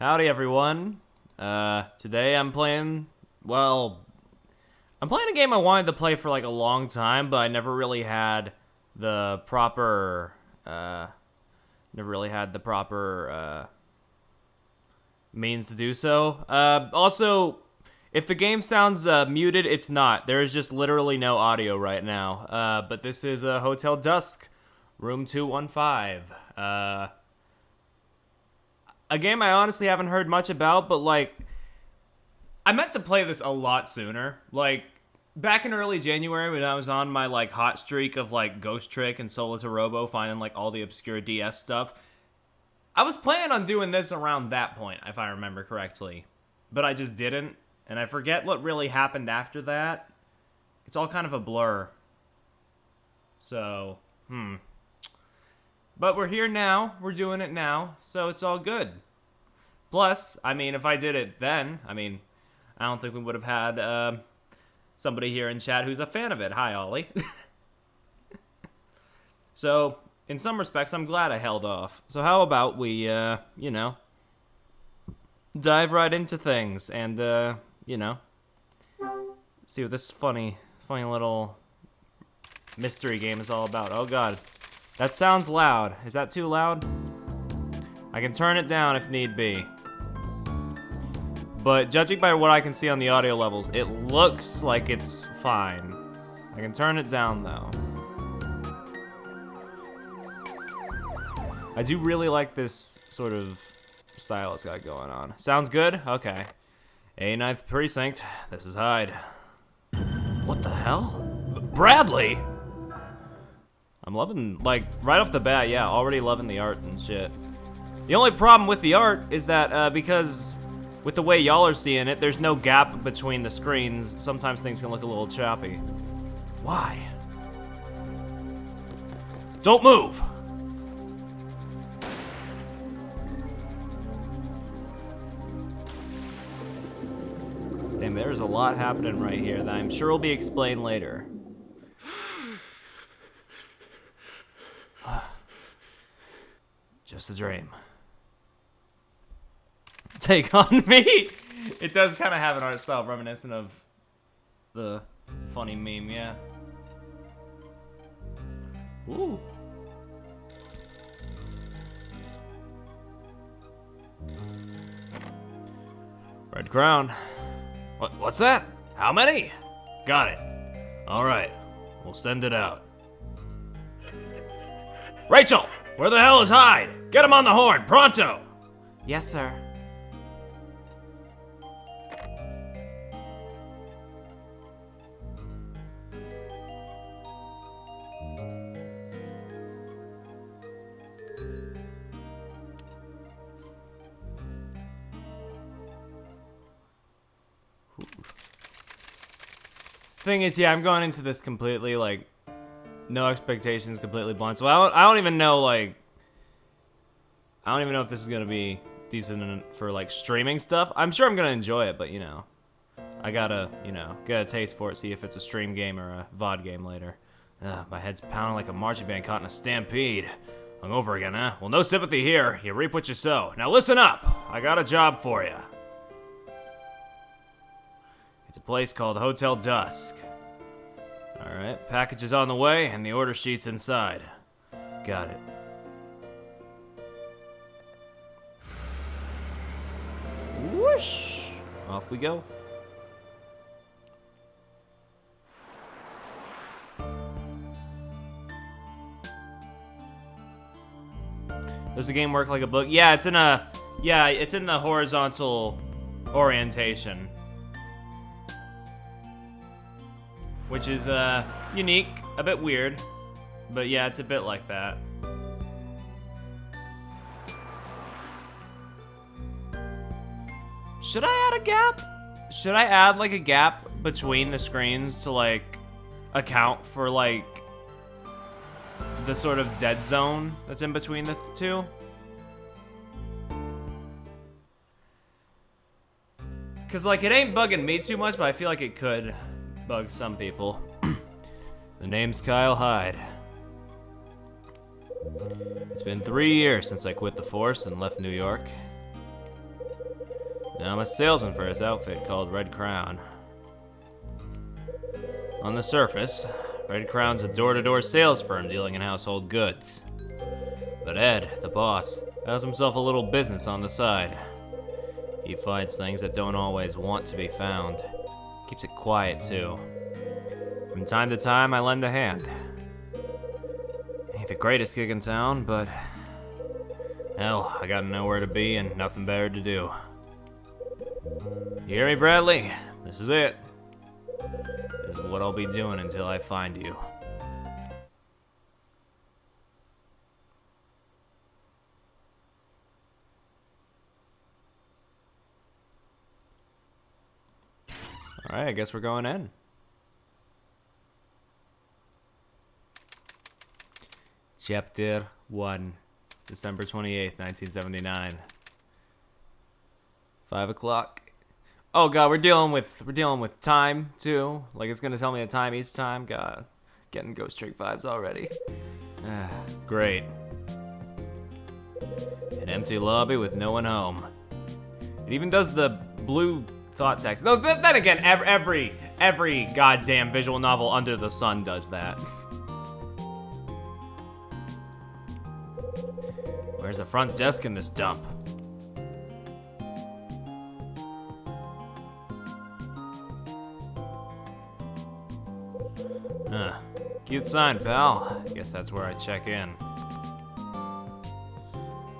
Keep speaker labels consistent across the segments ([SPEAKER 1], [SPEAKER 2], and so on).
[SPEAKER 1] Howdy, everyone. Today I'm playing, well, I'm playing a game I wanted to play for like a long time, but I never really had the proper, means to do so. Also, if the game sounds muted, it's not. There is just literally no audio right now. But this is Hotel Dusk, room 215. A game I honestly haven't heard much about, but like, I meant to play this a lot sooner. Like, back in early January when I was on my like hot streak of like Ghost Trick and Solo to Robo, finding like all the obscure DS stuff, I was planning on doing this around that point, if I remember correctly. But I just didn't, and I forget what really happened after that. It's all kind of a blur. So, But we're here now, we're doing it now, so it's all good. Plus, I mean, if I did it then, I mean, I don't think we would have had somebody here in chat who's a fan of it. Hi, Ollie. So, in some respects, I'm glad I held off. So how about we, dive right into things and, see what this funny little mystery game is all about. Oh, God. That sounds loud. Is that too loud? I can turn it down if need be. But judging by what I can see on the audio levels, it looks like it's fine. I can turn it down though. I do really like this sort of style it's got going on. Sounds good? Okay. A9th Precinct. This is Hyde. What the hell? Bradley? I'm loving, like, right off the bat, yeah, already loving the art and shit. The only problem with the art is that, because with the way y'all are seeing it, there's no gap between the screens. Sometimes things can look a little choppy. Why? Don't move! Damn, there's a lot happening right here that I'm sure will be explained later. Just a dream. Take on me. It does kind of have an art style reminiscent of the funny meme, yeah. Ooh. Red crown. What's that? How many? Got it. All right, we'll send it out. Rachel, where the hell is Hyde? Get him on the horn, pronto! Yes, sir. Thing is, yeah, I'm going into this completely, like, no expectations, completely blunt. So I don't even know, like, I don't even know if this is gonna be decent for like streaming stuff. I'm sure I'm gonna enjoy it, but you know, I gotta, get a taste for it, see if it's a stream game or a VOD game later. My head's pounding like a marching band caught in a stampede. Hung over again, huh? Well, no sympathy here. You reap what you sow. Now listen up. I got a job for you. It's a place called Hotel Dusk. Alright, package is on the way, and the order sheet's inside. Got it. Whoosh! Off we go. Does the game work like a book? Yeah, it's in the horizontal orientation. Which is, unique, a bit weird, but yeah, it's a bit like that. Should I add a gap? Should I add, like, a gap between the screens to, like, account for, like, the sort of dead zone that's in between the two? Because, like, it ain't bugging me too much, but I feel like it could bug some people. The name's Kyle Hyde. It's been 3 years since I quit the force and left New York. Now I'm a salesman for this outfit called Red Crown. On the surface, Red Crown's a door-to-door sales firm dealing in household goods. But Ed, the boss, has himself a little business on the side. He finds things that don't always want to be found. Keeps it quiet, too. From time to time, I lend a hand. Ain't the greatest gig in town, but... hell, I gotta know where to be and nothing better to do. You hear me, Bradley? This is it. This is what I'll be doing until I find you. Alright, I guess we're going in. Chapter 1, December 28th, 1979. 5 o'clock. Oh god, we're dealing with time too. Like it's gonna tell me the time each time. God, getting Ghost Trick vibes already. Great. An empty lobby with no one home. It even does the blue thought text. Though then again, every goddamn visual novel under the sun does that. Where's the front desk in this dump? Cute sign, pal. Guess that's where I check in.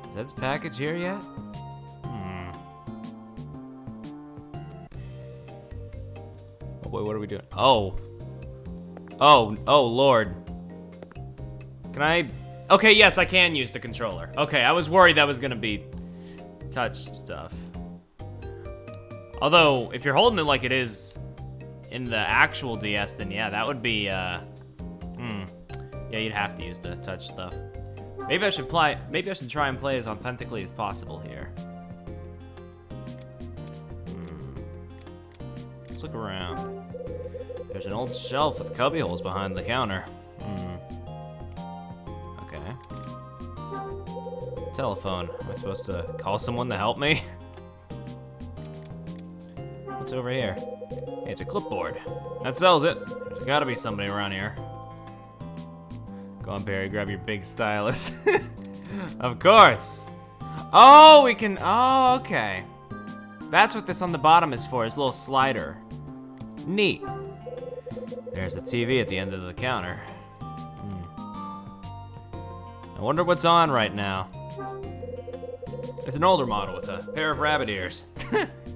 [SPEAKER 1] Is Ed's package here yet? Oh boy, what are we doing? Oh, Lord. Can I? Okay, yes, I can use the controller. Okay, I was worried that was gonna be touch stuff. Although, if you're holding it like it is in the actual DS, then yeah, that would be, yeah, you'd have to use the touch stuff. Maybe I should try and play as authentically as possible here. Let's look around. There's an old shelf with cubby holes behind the counter. Okay. Telephone. Am I supposed to call someone to help me? What's over here? Hey, it's a clipboard. That sells it. There's gotta be somebody around here. Go on, Barry, grab your big stylus. Of course. Oh, we can, oh, okay. That's what this on the bottom is for, his little slider. Neat. There's a TV at the end of the counter. I wonder what's on right now. It's an older model with a pair of rabbit ears.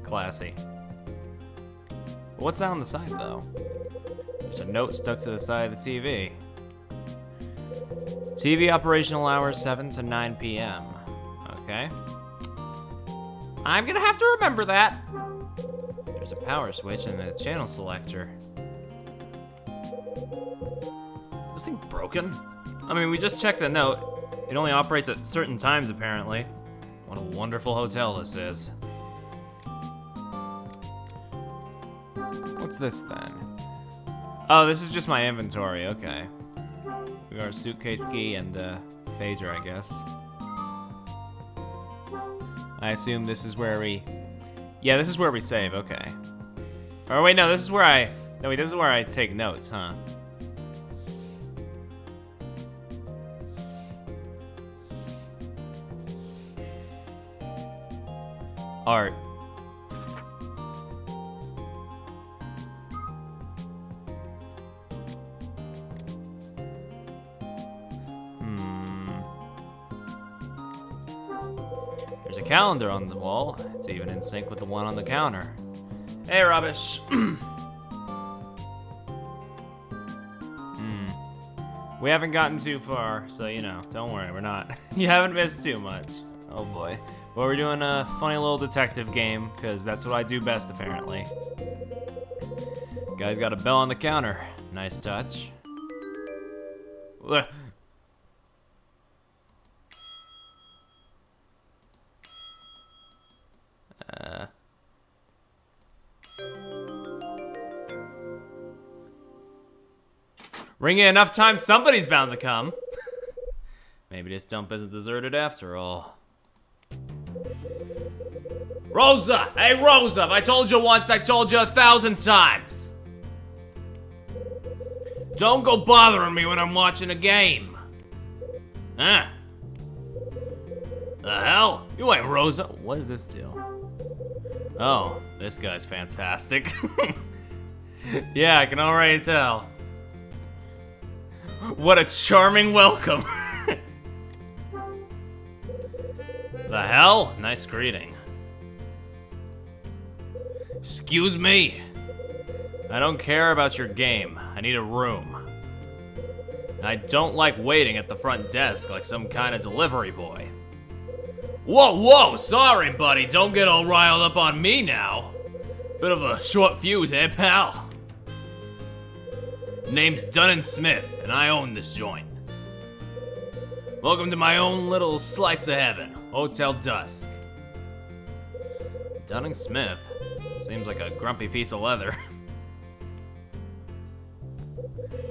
[SPEAKER 1] Classy. What's that on the side, though? There's a note stuck to the side of the TV. TV operational hours 7 to 9 p.m. Okay. I'm gonna have to remember that. There's a power switch and a channel selector. This thing broken? I mean, we just checked the note. It only operates at certain times, apparently. What a wonderful hotel this is. What's this then? Oh, this is just my inventory, okay. We got our suitcase key and pager, I guess. I assume this is where we... Yeah, this is where we save, okay. Or wait, no, this is where I... No, wait, this is where I take notes, huh? Art. There's a calendar on the wall. It's even in sync with the one on the counter. Hey, rubbish. We haven't gotten too far, so you know, don't worry, we're not. You haven't missed too much. Oh boy. Well, we're doing a funny little detective game, because that's what I do best, apparently. Guy's got a bell on the counter. Nice touch. Ugh. Ringing enough times, somebody's bound to come. Maybe this dump isn't deserted after all. Rosa! Hey, Rosa! If I told you once, I told you 1,000 times. Don't go bothering me when I'm watching a game. Huh? The hell? You ain't Rosa. What does this do? Oh, this guy's fantastic. Yeah, I can already tell. What a charming welcome. The hell? Nice greeting. Excuse me. I don't care about your game. I need a room. I don't like waiting at the front desk like some kind of delivery boy. Whoa, whoa, sorry, buddy. Don't get all riled up on me now. Bit of a short fuse, eh, pal? Name's Dunn & Smith, and I own this joint. Welcome to my own little slice of heaven, Hotel Dusk. Dunn & Smith? Seems like a grumpy piece of leather.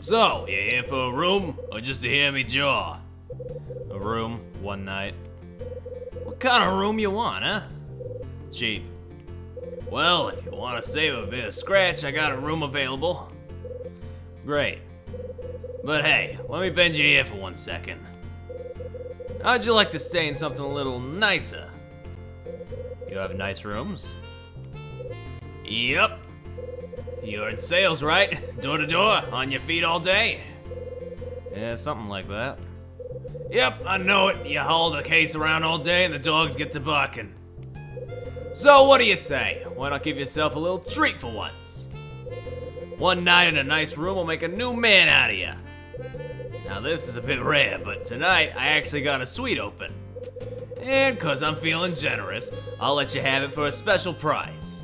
[SPEAKER 1] So, you here for a room, or just to hear me jaw? A room, one night. What kind of room you want, huh? Cheap. Well, if you want to save a bit of scratch, I got a room available. Great. But hey, let me bend you here for 1 second. How'd you like to stay in something a little nicer? You have nice rooms? Yep. You're in sales, right? Door to door, on your feet all day? Yeah, something like that. Yep, I know it. You haul the case around all day and the dogs get to barking. So what do you say? Why not give yourself a little treat for once? One night in a nice room will make a new man out of you. Now this is a bit rare, but tonight I actually got a suite open. And cause I'm feeling generous, I'll let you have it for a special price.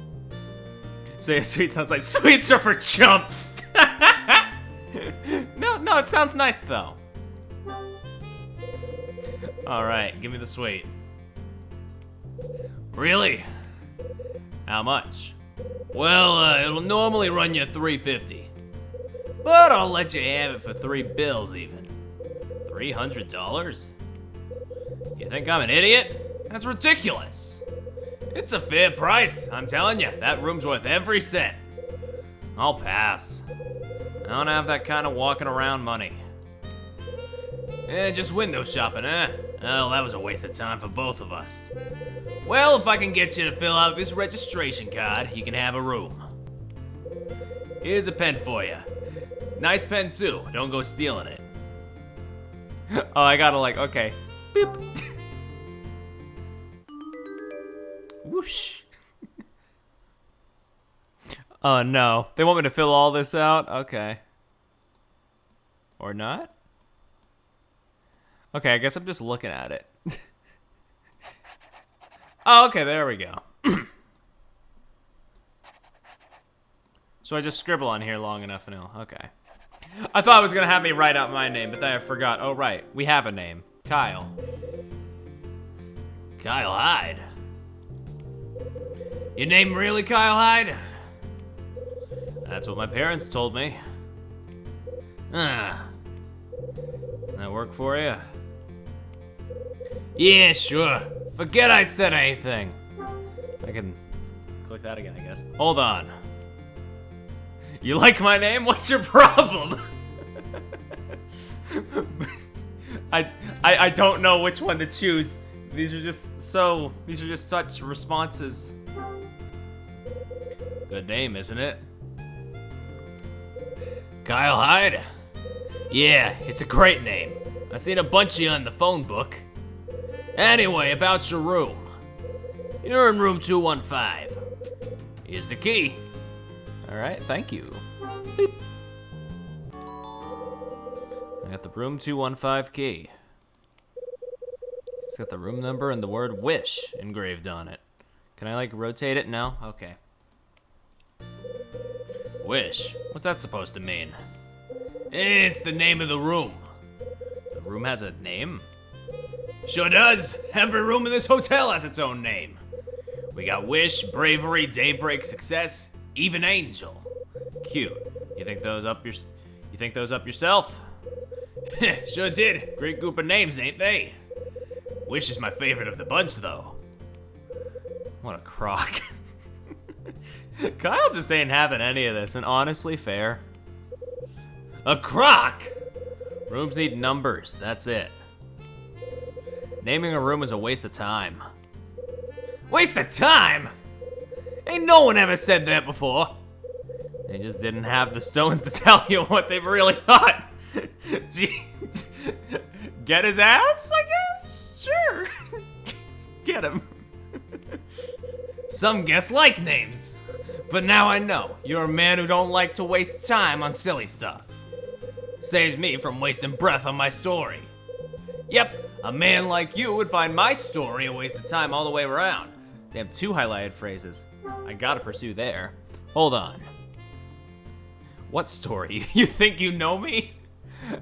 [SPEAKER 1] Say a suite sounds like sweets are for chumps. No, it sounds nice though. All right, give me the suite. Really? How much? Well, it'll normally run you $350, but I'll let you have it for $3 even. $300? You think I'm an idiot? That's ridiculous. It's a fair price, I'm telling you. That room's worth every cent. I'll pass. I don't have that kind of walking around money. Just window shopping, eh? Oh, that was a waste of time for both of us. Well, if I can get you to fill out this registration card, you can have a room. Here's a pen for you. Nice pen too, don't go stealing it. Oh, I gotta okay. Beep. Whoosh. Oh no, they want me to fill all this out? Okay. Or not? Okay, I guess I'm just looking at it. Oh, okay, there we go. So I just scribble on here long enough and it'll, okay. I thought it was gonna have me write out my name, but then I forgot. Oh right, we have a name. Kyle. Kyle Hyde. Your name really Kyle Hyde? That's what my parents told me. That work for you? Yeah, sure. Forget I said anything. I can click that again, I guess. Hold on. You like my name? What's your problem? I don't know which one to choose. These are just such responses. Good name, isn't it? Kyle Hyde? Yeah, it's a great name. I seen a bunch of you in the phone book. Anyway, about your room. You're in room 215. Here's the key. All right, thank you. Beep. I got the room 215 key. It's got the room number and the word wish engraved on it. Can I rotate it? No? Okay. Wish? What's that supposed to mean? It's the name of the room. The room has a name? Sure does. Every room in this hotel has its own name. We got Wish, Bravery, Daybreak, Success, even Angel. Cute. You think those up yourself? Sure did. Great group of names, ain't they? Wish is my favorite of the bunch, though. What a crock. Kyle just ain't having any of this, and honestly, fair. A crock! Rooms need numbers, that's it. Naming a room is a waste of time. Waste of time? Ain't no one ever said that before. They just didn't have the stones to tell you what they really thought. Jeez. Get his ass, I guess? Sure. Get him. Some guests like names. But now I know, you're a man who don't like to waste time on silly stuff. Saves me from wasting breath on my story. Yep, a man like you would find my story a waste of time all the way around. They have 2 highlighted phrases. I gotta pursue there. Hold on. What story? You think you know me?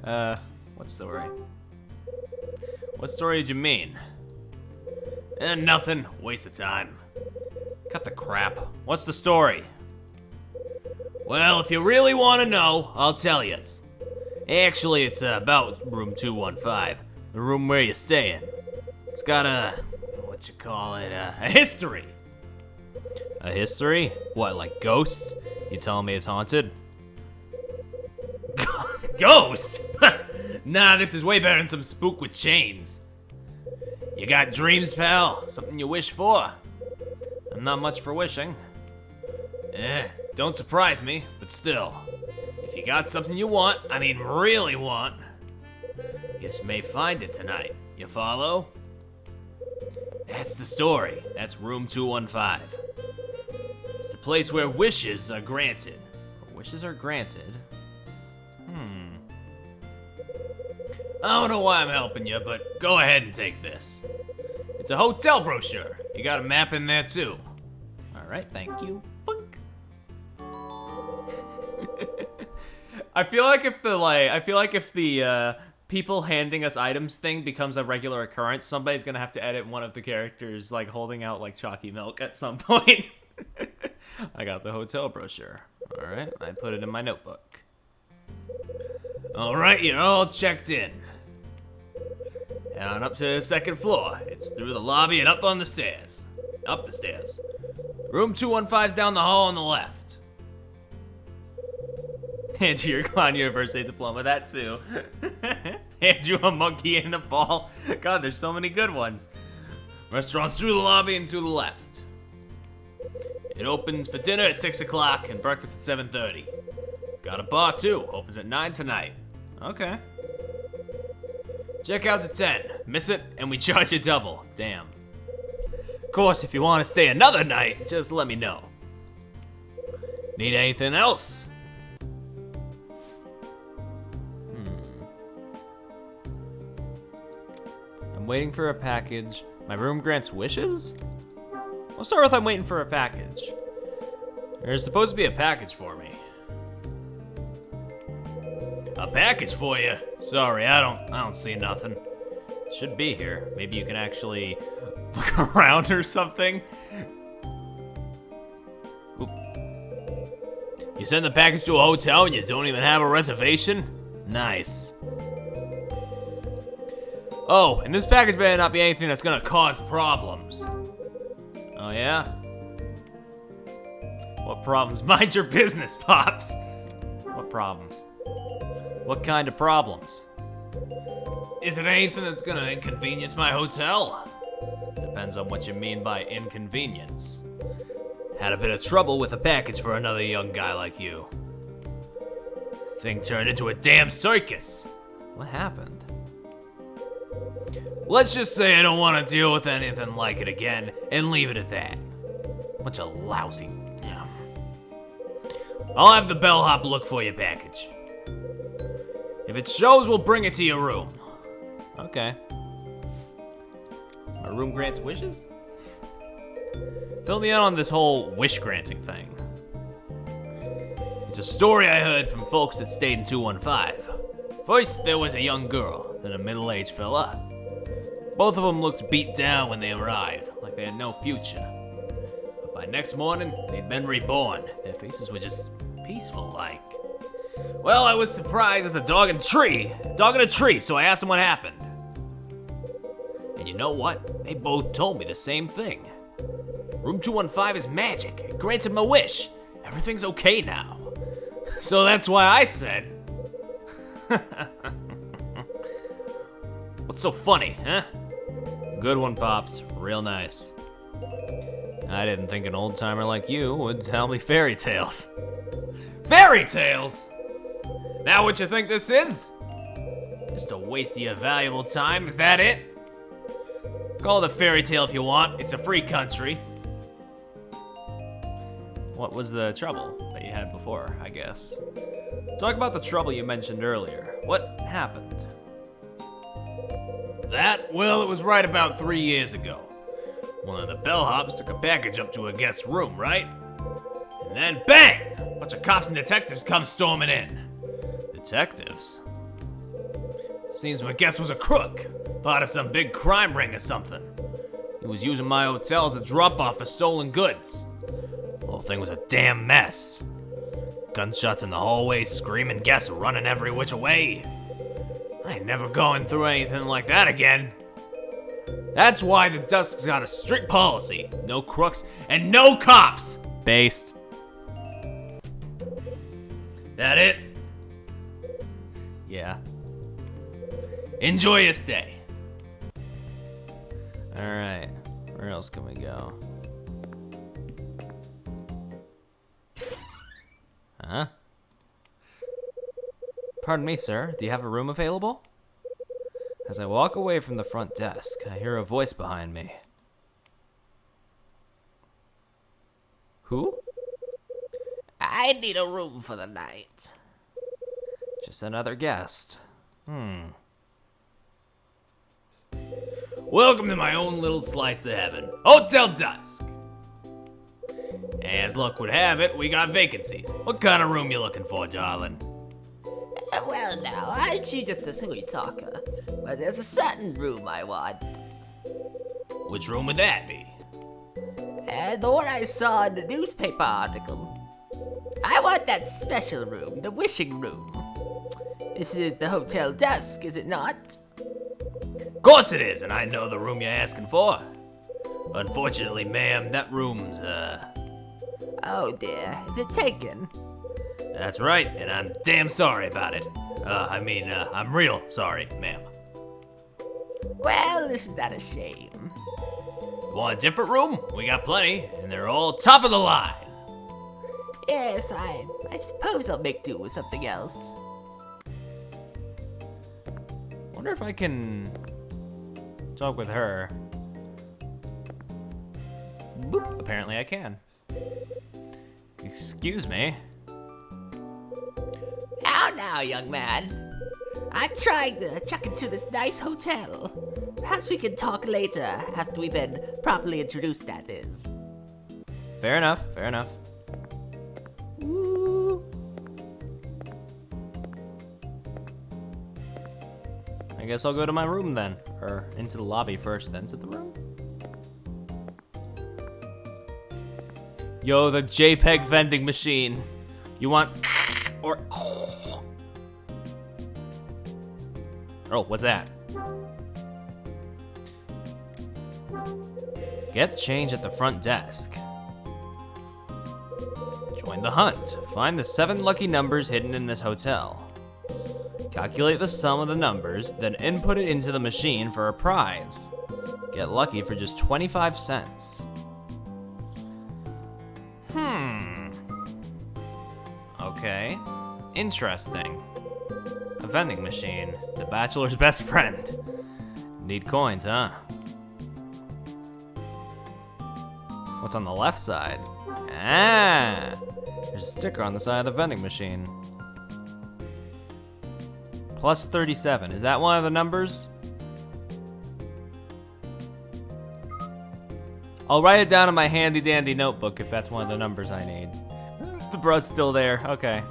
[SPEAKER 1] What story? What story did you mean? Nothing. Waste of time. Cut the crap. What's the story? Well, if you really want to know, I'll tell you. Actually, it's about room 215, the room where you're staying. It's got what you call it, a history. A history? What, like ghosts? You telling me it's haunted? Ghost? Nah, this is way better than some spook with chains. You got dreams, pal? Something you wish for? I'm not much for wishing. Don't surprise me, but still. If you got something you want, I mean really want, you just may find it tonight. You follow? That's the story. That's room 215. It's the place where wishes are granted. Wishes are granted? I don't know why I'm helping you, but go ahead and take this. It's a hotel brochure. You got a map in there too. All right, thank you. Boink. I feel like if the people handing us items thing becomes a regular occurrence, somebody's gonna have to edit one of the characters like holding out like chalky milk at some point. I got the hotel brochure. All right, I put it in my notebook. All right, you're all checked in. Down up to the 2nd floor. It's through the lobby and up on the stairs. Up the stairs. Room 215's down the hall on the left. Hand you your Clown University diploma, that too. Hand you a monkey and a ball. God, there's so many good ones. Restaurant's through the lobby and to the left. It opens for dinner at 6 o'clock and breakfast at 7:30. Got a bar too. Opens at 9 tonight. Okay. Checkout's at 10. Miss it, and we charge you double. Damn. Of course, if you want to stay another night, just let me know. Need anything else? I'm waiting for a package. My room grants wishes? We'll start with I'm waiting for a package. There's supposed to be a package for me. A package for you? Sorry, I don't see nothing. Should be here. Maybe you can actually look around or something. Oop. You send the package to a hotel and you don't even have a reservation? Nice. Oh, and this package better not be anything that's gonna cause problems. Oh yeah? What problems? Mind your business, Pops. What problems? What kind of problems? Is it anything that's gonna inconvenience my hotel? Depends on what you mean by inconvenience. Had a bit of trouble with a package for another young guy like you. Thing turned into a damn circus. What happened? Let's just say I don't want to deal with anything like it again and leave it at that. Bunch of lousy. Yeah. I'll have the bellhop look for your package. If it shows, we'll bring it to your room. Okay. Our room grants wishes? Fill me in on this whole wish granting thing. It's a story I heard from folks that stayed in 215. First, there was a young girl, then a middle-aged fella. Both of them looked beat down when they arrived, like they had no future. But by next morning, they'd been reborn. Their faces were just peaceful-like. Well, I was surprised as a dog in a tree, so I asked them what happened. And you know what? They both told me the same thing. Room 215 is magic. It grants him a wish. Everything's okay now. So that's why I said. What's so funny, huh? Good one, Pops. Real nice. I didn't think an old timer like you would tell me fairy tales. Fairy tales? Now what you think this is? Just a waste of your valuable time, is that it? Call it a fairy tale if you want. It's a free country. What was the trouble that you had before, I guess? Talk about the trouble you mentioned earlier. What happened? That? Well, it was right about 3 years ago. One of the bellhops took a package up to a guest's room, right? And then bang! A bunch of cops and detectives come storming in. Detectives? Seems my guest was a crook. Part of some big crime ring or something. He was using my hotel as a drop-off for stolen goods. The whole thing was a damn mess. Gunshots in the hallway, screaming guests running every which way. I ain't never going through anything like that again. That's why the Dusk's got a strict policy. No crooks and no cops. Based. That it? Yeah. Enjoy your stay. Alright. Where else can we go? Huh? Pardon me, sir. Do you have a room available? As I walk away from the front desk, I hear a voice behind me. Who?
[SPEAKER 2] I need a room for the night.
[SPEAKER 1] Just another guest. Welcome to my own little slice of heaven, Hotel Dusk. As luck would have it, we got vacancies. What kind of room you looking for, darling?
[SPEAKER 2] Well, now, I'm just a sweet talker, but there's a certain room I want.
[SPEAKER 1] Which room would that be?
[SPEAKER 2] And the one I saw in the newspaper article. I want that special room, the wishing room. This is the Hotel Dusk, is it not?
[SPEAKER 1] Of course it is, and I know the room you're asking for. Unfortunately, ma'am, that room's,
[SPEAKER 2] Oh dear, is it taken?
[SPEAKER 1] That's right, and I'm damn sorry about it. I'm real sorry, ma'am.
[SPEAKER 2] Well, isn't that a shame?
[SPEAKER 1] You want a different room? We got plenty, and they're all top of the line.
[SPEAKER 2] Yes, I suppose I'll make do with something else.
[SPEAKER 1] Wonder if I can talk with her. Boop. Apparently I can. Excuse me.
[SPEAKER 2] Now, young man. I'm trying to check into this nice hotel. Perhaps we can talk later, after we've been properly introduced, that is.
[SPEAKER 1] Fair enough, fair enough.
[SPEAKER 2] Ooh.
[SPEAKER 1] I guess I'll go to my room then. Or into the lobby first, then to the room. Yo, the JPEG vending machine. You want or oh, what's that? Get change at the front desk. Join the hunt. Find the 7 lucky numbers hidden in this hotel. Calculate the sum of the numbers, then input it into the machine for a prize. Get lucky for just 25 cents. Okay. Interesting. A vending machine. The bachelor's best friend. Need coins, huh? What's on the left side? Ah! There's a sticker on the side of the vending machine. Plus 37. Is that one of the numbers? I'll write it down in my handy dandy notebook if that's one of the numbers I need. The bro's still there. Okay.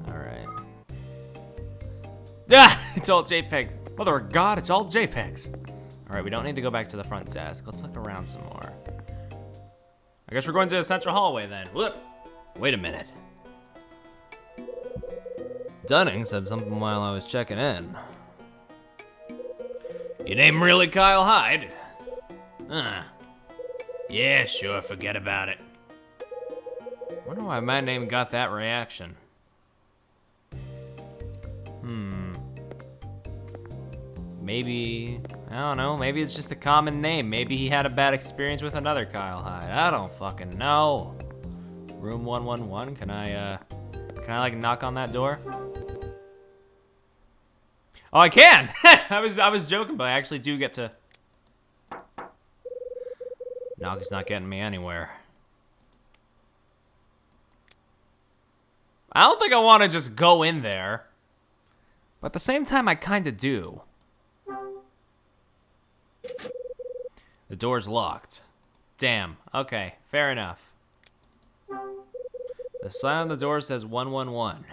[SPEAKER 1] Alright. Ah! It's all JPEG. Mother of God, it's all JPEGs. Alright, we don't need to go back to the front desk. Let's look around some more. I guess we're going to the central hallway then. Whoop. Wait a minute. Dunning said something while I was checking in. Your name really Kyle Hyde? Yeah, sure, forget about it. Wonder why my name got that reaction. Maybe, I don't know, maybe it's just a common name. Maybe he had a bad experience with another Kyle Hyde. I don't fucking know. Room 111, can I like knock on that door? Oh, I can! I was joking, but I actually do get to. Knocking's not getting me anywhere. I don't think I want to just go in there. But at the same time, I kind of do. The door's locked. Damn. Okay, fair enough. The sign on the door says 111.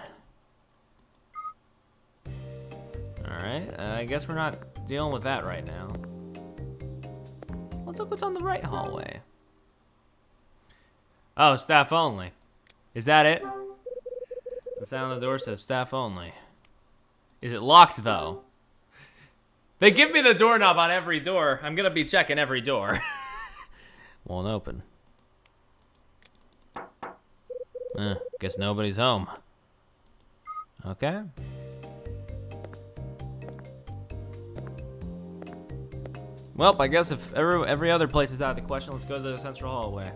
[SPEAKER 1] Alright, I guess we're not dealing with that right now. Let's look what's on the right hallway. Oh, staff only. Is that it? The sign on the door says staff only. Is it locked, though? They give me the doorknob on every door. I'm gonna be checking every door. Won't open. Guess nobody's home. Okay. Well, I guess if every other place is out of the question, let's go to the central hallway.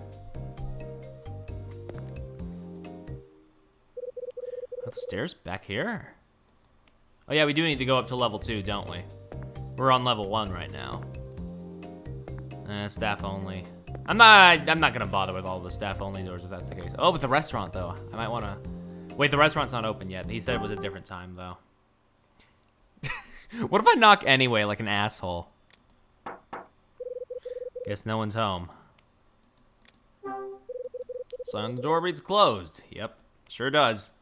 [SPEAKER 1] Oh, the stairs back here? Oh yeah, we do need to go up to level 2, don't we? We're on level 1 right now. Staff only. I'm not gonna bother with all the staff only doors if that's the case. Oh, but the restaurant though. I might wanna. Wait, the restaurant's not open yet. He said it was a different time though. What if I knock anyway, like an asshole? Guess no one's home. Sign on the door reads closed. Yep, sure does.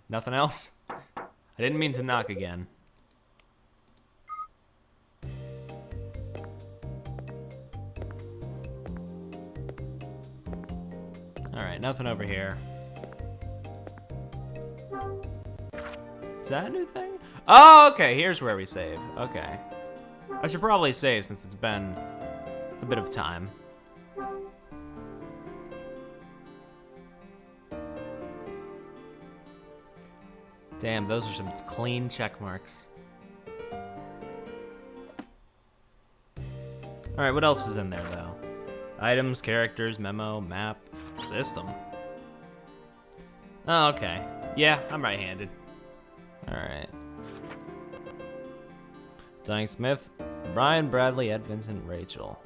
[SPEAKER 1] Nothing else? I didn't mean to knock again. Alright, nothing over here. Is that a new thing? Oh, okay, here's where we save. Okay. I should probably save since it's been a bit of time. Damn, those are some clean check marks. Alright, what else is in there, though? Items, characters, memo, map, system. Oh, okay. Yeah, I'm right-handed. Alright. Dunning Smith, Brian, Bradley, Ed, Vincent, Rachel.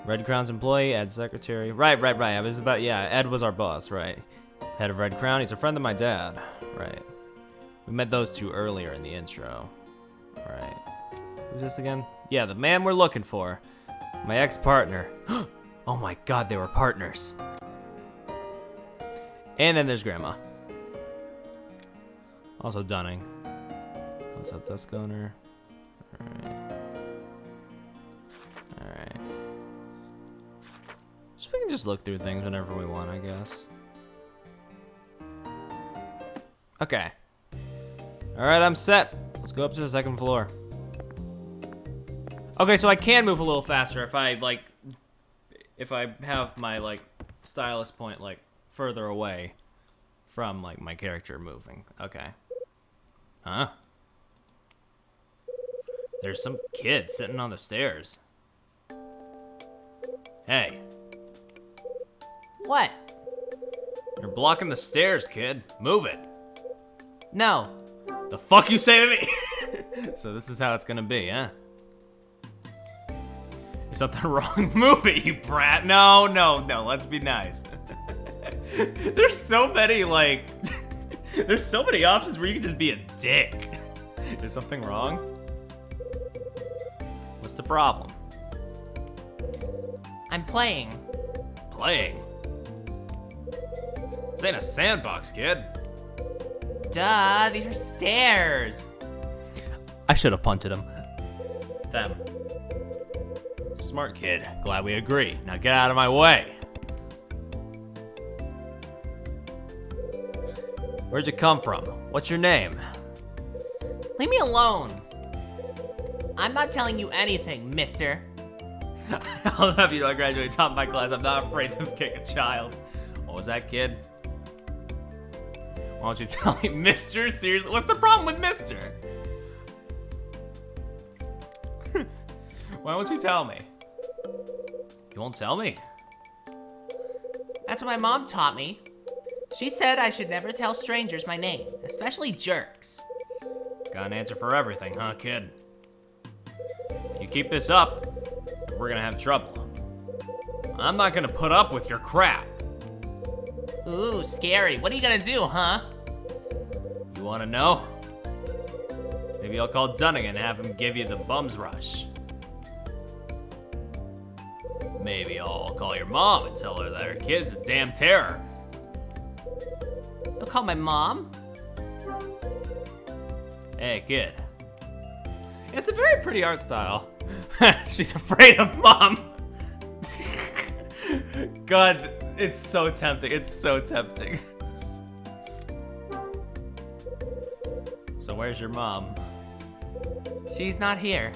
[SPEAKER 1] Red Crown's employee, Ed secretary. Right. I was about, yeah, Ed was our boss, right. Head of Red Crown, he's a friend of my dad. Right. We met those two earlier in the intro. Right. Who's this again? Yeah, the man we're looking for. My ex-partner. Oh my god, they were partners. And then there's Grandma. Also Dunning. Also Dusk owner. Alright. So we can just look through things whenever we want, I guess. Okay. Alright, I'm set. Let's go up to the second floor. Okay, so I can move a little faster if I, like, if I have my, like, stylus point, like, further away from, like, my character moving. Okay. Huh? There's some kid sitting on the stairs. Hey.
[SPEAKER 2] What?
[SPEAKER 1] You're blocking the stairs, kid. Move it.
[SPEAKER 2] No.
[SPEAKER 1] The fuck you say to me? So this is how it's gonna be, huh? Is that the wrong movie, you brat? No, let's be nice. There's so many, like... There's so many options where you can just be a dick. Is something wrong? What's the problem?
[SPEAKER 2] I'm playing.
[SPEAKER 1] Playing? This ain't a sandbox, kid.
[SPEAKER 2] Duh, these are stairs.
[SPEAKER 1] I should have punted him. Them. Smart kid. Glad we agree. Now get out of my way. Where'd you come from? What's your name?
[SPEAKER 2] Leave me alone. I'm not telling you anything, mister.
[SPEAKER 1] I'll have you know I graduate top of my class. I'm not afraid to kick a child. What was that, kid? Why don't you tell me, mister? Seriously? What's the problem with mister? Why won't you tell me? You won't tell me?
[SPEAKER 2] That's what my mom taught me. She said I should never tell strangers my name, especially jerks.
[SPEAKER 1] Got an answer for everything, huh, kid? You keep this up, we're gonna have trouble. I'm not gonna put up with your crap.
[SPEAKER 2] Ooh, scary. What are you gonna do, huh?
[SPEAKER 1] You wanna know? Maybe I'll call Dunning and have him give you the bum's rush. Maybe I'll call your mom and tell her that her kid's a damn terror.
[SPEAKER 2] You'll call my mom?
[SPEAKER 1] Hey, kid. It's a very pretty art style. She's afraid of mom. God, it's so tempting. It's so tempting. So where's your mom?
[SPEAKER 2] She's not here.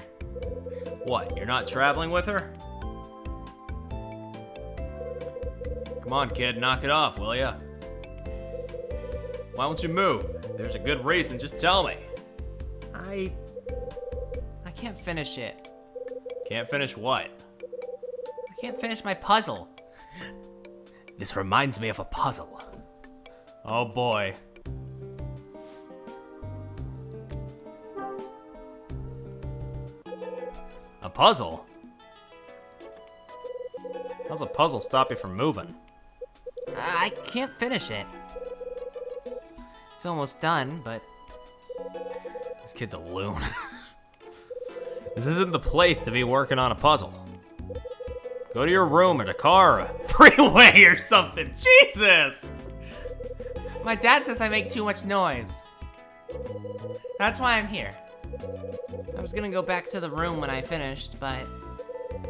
[SPEAKER 1] What, you're not traveling with her? Come on, kid, knock it off, will ya? Why won't you move? There's a good reason, just tell me.
[SPEAKER 2] I can't finish it.
[SPEAKER 1] Can't finish what?
[SPEAKER 2] I can't finish my puzzle.
[SPEAKER 1] This reminds me of a puzzle. Oh boy. A puzzle? How's a puzzle stop you from moving?
[SPEAKER 2] I can't finish it. It's almost done, but
[SPEAKER 1] This kid's a loon. This isn't the place to be working on a puzzle. Go to your room or the car or a freeway or something. Jesus!
[SPEAKER 2] my dad says I make too much noise. That's why I'm here. I was gonna go back to the room when I finished, but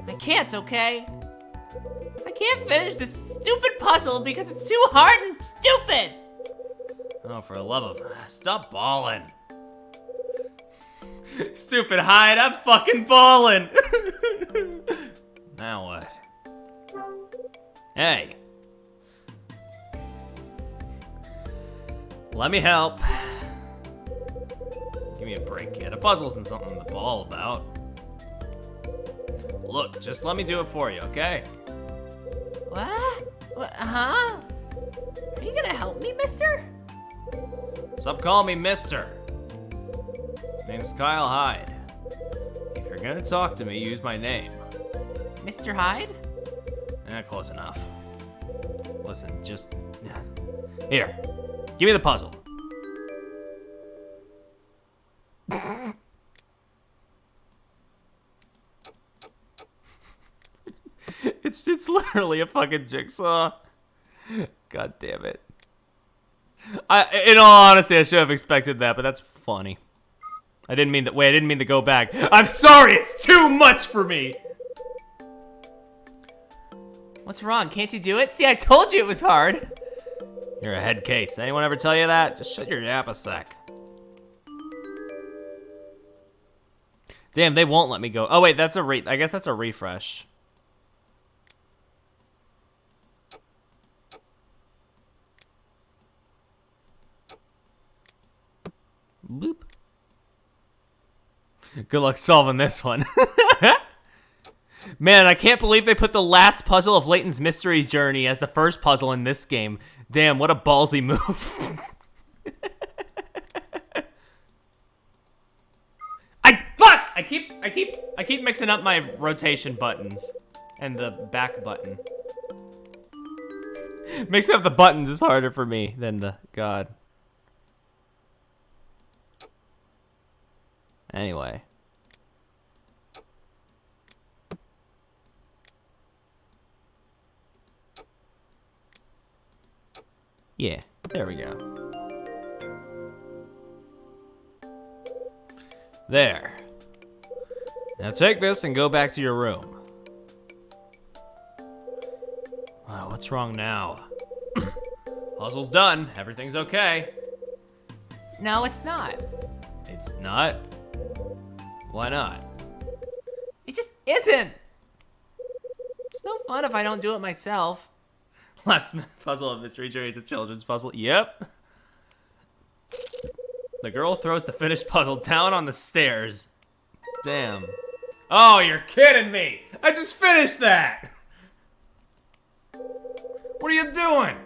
[SPEAKER 2] I can't, okay? I can't finish this stupid puzzle because it's too hard and stupid!
[SPEAKER 1] Oh, for the love of... Stop bawling. Stupid Hyde, I'm fucking bawling. Now what? Hey. Let me help. Give me a break, kid. A puzzle isn't something to bawl about. Look, just let me do it for you, okay?
[SPEAKER 2] What? Huh? Are you gonna help me, mister?
[SPEAKER 1] Stop calling me mister. Name's Kyle Hyde. If you're gonna talk to me, use my name.
[SPEAKER 2] Mr. Hyde?
[SPEAKER 1] Close enough. Listen, just... Here, give me the puzzle. It's literally a fucking jigsaw. God damn it. In all honesty, I should have expected that, but that's funny. I didn't mean that. Wait, I didn't mean to go back. I'm sorry, it's too much for me.
[SPEAKER 2] What's wrong? Can't you do it? See, I told you it was hard.
[SPEAKER 1] You're a head case. Anyone ever tell you that? Just shut your yap a sec. Damn, they won't let me go. Oh wait, that's a I guess that's a refresh. Boop. Good luck solving this one. Man, I can't believe they put the last puzzle of Layton's Mystery Journey as the first puzzle in this game. Damn, what a ballsy move. Fuck! I keep mixing up my rotation buttons and the back button. Mixing up the buttons is harder for me than the God. Anyway. Yeah, there we go. There. Now take this and go back to your room. What's wrong now? Puzzle's done. Everything's okay.
[SPEAKER 2] No, it's not.
[SPEAKER 1] It's not? Why not?
[SPEAKER 2] It just isn't. It's no fun if I don't do it myself.
[SPEAKER 1] Last puzzle of Mystery Jury is a children's puzzle. Yep. The girl throws the finished puzzle down on the stairs. Damn. Oh, you're kidding me! I just finished that! What are you doing?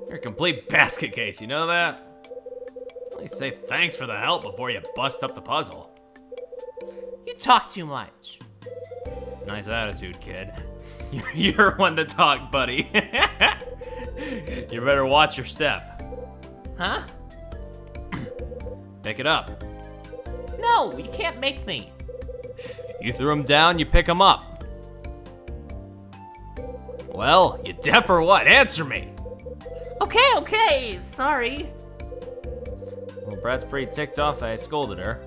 [SPEAKER 1] You're a complete basket case, you know that? At least say thanks for the help before you bust up the puzzle.
[SPEAKER 2] You talk too much.
[SPEAKER 1] Nice attitude, kid. You're one to talk, buddy. You better watch your step.
[SPEAKER 2] Huh?
[SPEAKER 1] Pick it up.
[SPEAKER 2] No, you can't make me.
[SPEAKER 1] You threw him down, you pick him up. Well, you deaf or what? Answer me.
[SPEAKER 2] Okay, sorry.
[SPEAKER 1] Well, Brad's pretty ticked off that I scolded her.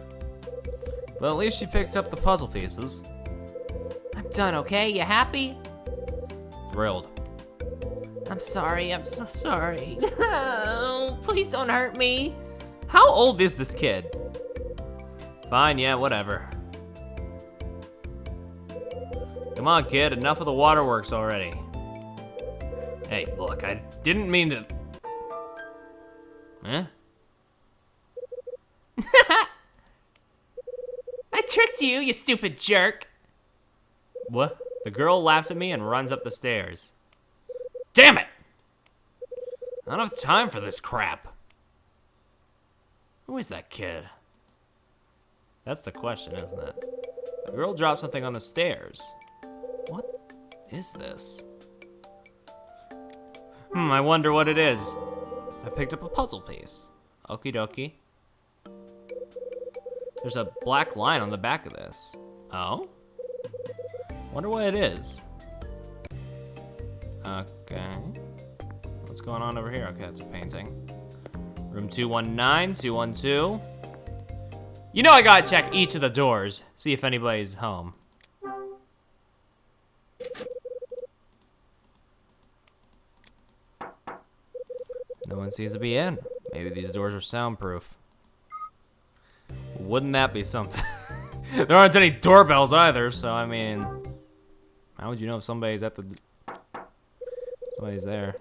[SPEAKER 1] But at least she picked up the puzzle pieces.
[SPEAKER 2] I'm done, okay? You happy?
[SPEAKER 1] Thrilled.
[SPEAKER 2] I'm sorry, I'm so sorry. Please don't hurt me.
[SPEAKER 1] How old is this kid? Fine, yeah, whatever. Come on, kid, enough of the waterworks already. Hey, look, I didn't mean to... Huh?
[SPEAKER 2] I tricked you, you stupid jerk.
[SPEAKER 1] What? The girl laughs at me and runs up the stairs. Damn it! I don't have time for this crap. Who is that kid? That's the question, isn't it? The girl dropped something on the stairs. What is this? I wonder what it is. I picked up a puzzle piece. Okie dokie. There's a black line on the back of this. Oh? Wonder what it is. Okay. What's going on over here? Okay, it's a painting. Room 219, 212. You know I gotta check each of the doors, see if anybody's home. No one seems to be in. Maybe these doors are soundproof. Wouldn't that be something? There aren't any doorbells either, so I mean, how would you know if somebody's at the... Somebody's there.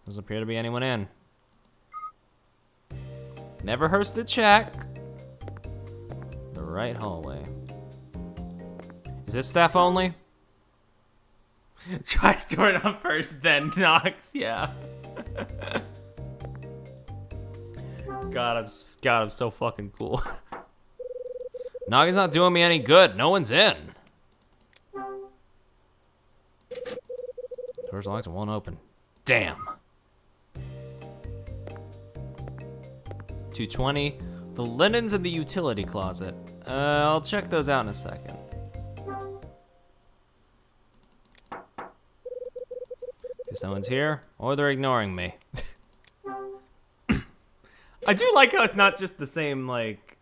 [SPEAKER 1] Doesn't appear to be anyone in. Never hurts to check. The right hallway. Is this staff only? Tries door it up first, then knocks. Yeah. God, I'm so fucking cool. Knocking's not doing me any good. No one's in. Door's locked and won't open. Damn. 220. The linens in the utility closet. I'll check those out in a second. Guess no one's here, or they're ignoring me. I do like how it's not just the same, like,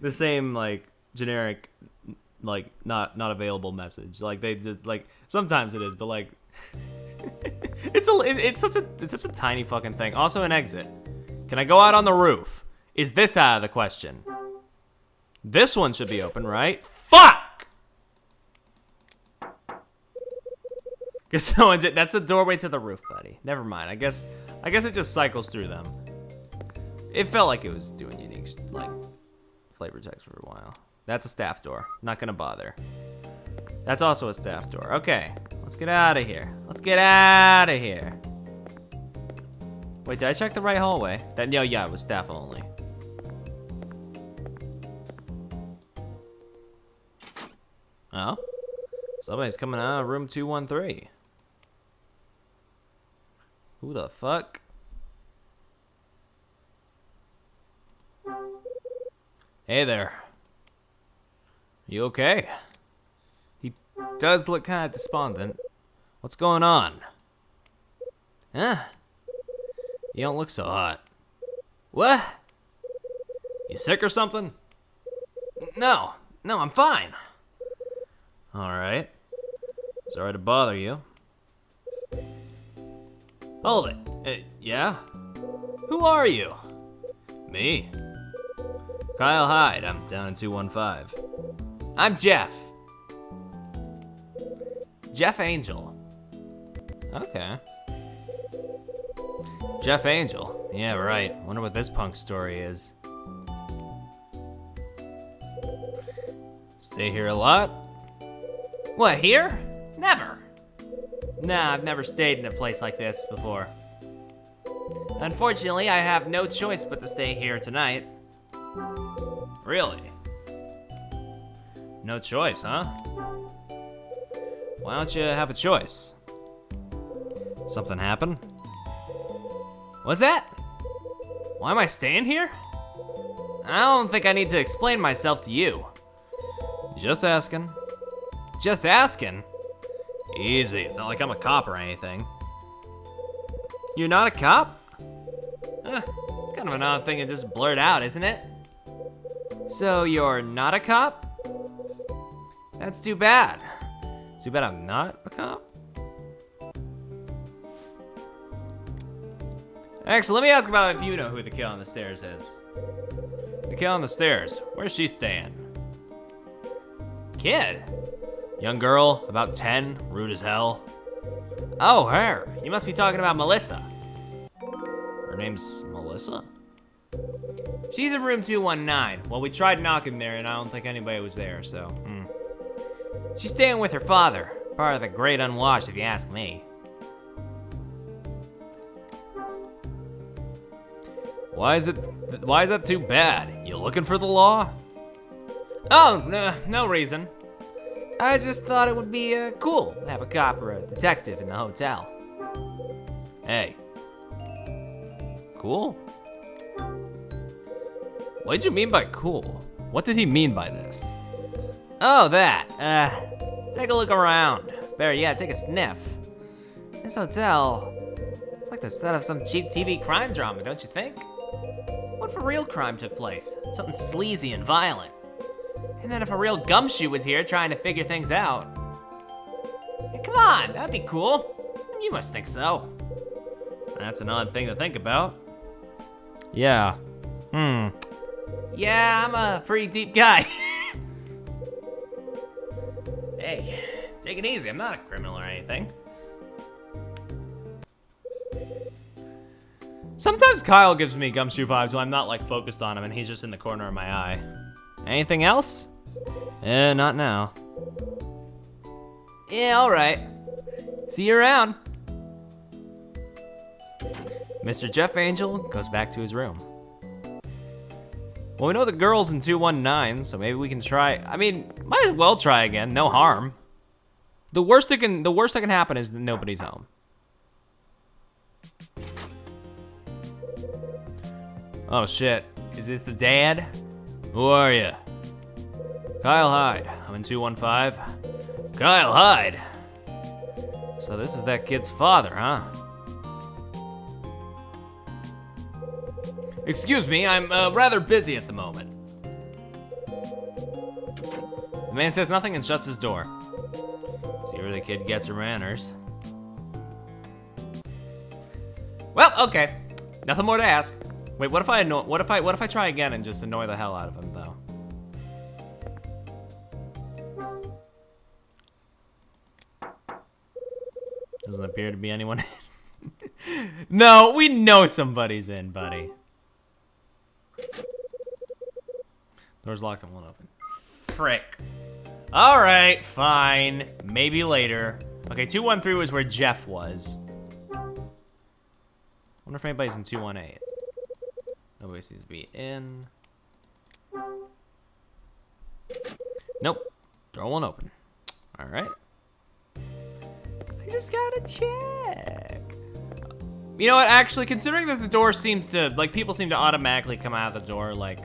[SPEAKER 1] the same, like, generic, like, not available message. Like, they just, like, sometimes it is, but, like, it's such a tiny fucking thing. Also an exit. Can I go out on the roof? Is this out of the question? This one should be open, right? Fuck! Cause no one's that's the doorway to the roof, buddy. Never mind. I guess it just cycles through them. It felt like it was doing unique, like, flavor text for a while. That's a staff door. Not gonna bother. That's also a staff door. Okay, let's get out of here. Let's get out of here. Wait, did I check the right hallway? Yeah, it was staff only. Oh? Somebody's coming out of room 213. Who the fuck? Hey there. You okay? He does look kind of despondent. What's going on? Huh? You don't look so hot. What? You sick or something? No, I'm fine. All right. Sorry to bother you. Hold it. Yeah? Who are you? Me. Kyle Hyde. I'm down in 215.
[SPEAKER 2] I'm Jeff. Jeff Angel.
[SPEAKER 1] Okay. Jeff Angel. Yeah, right. Wonder what this punk story is. Stay here a lot?
[SPEAKER 2] What, here? Never. Nah, I've never stayed in a place like this before. Unfortunately, I have no choice but to stay here tonight.
[SPEAKER 1] Really? No choice, huh? Why don't you have a choice? Something happen?
[SPEAKER 2] What's that? Why am I staying here? I don't think I need to explain myself to you.
[SPEAKER 1] Just asking.
[SPEAKER 2] Just asking?
[SPEAKER 1] Easy, it's not like I'm a cop or anything.
[SPEAKER 2] You're not a cop? It's kind of an odd thing to just blurt out, isn't it? So you're not a cop? That's too bad.
[SPEAKER 1] Too bad I'm not a cop? Actually, let me ask about if you know who the kid on the stairs is. The kid on the stairs, where's she staying?
[SPEAKER 2] Kid?
[SPEAKER 1] Young girl, about 10, rude as hell.
[SPEAKER 2] Oh, her. You must be talking about Melissa.
[SPEAKER 1] Her name's Melissa?
[SPEAKER 2] She's in room 219. Well, we tried knocking there and I don't think anybody was there, so. She's staying with her father. Part of the great unwashed, if you ask me.
[SPEAKER 1] Why is that too bad? You looking for the law?
[SPEAKER 2] Oh, no reason. I just thought it would be cool to have a cop or a detective in the hotel.
[SPEAKER 1] Hey. Cool? What'd you mean by cool? What did he mean by this?
[SPEAKER 2] Oh, that. Take a look around. Better yet, take a sniff. This hotel, it's like the set of some cheap TV crime drama, don't you think? What if a real crime took place? Something sleazy and violent. And then if a real gumshoe was here trying to figure things out. Hey, come on, that'd be cool. You must think so.
[SPEAKER 1] That's an odd thing to think about. Yeah.
[SPEAKER 2] Yeah, I'm a pretty deep guy. Hey, take it easy. I'm not a criminal or anything.
[SPEAKER 1] Sometimes Kyle gives me gumshoe vibes when I'm not like focused on him and he's just in the corner of my eye. Anything else? Not now.
[SPEAKER 2] Yeah, all right. See you around.
[SPEAKER 1] Mr. Jeff Angel goes back to his room. Well, we know the girl's in 219, so maybe we can try. I mean, might as well try again. No harm. The worst that can happen is that nobody's home. Oh shit! Is this the dad? Who are you? Kyle Hyde. I'm in 215. Kyle Hyde. So this is that kid's father, huh? Excuse me, I'm rather busy at the moment. The man says nothing and shuts his door. See where the kid gets her manners.
[SPEAKER 2] Well, okay. Nothing more to ask. Wait, what if I try again and just annoy the hell out of him, though?
[SPEAKER 1] Doesn't appear to be anyone in. No, we know somebody's in, buddy. Door's locked and won't open. Frick. All right, fine. Maybe later. Okay, 213 was where Jeff was. Wonder if anybody's in 218. Nobody seems to be in. Nope. Door won't open. All right. I just gotta check. You know what? Actually, considering that the door seems to, like, people seem to automatically come out of the door, like,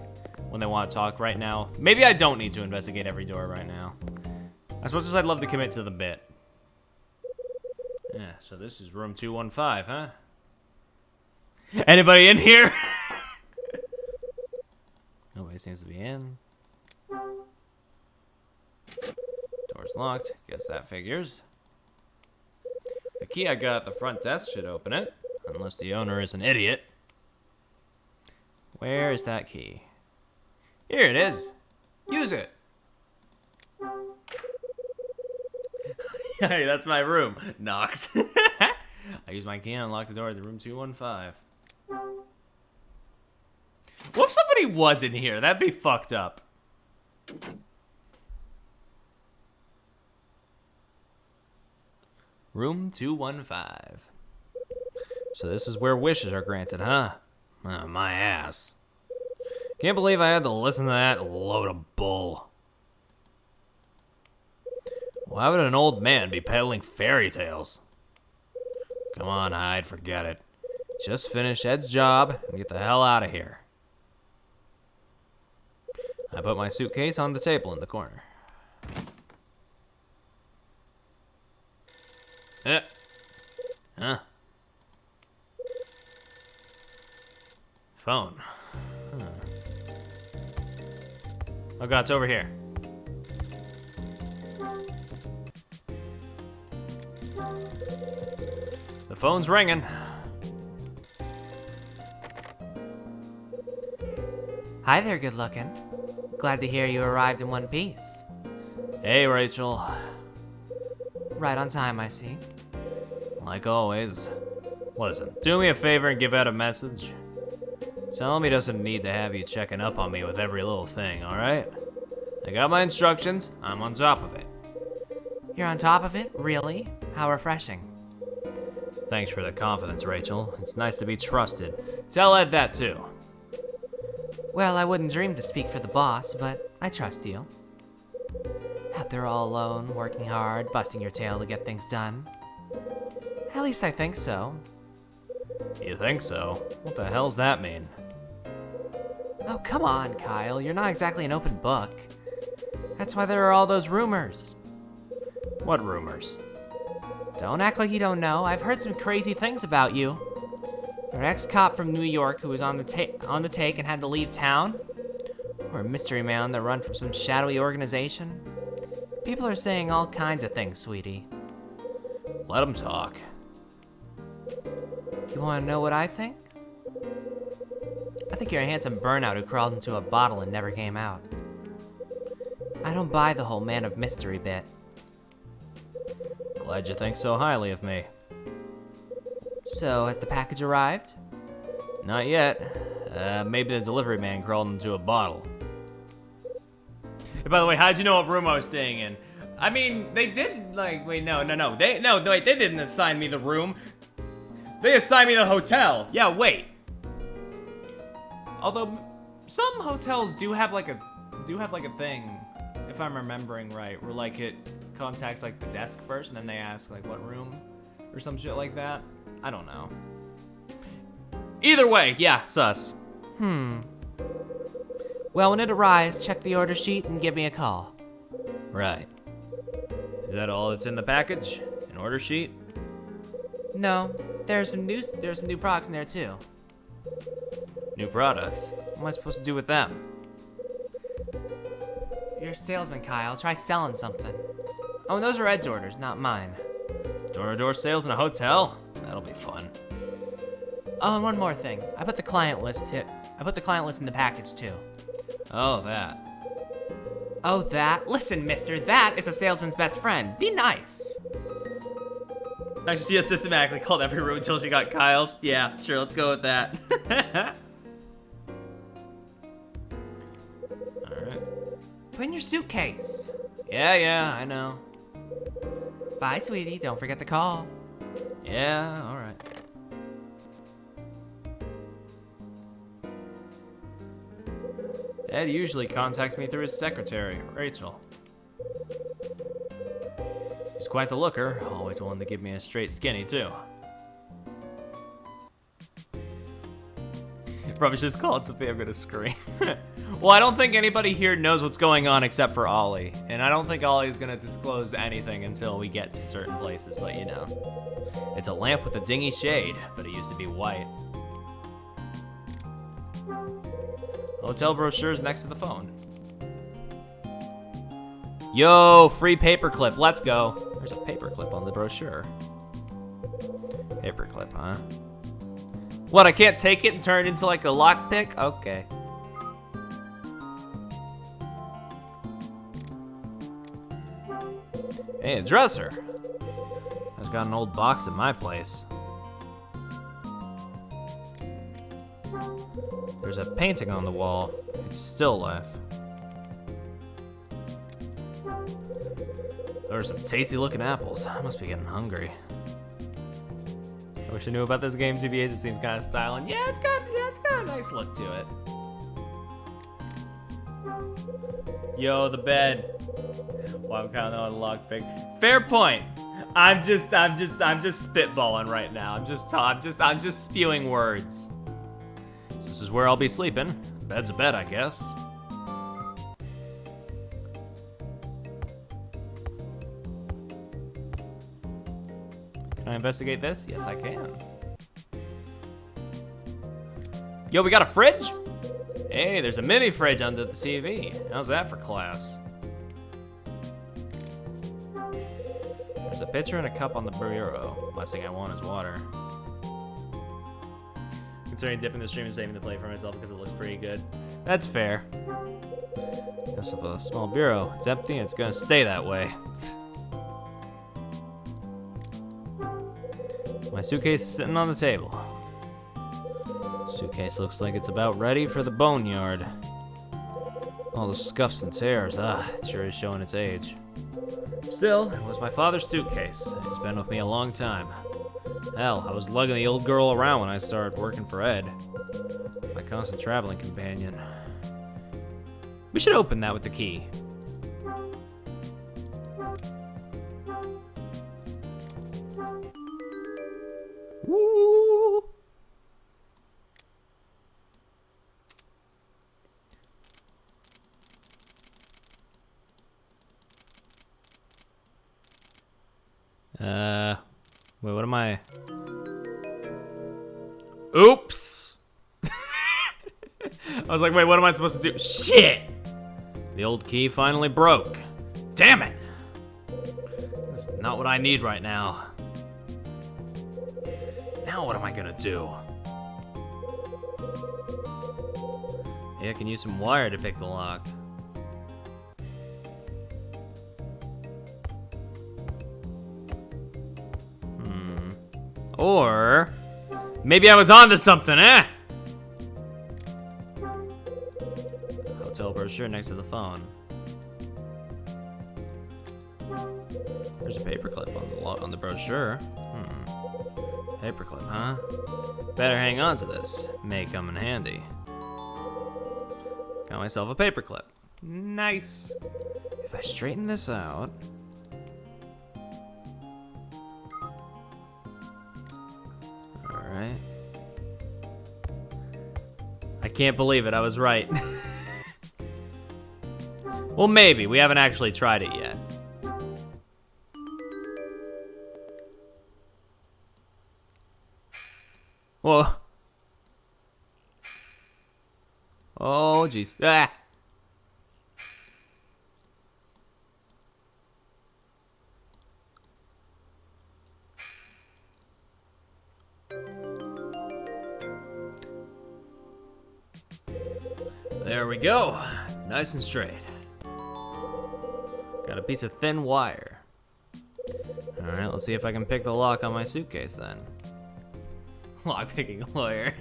[SPEAKER 1] when they want to talk right now. Maybe I don't need to investigate every door right now. As much as I'd love to commit to the bit. Yeah, so this is room 215, huh? Anybody in here? Nobody seems to be in. Door's locked. Guess that figures. key I got at the front desk should open it. Unless the owner is an idiot. Where is that key? Here it is. Use it. Hey, that's my room. Knocks. I use my key and unlock the door to room 215. What if somebody was in here? That'd be fucked up. Room 215. So this is where wishes are granted, huh? Oh, my ass. Can't believe I had to listen to that load of bull. Why would an old man be peddling fairy tales? Come on, Hyde, forget it. Just finish Ed's job and get the hell out of here. I put my suitcase on the table in the corner. Huh? Phone. Huh. Oh god, it's over here. The phone's ringing.
[SPEAKER 2] Hi there, good looking. Glad to hear you arrived in one piece.
[SPEAKER 1] Hey, Rachel.
[SPEAKER 2] Right on time, I see.
[SPEAKER 1] Like always. Listen, do me a favor and give Ed a message. Tell him he doesn't need to have you checking up on me with every little thing, alright? I got my instructions. I'm on top of it.
[SPEAKER 2] You're on top of it? Really? How refreshing.
[SPEAKER 1] Thanks for the confidence, Rachel. It's nice to be trusted. Tell Ed that too.
[SPEAKER 2] Well, I wouldn't dream to speak for the boss, but I trust you. Out there all alone, working hard, busting your tail to get things done. At least I think so.
[SPEAKER 1] You think so? What the hell's that mean?
[SPEAKER 2] Oh, come on, Kyle. You're not exactly an open book. That's why there are all those rumors.
[SPEAKER 1] What rumors?
[SPEAKER 2] Don't act like you don't know. I've heard some crazy things about you. You're an ex-cop from New York who was on the take and had to leave town. Or a mystery man that run from some shadowy organization. People are saying all kinds of things, sweetie.
[SPEAKER 1] Let them talk.
[SPEAKER 2] You want to know what I think? I think you're a handsome burnout who crawled into a bottle and never came out. I don't buy the whole man of mystery bit.
[SPEAKER 1] Glad you think so highly of me.
[SPEAKER 2] So, has the package arrived?
[SPEAKER 1] Not yet. Maybe the delivery man crawled into a bottle. Hey, by the way, how'd you know what room I was staying in? I mean, they did, like, wait, no. They didn't assign me the room. They assigned me the hotel. Yeah, wait. Although, some hotels do have like a thing, if I'm remembering right, where like it contacts like the desk first and then they ask like what room or some shit like that. I don't know. Either way, yeah, sus.
[SPEAKER 2] Well, when it arrives, check the order sheet and give me a call.
[SPEAKER 1] Right. Is that all that's in the package? An order sheet?
[SPEAKER 2] No, there's some new products in there too.
[SPEAKER 1] New products? What am I supposed to do with them?
[SPEAKER 2] You're a salesman, Kyle. Try selling something. Oh, and those are Ed's orders, not mine.
[SPEAKER 1] Door-to-door sales in a hotel? That'll be fun.
[SPEAKER 2] Oh, and one more thing. I put the client list in the package too.
[SPEAKER 1] Oh, that.
[SPEAKER 2] Oh, that? Listen, mister, that is a salesman's best friend. Be nice.
[SPEAKER 1] Actually, she has systematically called every room until she got Kyle's. Yeah, sure, let's go with that. Alright.
[SPEAKER 2] Put in your suitcase.
[SPEAKER 1] Yeah, I know.
[SPEAKER 2] Bye, sweetie. Don't forget to call.
[SPEAKER 1] Yeah, alright. Ed usually contacts me through his secretary, Rachel. She's quite the looker, always willing to give me a straight skinny, too. Probably just called Sophia, I'm gonna scream. Well, I don't think anybody here knows what's going on except for Ollie. And I don't think Ollie's gonna disclose anything until we get to certain places, but you know. It's a lamp with a dingy shade, but it used to be white. Hotel brochure's next to the phone. Yo, free paperclip, let's go. There's a paperclip on the brochure. Paperclip, huh? What, I can't take it and turn it into like a lockpick? Okay. Hey, a dresser. I've got an old box at my place. There's a painting on the wall. It's still life. There are some tasty looking apples. I must be getting hungry. I wish I knew about this game. TBH, it seems kind of styling. Yeah, it's got a nice look to it. Yo, the bed. Well, I'm counting on a lockpick. Fair point. I'm just spitballing right now. I'm just spewing words. This is where I'll be sleeping. Bed's a bed, I guess. Can I investigate this? Yes, I can. Yo, we got a fridge? Hey, there's a mini fridge under the TV. How's that for class? There's a pitcher and a cup on the bureau. Last thing I want is water. Considering dipping the stream and saving the plate for myself because it looks pretty good. That's fair. Just a small bureau. It's empty and it's gonna stay that way. My suitcase is sitting on the table. Suitcase looks like it's about ready for the boneyard. All the scuffs and tears, it sure is showing its age. Still, it was my father's suitcase. It's been with me a long time. Hell, I was lugging the old girl around when I started working for Ed, my constant traveling companion. We should open that with the key. Woo! Wait, what am I? Oops! I was like, wait, what am I supposed to do? Shit! The old key finally broke. Damn it! That's not what I need right now. Now what am I gonna do? Yeah, I can use some wire to pick the lock. Or maybe I was onto something, eh? Hotel brochure next to the phone. There's a paperclip on the brochure. Paperclip, huh? Better hang on to this. May come in handy. Got myself a paperclip. Nice. If I straighten this out. Alright. I can't believe it, I was right. Well, maybe. We haven't actually tried it yet. Whoa. Oh, jeez. Ah. There we go. Nice and straight. Got a piece of thin wire. Alright, let's see if I can pick the lock on my suitcase then. Lock-picking lawyer.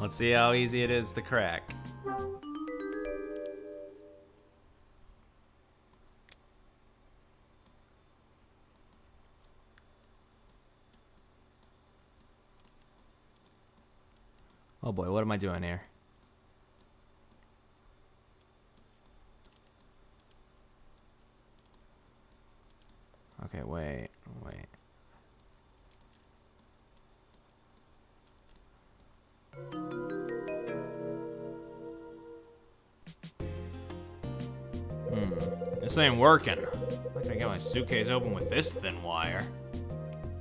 [SPEAKER 1] Let's see how easy it is to crack. Oh boy, what am I doing here? Okay, wait. This ain't working. I'm not gonna get my suitcase open with this thin wire.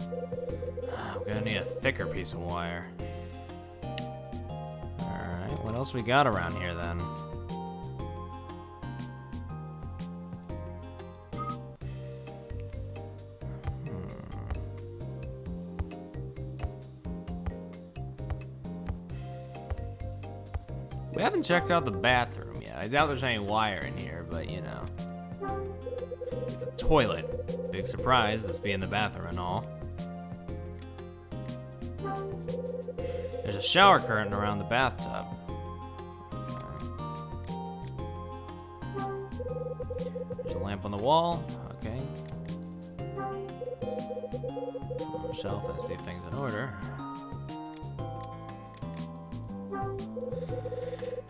[SPEAKER 1] I'm gonna need a thicker piece of wire. Alright, what else we got around here then? We haven't checked out the bathroom yet. I doubt there's any wire in here, but you know. It's a toilet. Big surprise, this being the bathroom and all. There's a shower curtain around the bathtub. Okay. There's a lamp on the wall. Okay. On the shelf, let's see if things in order.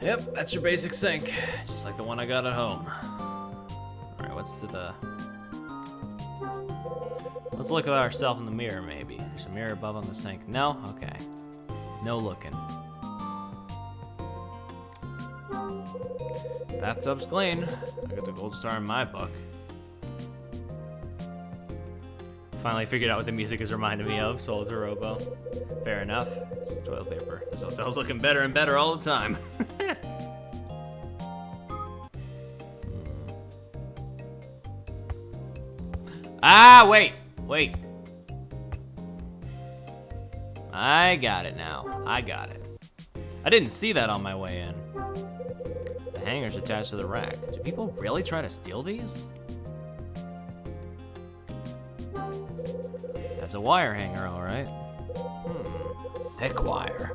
[SPEAKER 1] Yep, that's your basic sink, just like the one I got at home. All right, what's to the... Let's look at ourselves in the mirror, maybe. There's a mirror above on the sink. No? Okay. No looking. Bathtub's clean. I got the gold star in my book. Finally figured out what the music is reminding me of, Soul is a Robo. Fair enough. It's toilet paper. This hotel's looking better and better all the time. Ah, wait. I got it now. I got it. I didn't see that on my way in. The hanger's attached to the rack. Do people really try to steal these? That's a wire hanger, all right. Thick wire.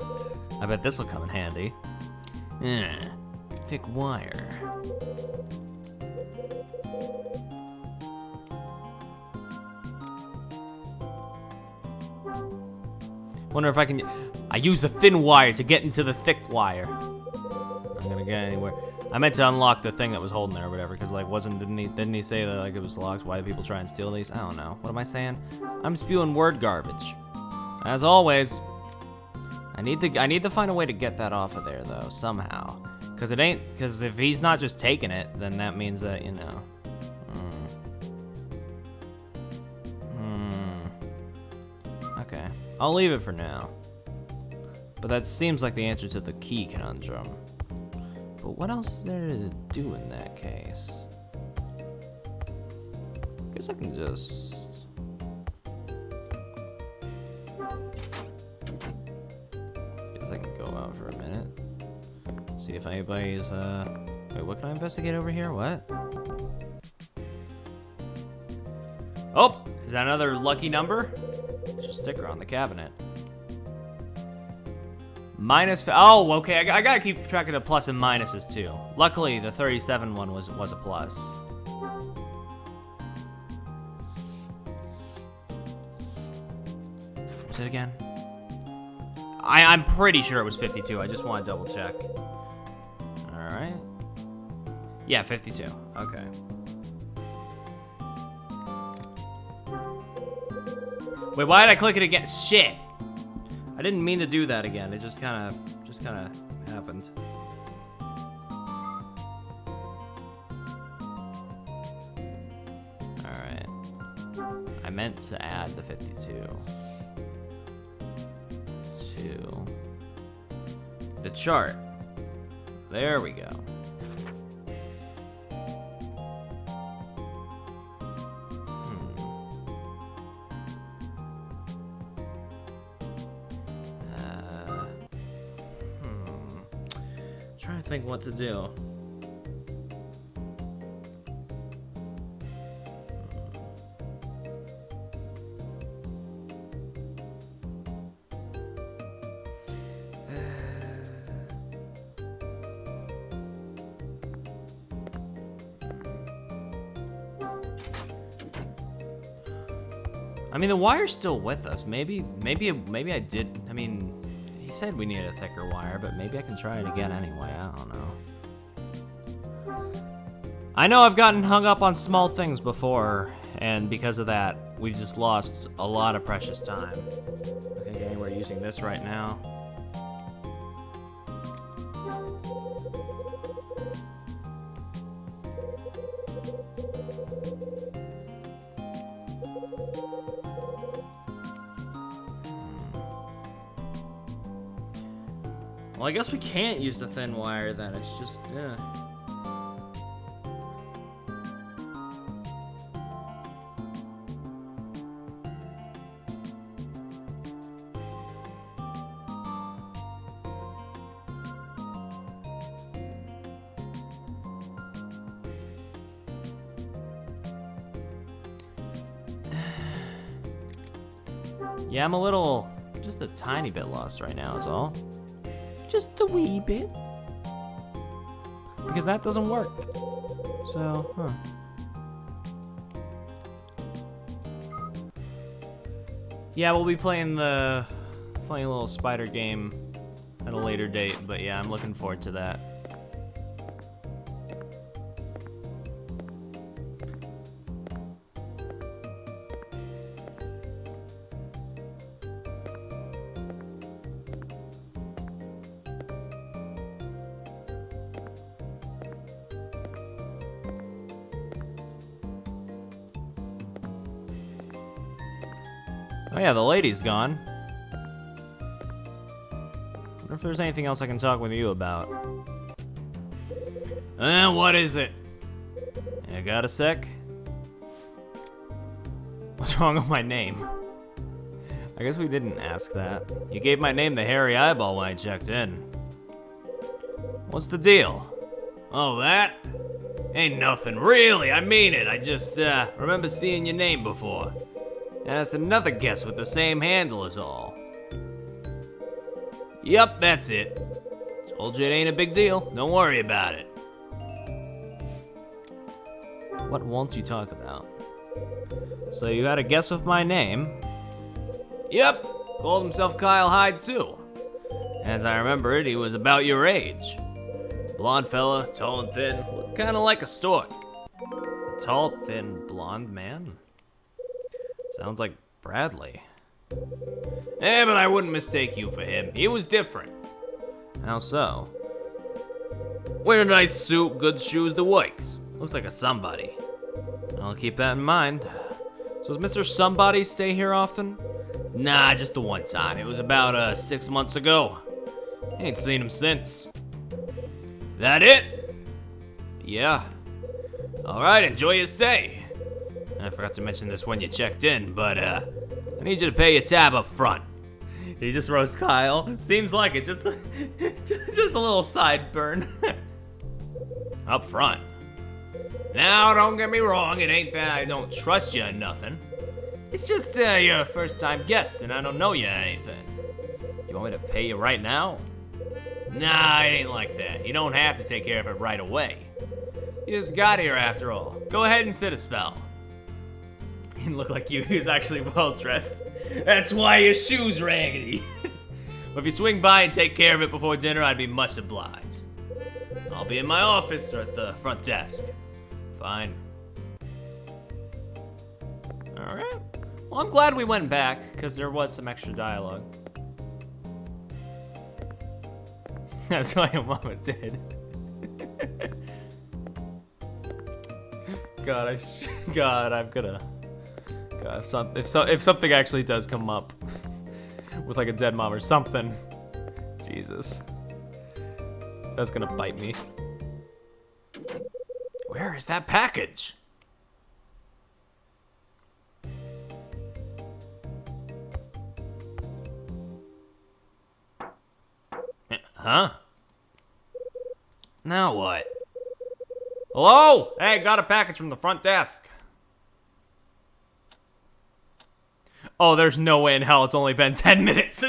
[SPEAKER 1] I bet this will come in handy. Thick wire. Wonder if I can. I use the thin wire to get into the thick wire. I'm gonna get anywhere. I meant to unlock the thing that was holding there or whatever, because like didn't he say that like it was locked? Why do people try and steal these? I don't know. What am I saying? I'm spewing word garbage. As always. I need to find a way to get that off of there though, somehow. Because if he's not just taking it, then that means that, you know. Okay. I'll leave it for now. But that seems like the answer to the key conundrum. But what else is there to do in that case? Guess I can just... Guess I can go out for a minute. See if anybody's, Wait, what can I investigate over here? What? Oh! Is that another lucky number? There's a sticker on the cabinet. Oh, okay. I gotta keep track of the plus and minuses too. Luckily, the 37 one was a plus. Was it again? I'm pretty sure it was 52. I just want to double check. All right. Yeah, 52. Okay. Wait, why did I click it again? Shit. I didn't mean to do that again. It just kind of happened. All right. I meant to add the 52 to the chart. There we go. Trying to think what to do. I mean, the wire's still with us. Maybe I did. I mean, he said we needed a thicker wire, but maybe I can try it again anyway. I don't know. I know I've gotten hung up on small things before, and because of that, we've just lost a lot of precious time. I think anywhere using this right now. Well, I guess we can't use the thin wire then. It's just, yeah. Yeah, I'm a little, just a tiny bit lost right now is all. Just a wee bit. Because that doesn't work. So, huh. Yeah, we'll be playing a little spider game at a later date, but yeah, I'm looking forward to that. Oh yeah, the lady's gone. Wonder if there's anything else I can talk with you about. What is it? You got a sec? What's wrong with my name? I guess we didn't ask that. You gave my name the hairy eyeball when I checked in. What's the deal? Oh, that? Ain't nothing, really, I mean it. I just, remember seeing your name before. And it's another guest with the same handle as all. Yup, that's it. Told you it ain't a big deal. Don't worry about it. What won't you talk about? So you had a guess with my name? Yep, called himself Kyle Hyde too. As I remember it, he was about your age. Blonde fella, tall and thin, looked kinda like a stork. A tall, thin, blonde man? Sounds like Bradley. But I wouldn't mistake you for him. He was different. How so? Wearing a nice suit, good shoes, the works. Looked like a somebody. I'll keep that in mind. So does Mr. Somebody stay here often? Nah, just the one time. It was about 6 months ago. Ain't seen him since. That it? Yeah. Alright, enjoy your stay. I forgot to mention this when you checked in, but I need you to pay your tab up front. He just roast Kyle. Seems like it, just a little sideburn. Up front. Now, don't get me wrong, it ain't that I don't trust you or nothing. It's just you're a first-time guest and I don't know you or anything. You want me to pay you right now? Nah, it ain't like that. You don't have to take care of it right away. You just got here after all. Go ahead and sit a spell. He didn't look like you. He was actually well-dressed. That's why your shoes raggedy. But if you swing by and take care of it before dinner, I'd be much obliged. I'll be in my office or at the front desk. Fine. All right. Well, I'm glad we went back, because there was some extra dialogue. That's why your mama did. God, I'm gonna... God, if something actually does come up with like a dead mom or something, Jesus, that's gonna bite me. Where is that package? Huh? Now what? Hello? Hey, got a package from the front desk. Oh, there's no way in hell it's only been 10 minutes.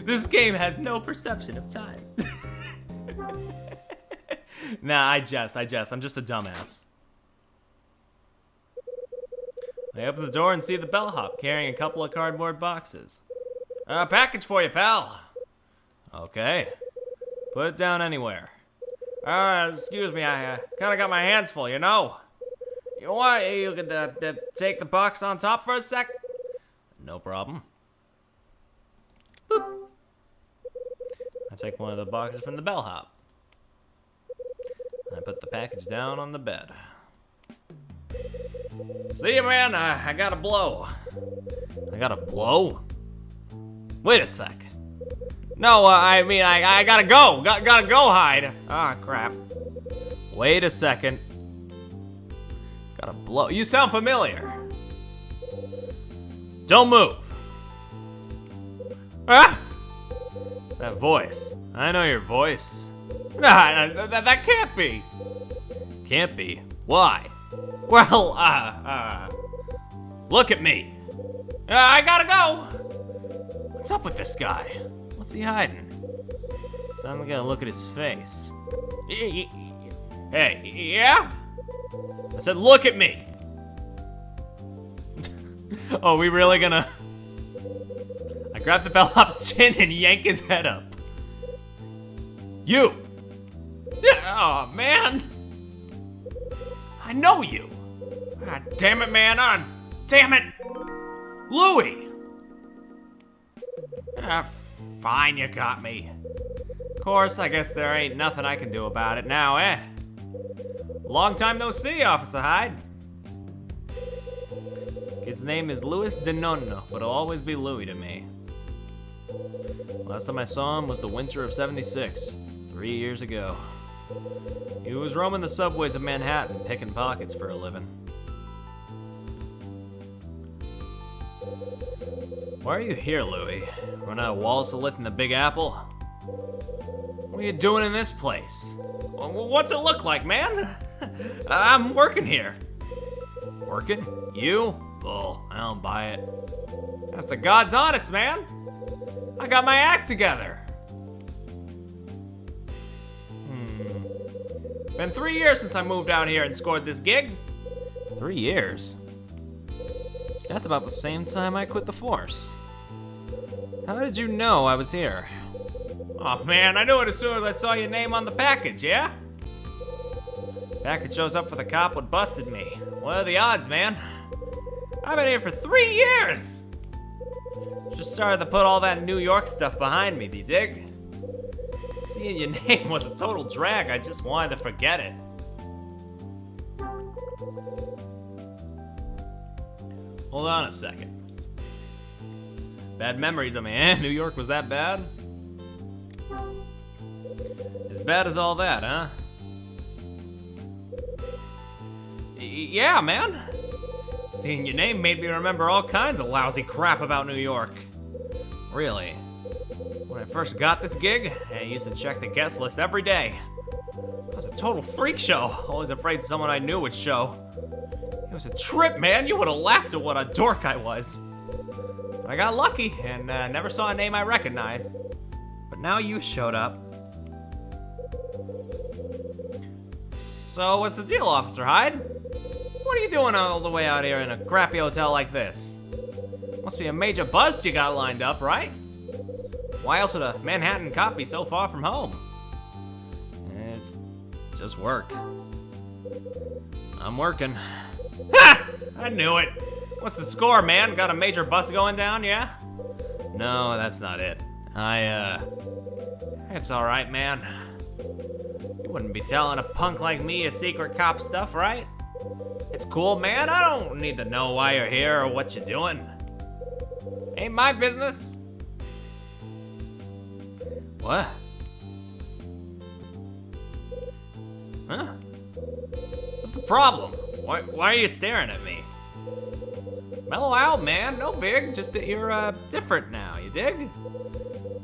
[SPEAKER 1] This game has no perception of time. Nah, I jest. I'm just a dumbass. I open the door and see the bellhop carrying a couple of cardboard boxes. A package for you, pal. Okay. Put it down anywhere. Excuse me, I kind of got my hands full, you know? You want, you could take the box on top for a sec? No problem. Boop. I take one of the boxes from the bellhop. I put the package down on the bed. See you, man, I got a blow. I got a blow? Wait a sec. No, I mean, I gotta go. Gotta go, Hyde. Ah, crap. Wait a second. Gotta blow. You sound familiar. Don't move. Ah! That voice. I know your voice. Nah, that can't be. Can't be. Why? Well, Look at me. I gotta go. What's up with this guy? What's he hiding? I'm gonna look at his face. Hey, yeah? I said, look at me. Oh, we really gonna... I grab the bellhop's chin and yank his head up. You! Oh, man! I know you! God damn it, man! Damn it! Louie! Fine, you got me. Of course, I guess there ain't nothing I can do about it now, eh? Long time no see, Officer Hyde. Kid's name is Louis de Nonno, but it'll always be Louie to me. Last time I saw him was the winter of '76, 3 years ago. He was roaming the subways of Manhattan, picking pockets for a living. Why are you here, Louie? Run out of walls to lift in the Big Apple? What are you doing in this place? What's it look like, man? I'm working here. Working? You? Bull, I don't buy it. That's the God's honest, man. I got my act together. Been 3 years since I moved out here and scored this gig. 3 years? That's about the same time I quit the force. How did you know I was here? Oh man, I knew it as soon as I saw your name on the package, yeah? Package shows up for the cop what busted me. What are the odds, man? I've been here for 3 years! Just started to put all that New York stuff behind me, do you dig? Seeing your name was a total drag, I just wanted to forget it. Hold on a second. Bad memories of me, eh? New York was that bad? As bad as all that, huh? Yeah, man. Seeing your name made me remember all kinds of lousy crap about New York. Really? When I first got this gig, I used to check the guest list every day. It was a total freak show. Always afraid someone I knew would show. It was a trip, man. You would have laughed at what a dork I was. But I got lucky and never saw a name I recognized. But now you showed up. So what's the deal, Officer Hyde? What are you doing all the way out here in a crappy hotel like this? Must be a major bust you got lined up, right? Why else would a Manhattan cop be so far from home? It's just work. I'm working. Ha! I knew it. What's the score, man? Got a major bust going down, yeah? No, that's not it. It's all right, man. You wouldn't be telling a punk like me your secret cop stuff, right? It's cool, man. I don't need to know why you're here or what you're doing. Ain't my business. What? Huh? What's the problem? Why are you staring at me? Mellow out, man. No big. Just that you're different now. You dig?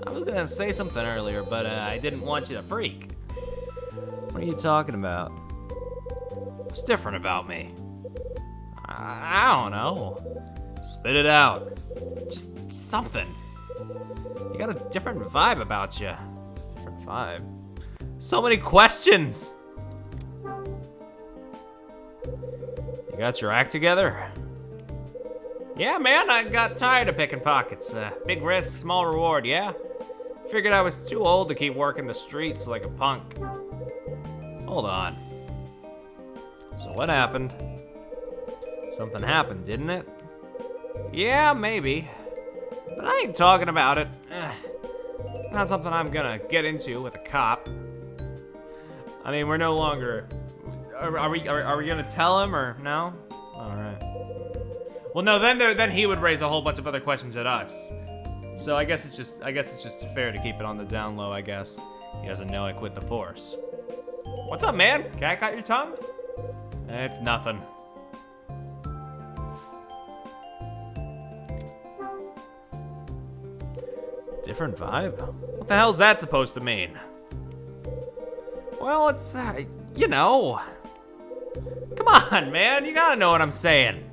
[SPEAKER 1] I was gonna say something earlier, but I didn't want you to freak. What are you talking about? What's different about me? I don't know. Spit it out. Just something. You got a different vibe about you. Different vibe. So many questions. You got your act together? Yeah, man, I got tired of picking pockets. Big risk, small reward, yeah? Figured I was too old to keep working the streets like a punk. Hold on. So what happened? Something happened, didn't it? Yeah, maybe. But I ain't talking about it. Not something I'm gonna get into with a cop. I mean, we're no longer... Are we gonna tell him or no? All right. Well, no. Then he would raise a whole bunch of other questions at us. So I guess it's just fair to keep it on the down low. I guess he doesn't know I quit the force. What's up, man? Cat got your tongue? It's nothing. Different vibe? What the hell's that supposed to mean? Well, it's, you know. Come on, man, you gotta know what I'm saying.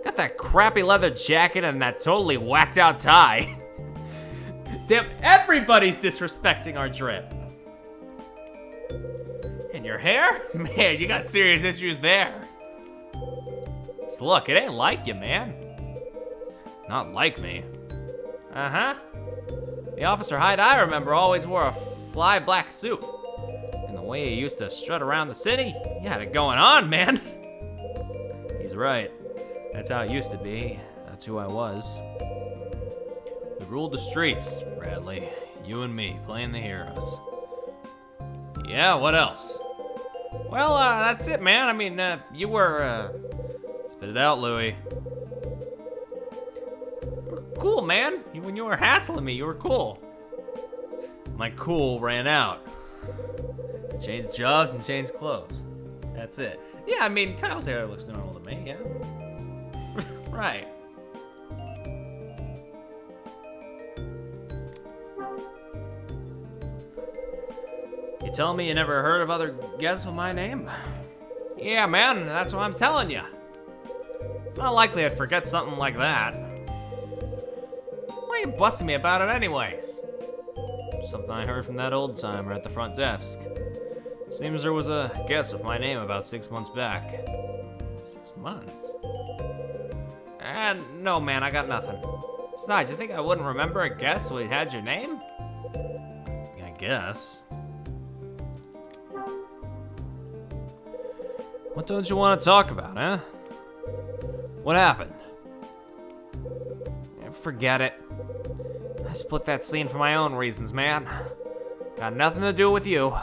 [SPEAKER 1] Got that crappy leather jacket and that totally whacked out tie. Damn, everybody's disrespecting our drip. And your hair? Man, you got serious issues there. So look, it ain't like you, man. Not like me. Uh-huh. The Officer Hyde I remember always wore a fly black suit. And the way he used to strut around the city, you had it going on, man. He's right. That's how it used to be. That's who I was. We ruled the streets, Bradley. You and me, playing the heroes. Yeah, what else? Well, that's it, man. I mean, you were, spit it out, Louie. You were cool, man. When you were hassling me, you were cool. My cool ran out. I changed jobs and changed clothes. That's it. Yeah, I mean, Kyle's hair looks normal to me, yeah. Right. You tell me you never heard of other guests with my name? Yeah, man, that's what I'm telling you. Not likely I'd forget something like that. Why are you busting me about it anyways? Something I heard from that old timer at the front desk. Seems there was a guest with my name about 6 months back. 6 months? No, man, I got nothing. Besides, you think I wouldn't remember a guest who had your name? I guess. What don't you want to talk about, huh? What happened? Forget it. I split that scene for my own reasons, man. Got nothing to do with you.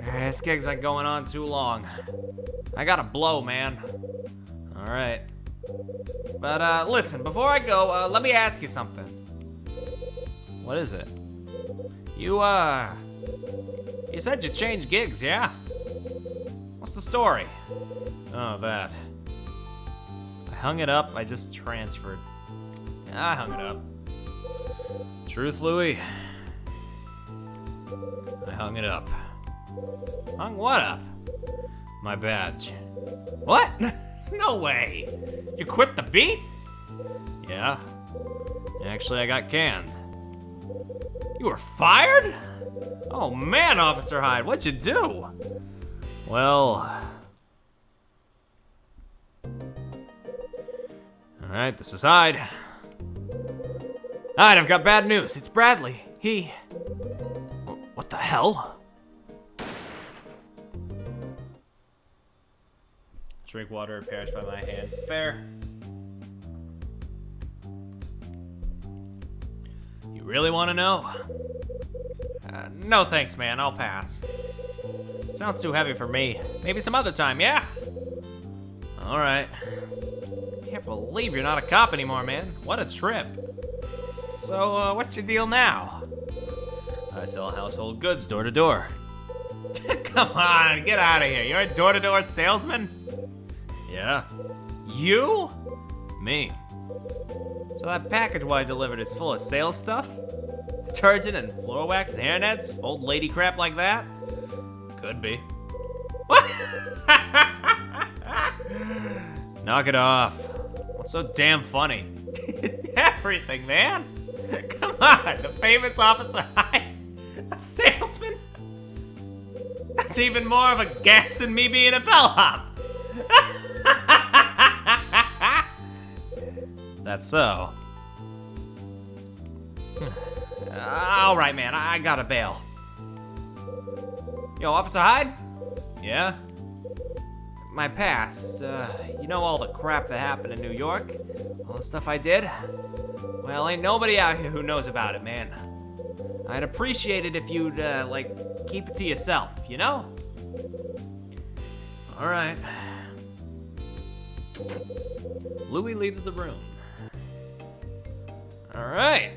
[SPEAKER 1] This gig's been going on too long. I gotta blow, man. Alright. But, listen, before I go, let me ask you something. What is it? You said you changed gigs, yeah? What's the story? Oh, that. I hung it up, I just transferred. I hung it up. Truth, Louie? I hung it up. Hung what up? My badge. What? No way! You quit the beat? Yeah. Actually, I got canned. You were fired? Oh man, Officer Hyde, what'd you do? Well... Alright, this is Hyde. Hyde, I've got bad news. It's Bradley. He... What the hell? Drink water and perish by my hands. Fair. You really want to know? No thanks, man. I'll pass. Sounds too heavy for me. Maybe some other time, yeah? Alright. Can't believe you're not a cop anymore, man. What a trip. So, what's your deal now? I sell household goods door to door. Come on, get out of here. You're a door-to-door salesman? Yeah. You? Me. So that package I delivered is full of sales stuff? Detergent and floor wax and hairnets? Old lady crap like that? Could be. Knock it off. What's so damn funny? Everything, man. Come on, the famous Officer Hyde, a salesman? That's even more of a gas than me being a bellhop. That's so. All right, man, I gotta bail. Yo, Officer Hyde? Yeah? My past, you know all the crap that happened in New York? All the stuff I did? Well, ain't nobody out here who knows about it, man. I'd appreciate it if you'd, like, keep it to yourself, you know? All right. Louis leaves the room. All right.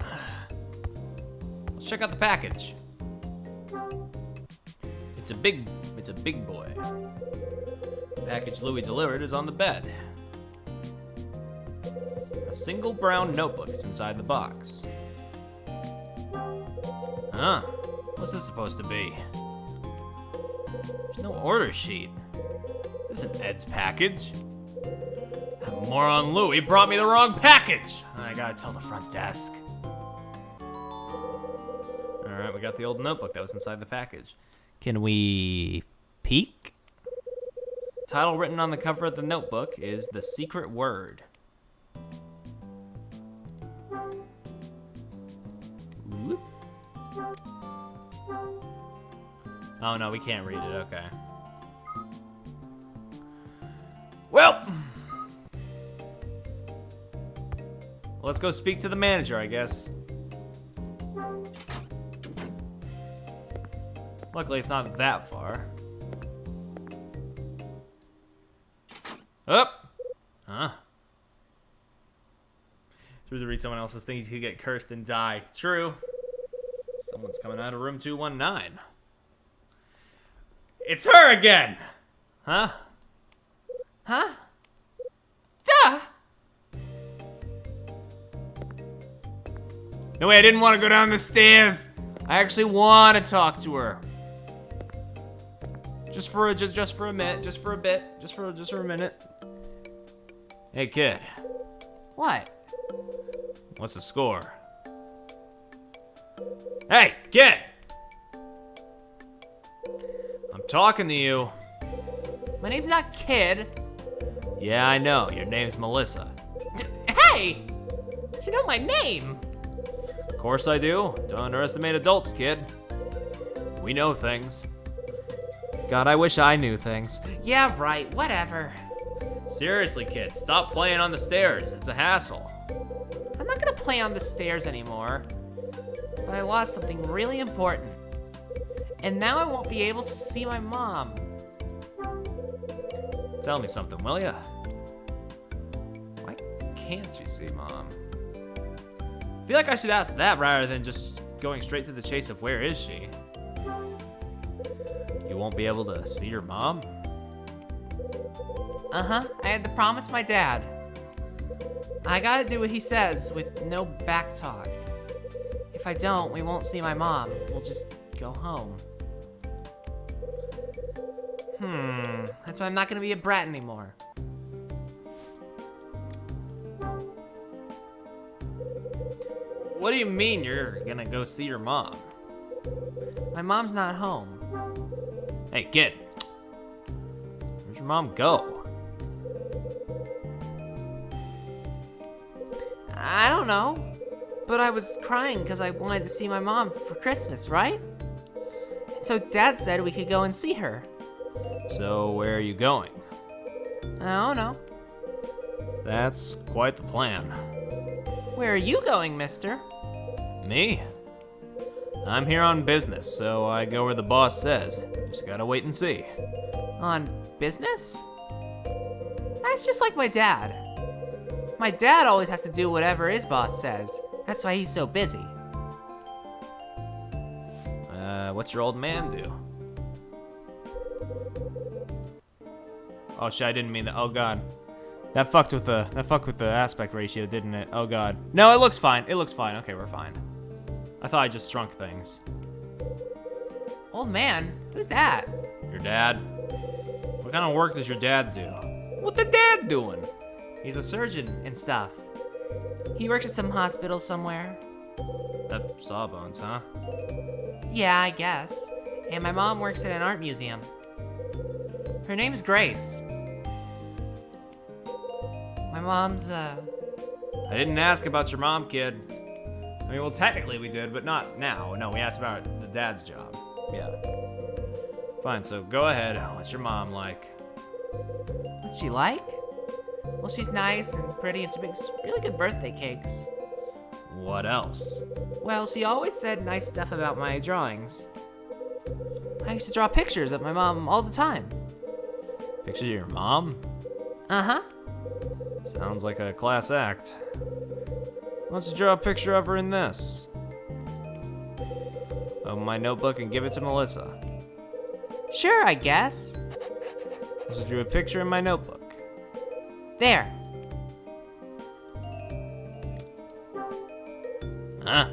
[SPEAKER 1] Let's check out the package. It's a big boy. The package Louis delivered is on the bed. A single brown notebook is inside the box. Huh? What's this supposed to be? There's no order sheet. This isn't Ed's package. moron Louie brought me the wrong package. I gotta tell the front desk. Alright, we got the old notebook that was inside the package. Can we peek? Title written on the cover of the notebook is The Secret Word. Whoop. Oh no, we can't read it, okay. Well, let's go speak to the manager, I guess. Luckily, it's not that far. Up! Huh? Through to read someone else's things, you could get cursed and die. True. Someone's coming out of room 219. It's her again! Huh?
[SPEAKER 2] Huh? Duh!
[SPEAKER 1] No way, I didn't want to go down the stairs. I actually want to talk to her. Just for a minute, just for a bit, just for a minute. Hey kid,
[SPEAKER 2] What?
[SPEAKER 1] what's the score? Hey kid! I'm talking to you.
[SPEAKER 2] My name's not Kid.
[SPEAKER 1] Yeah, I know. Your name's Melissa.
[SPEAKER 2] Hey! You know my name.
[SPEAKER 1] Of course I do. Don't underestimate adults, kid. We know things. God, I wish I knew things.
[SPEAKER 2] Yeah, right, whatever.
[SPEAKER 1] Seriously, kid, stop playing on the stairs. It's a hassle.
[SPEAKER 2] I'm not gonna play on the stairs anymore. But I lost something really important. And now I won't be able to see my mom.
[SPEAKER 1] Tell me something, will ya? Why can't you see Mom? I feel like I should ask that rather than just going straight to the chase of where is she? You won't be able to see your mom?
[SPEAKER 2] Uh-huh, I had to promise my dad. I gotta do what he says with no back talk. If I don't, we won't see my mom. We'll just go home. That's why I'm not gonna be a brat anymore.
[SPEAKER 1] What do you mean you're gonna go see your mom?
[SPEAKER 2] My mom's not home.
[SPEAKER 1] Hey, kid. Where'd your mom go?
[SPEAKER 2] I don't know. But I was crying because I wanted to see my mom for Christmas, right? So Dad said we could go and see her.
[SPEAKER 1] So, where are you going?
[SPEAKER 2] I don't know.
[SPEAKER 1] That's quite the plan.
[SPEAKER 2] Where are you going, mister?
[SPEAKER 1] Me? I'm here on business, so I go where the boss says. Just gotta wait and see.
[SPEAKER 2] On business? That's just like my dad. My dad always has to do whatever his boss says. That's why he's so busy.
[SPEAKER 1] What's your old man do? Oh shit, I didn't mean that. Oh god. That fucked with the aspect ratio, didn't it? Oh god. No, it looks fine. It looks fine. Okay, we're fine. I thought I just shrunk things.
[SPEAKER 2] Old man? Who's that?
[SPEAKER 1] Your dad? What kind of work does your dad do? What the dad doing?
[SPEAKER 2] He's a surgeon and stuff. He works at some hospital somewhere.
[SPEAKER 1] That Sawbones, huh?
[SPEAKER 2] Yeah, I guess. And my mom works at an art museum. Her name's Grace. My mom's,
[SPEAKER 1] I didn't ask about your mom, kid. I mean, well, technically we did, but not now. No, we asked about the dad's job. Yeah. Fine, so go ahead. What's your mom like?
[SPEAKER 2] What's she like? Well, she's nice and pretty and she makes really good birthday cakes.
[SPEAKER 1] What else?
[SPEAKER 2] Well, she always said nice stuff about my drawings. I used to draw pictures of my mom all the time.
[SPEAKER 1] Pictures of your mom?
[SPEAKER 2] Uh-huh.
[SPEAKER 1] Sounds like a class act. Why don't you draw a picture of her in this? Open my notebook and give it to Melissa.
[SPEAKER 2] Sure, I guess.
[SPEAKER 1] Just drew a picture in my notebook.
[SPEAKER 2] There.
[SPEAKER 1] Huh?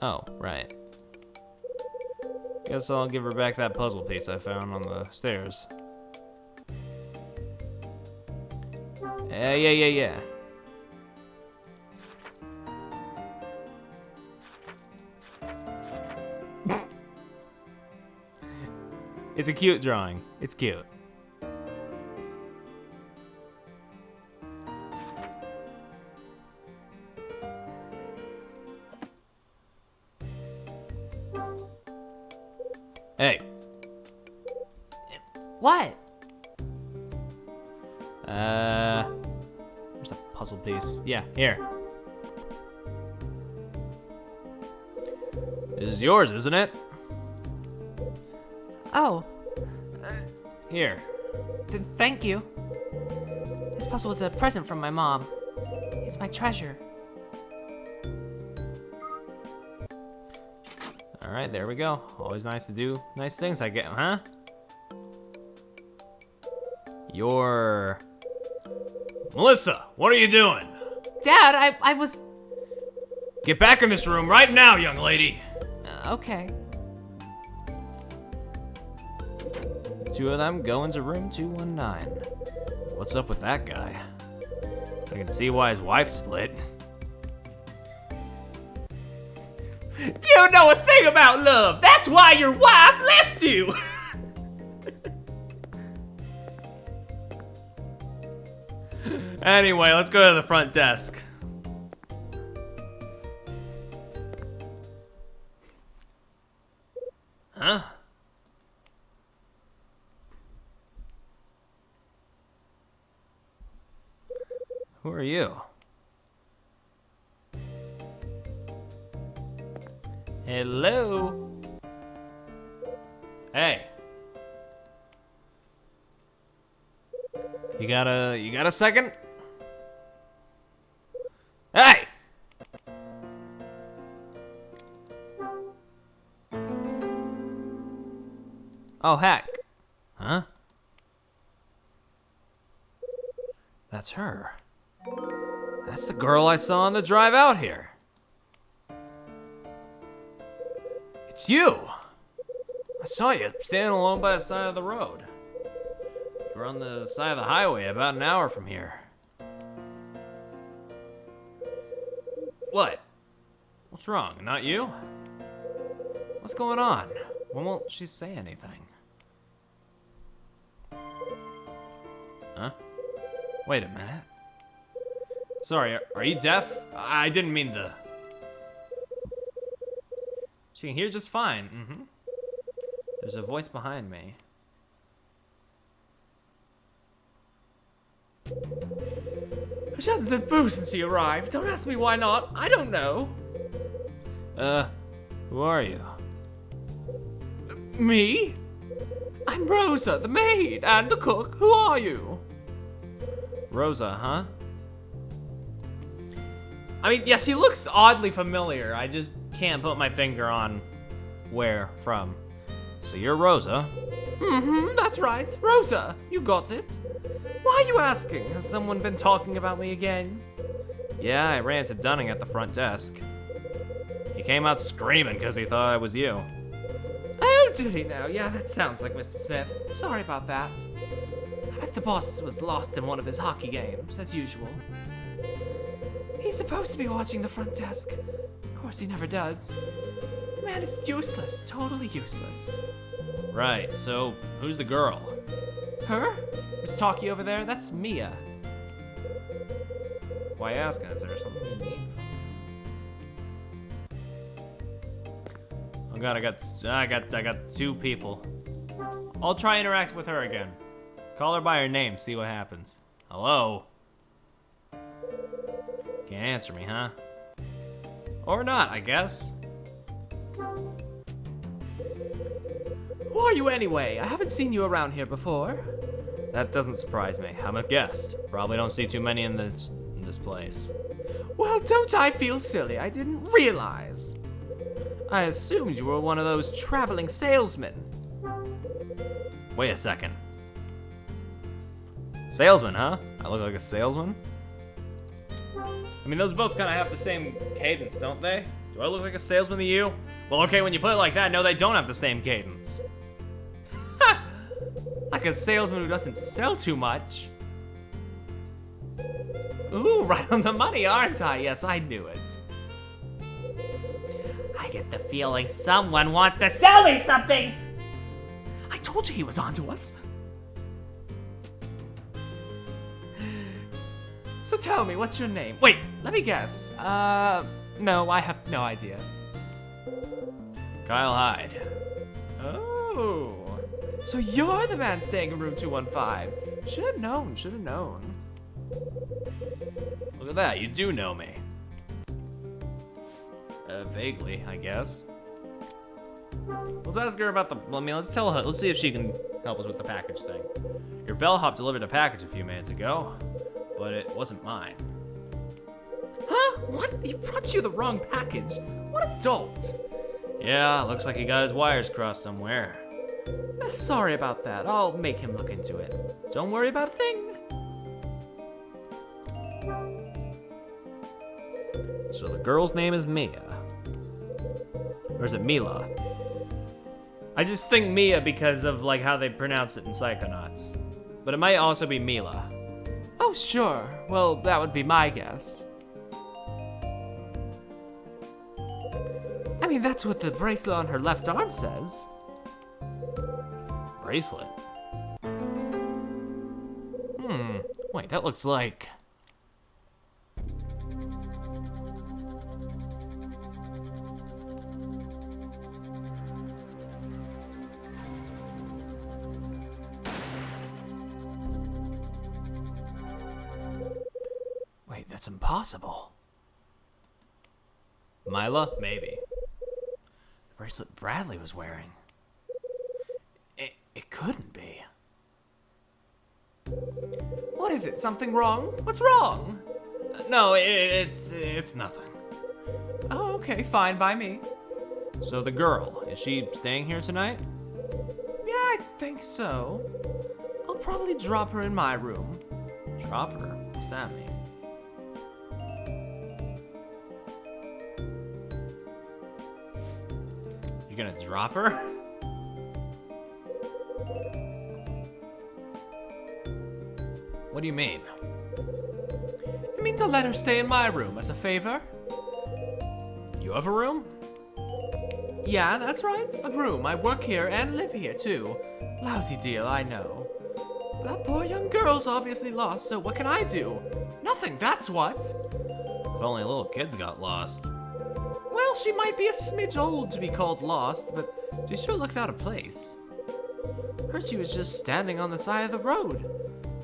[SPEAKER 1] Oh, right. Guess I'll give her back that puzzle piece I found on the stairs. Yeah. It's a cute drawing. It's cute. Hey.
[SPEAKER 2] What?
[SPEAKER 1] Where's the puzzle piece? Yeah, here. This is yours, isn't it?
[SPEAKER 2] Oh,
[SPEAKER 1] Here.
[SPEAKER 2] thank you. This puzzle was a present from my mom. It's my treasure.
[SPEAKER 1] All right, there we go. Always nice to do nice things, I get, huh? You're... Melissa, what are you doing?
[SPEAKER 2] Dad, I was...
[SPEAKER 1] Get back in this room right now, young lady.
[SPEAKER 2] Okay.
[SPEAKER 1] Two of them go into room 219. What's up with that guy? I can see why his wife split.
[SPEAKER 2] You don't know a thing about love. That's why your wife left you.
[SPEAKER 1] Anyway, let's go to the front desk. Huh? Who are you? Hello? Hey. You got a second? Hey! Oh, heck. Huh? That's her. That's the girl I saw on the drive out here. It's you! I saw you standing alone by the side of the road. You were on the side of the highway about an hour from here. What? What's wrong? Not you? What's going on? Why won't she say anything? Huh? Wait a minute. Sorry, are you deaf? I didn't mean the... She can hear just fine. Mm-hmm. There's a voice behind me.
[SPEAKER 2] She hasn't said boo since she arrived. Don't ask me why not. I don't know.
[SPEAKER 1] Who are you?
[SPEAKER 2] Me? I'm Rosa, the maid, and the cook. Who are you?
[SPEAKER 1] Rosa, huh?
[SPEAKER 2] I mean, yeah, she looks oddly familiar. I just can't put my finger on where from.
[SPEAKER 1] So you're Rosa.
[SPEAKER 2] Mm-hmm, that's right. Rosa, you got it. Why are you asking? Has someone been talking about me again?
[SPEAKER 1] Yeah, I ran to Dunning at the front desk. He came out screaming because he thought I was you.
[SPEAKER 2] Oh, did he now? Yeah, that sounds like Mr. Smith. Sorry about that. I bet the boss was lost in one of his hockey games, as usual. He's supposed to be watching the front desk. Of course, he never does. The man is useless, totally useless.
[SPEAKER 1] Right, so who's the girl?
[SPEAKER 2] Her? Miss Talkie over there? That's Mia.
[SPEAKER 1] Why asking? Is there something you need? Oh god, I got two people. I'll try interact with her again. Call her by her name, see what happens. Hello? Can't answer me, huh? Or not, I guess.
[SPEAKER 2] Who are you anyway? I haven't seen you around here before.
[SPEAKER 1] That doesn't surprise me. I'm a guest. Probably don't see too many in this place.
[SPEAKER 2] Well, don't I feel silly? I didn't realize. I assumed you were one of those traveling salesmen.
[SPEAKER 1] Wait a second. Salesman, huh? I look like a salesman? I mean, those both kind of have the same cadence, don't they? Do I look like a salesman to you? Well, okay, when you put it like that, no, they don't have the same cadence.
[SPEAKER 2] Like a salesman who doesn't sell too much. Ooh, right on the money, aren't I? Yes, I knew it. I get the feeling someone wants to sell me something! I told you he was onto us. So tell me, what's your name? Wait, let me guess. No, I have no idea.
[SPEAKER 1] Kyle Hyde.
[SPEAKER 2] Oh, so you're the man staying in room 215. Should've known, should've known.
[SPEAKER 1] Look at that, you do know me. Vaguely, I guess. Let's ask her about the, let's tell her, let's see if she can help us with the package thing. Your bellhop delivered a package a few minutes ago, but it wasn't mine.
[SPEAKER 2] Huh? What? He brought you the wrong package. What a dolt.
[SPEAKER 1] Yeah, looks like he got his wires crossed somewhere.
[SPEAKER 2] Sorry about that. I'll make him look into it. Don't worry about a thing.
[SPEAKER 1] So the girl's name is Mia. Or is it Mila? I just think Mia because of like how they pronounce it in Psychonauts. But it might also be Mila.
[SPEAKER 2] Oh, sure. Well, that would be my guess. I mean, that's what the bracelet on her left arm says.
[SPEAKER 1] Bracelet?
[SPEAKER 2] Wait, that looks like... Wait, that's impossible.
[SPEAKER 1] Mila? Maybe.
[SPEAKER 2] The bracelet Bradley was wearing. It couldn't be. What is it? Something wrong? What's wrong?
[SPEAKER 1] No, it's nothing.
[SPEAKER 2] Oh, okay, fine by me.
[SPEAKER 1] So the girl, is she staying here tonight?
[SPEAKER 2] Yeah, I think so. I'll probably drop her in my room.
[SPEAKER 1] Drop her? What's that mean? You're gonna drop her? What do you mean?
[SPEAKER 2] It means I'll let her stay in my room as a favor.
[SPEAKER 1] You have a room?
[SPEAKER 2] Yeah, that's right. A room. I work here and live here, too. Lousy deal, I know. That poor young girl's obviously lost, so what can I do? Nothing, that's what.
[SPEAKER 1] If only little kids got lost.
[SPEAKER 2] Well, she might be a smidge old to be called lost, but she sure looks out of place. Heard she was just standing on the side of the road.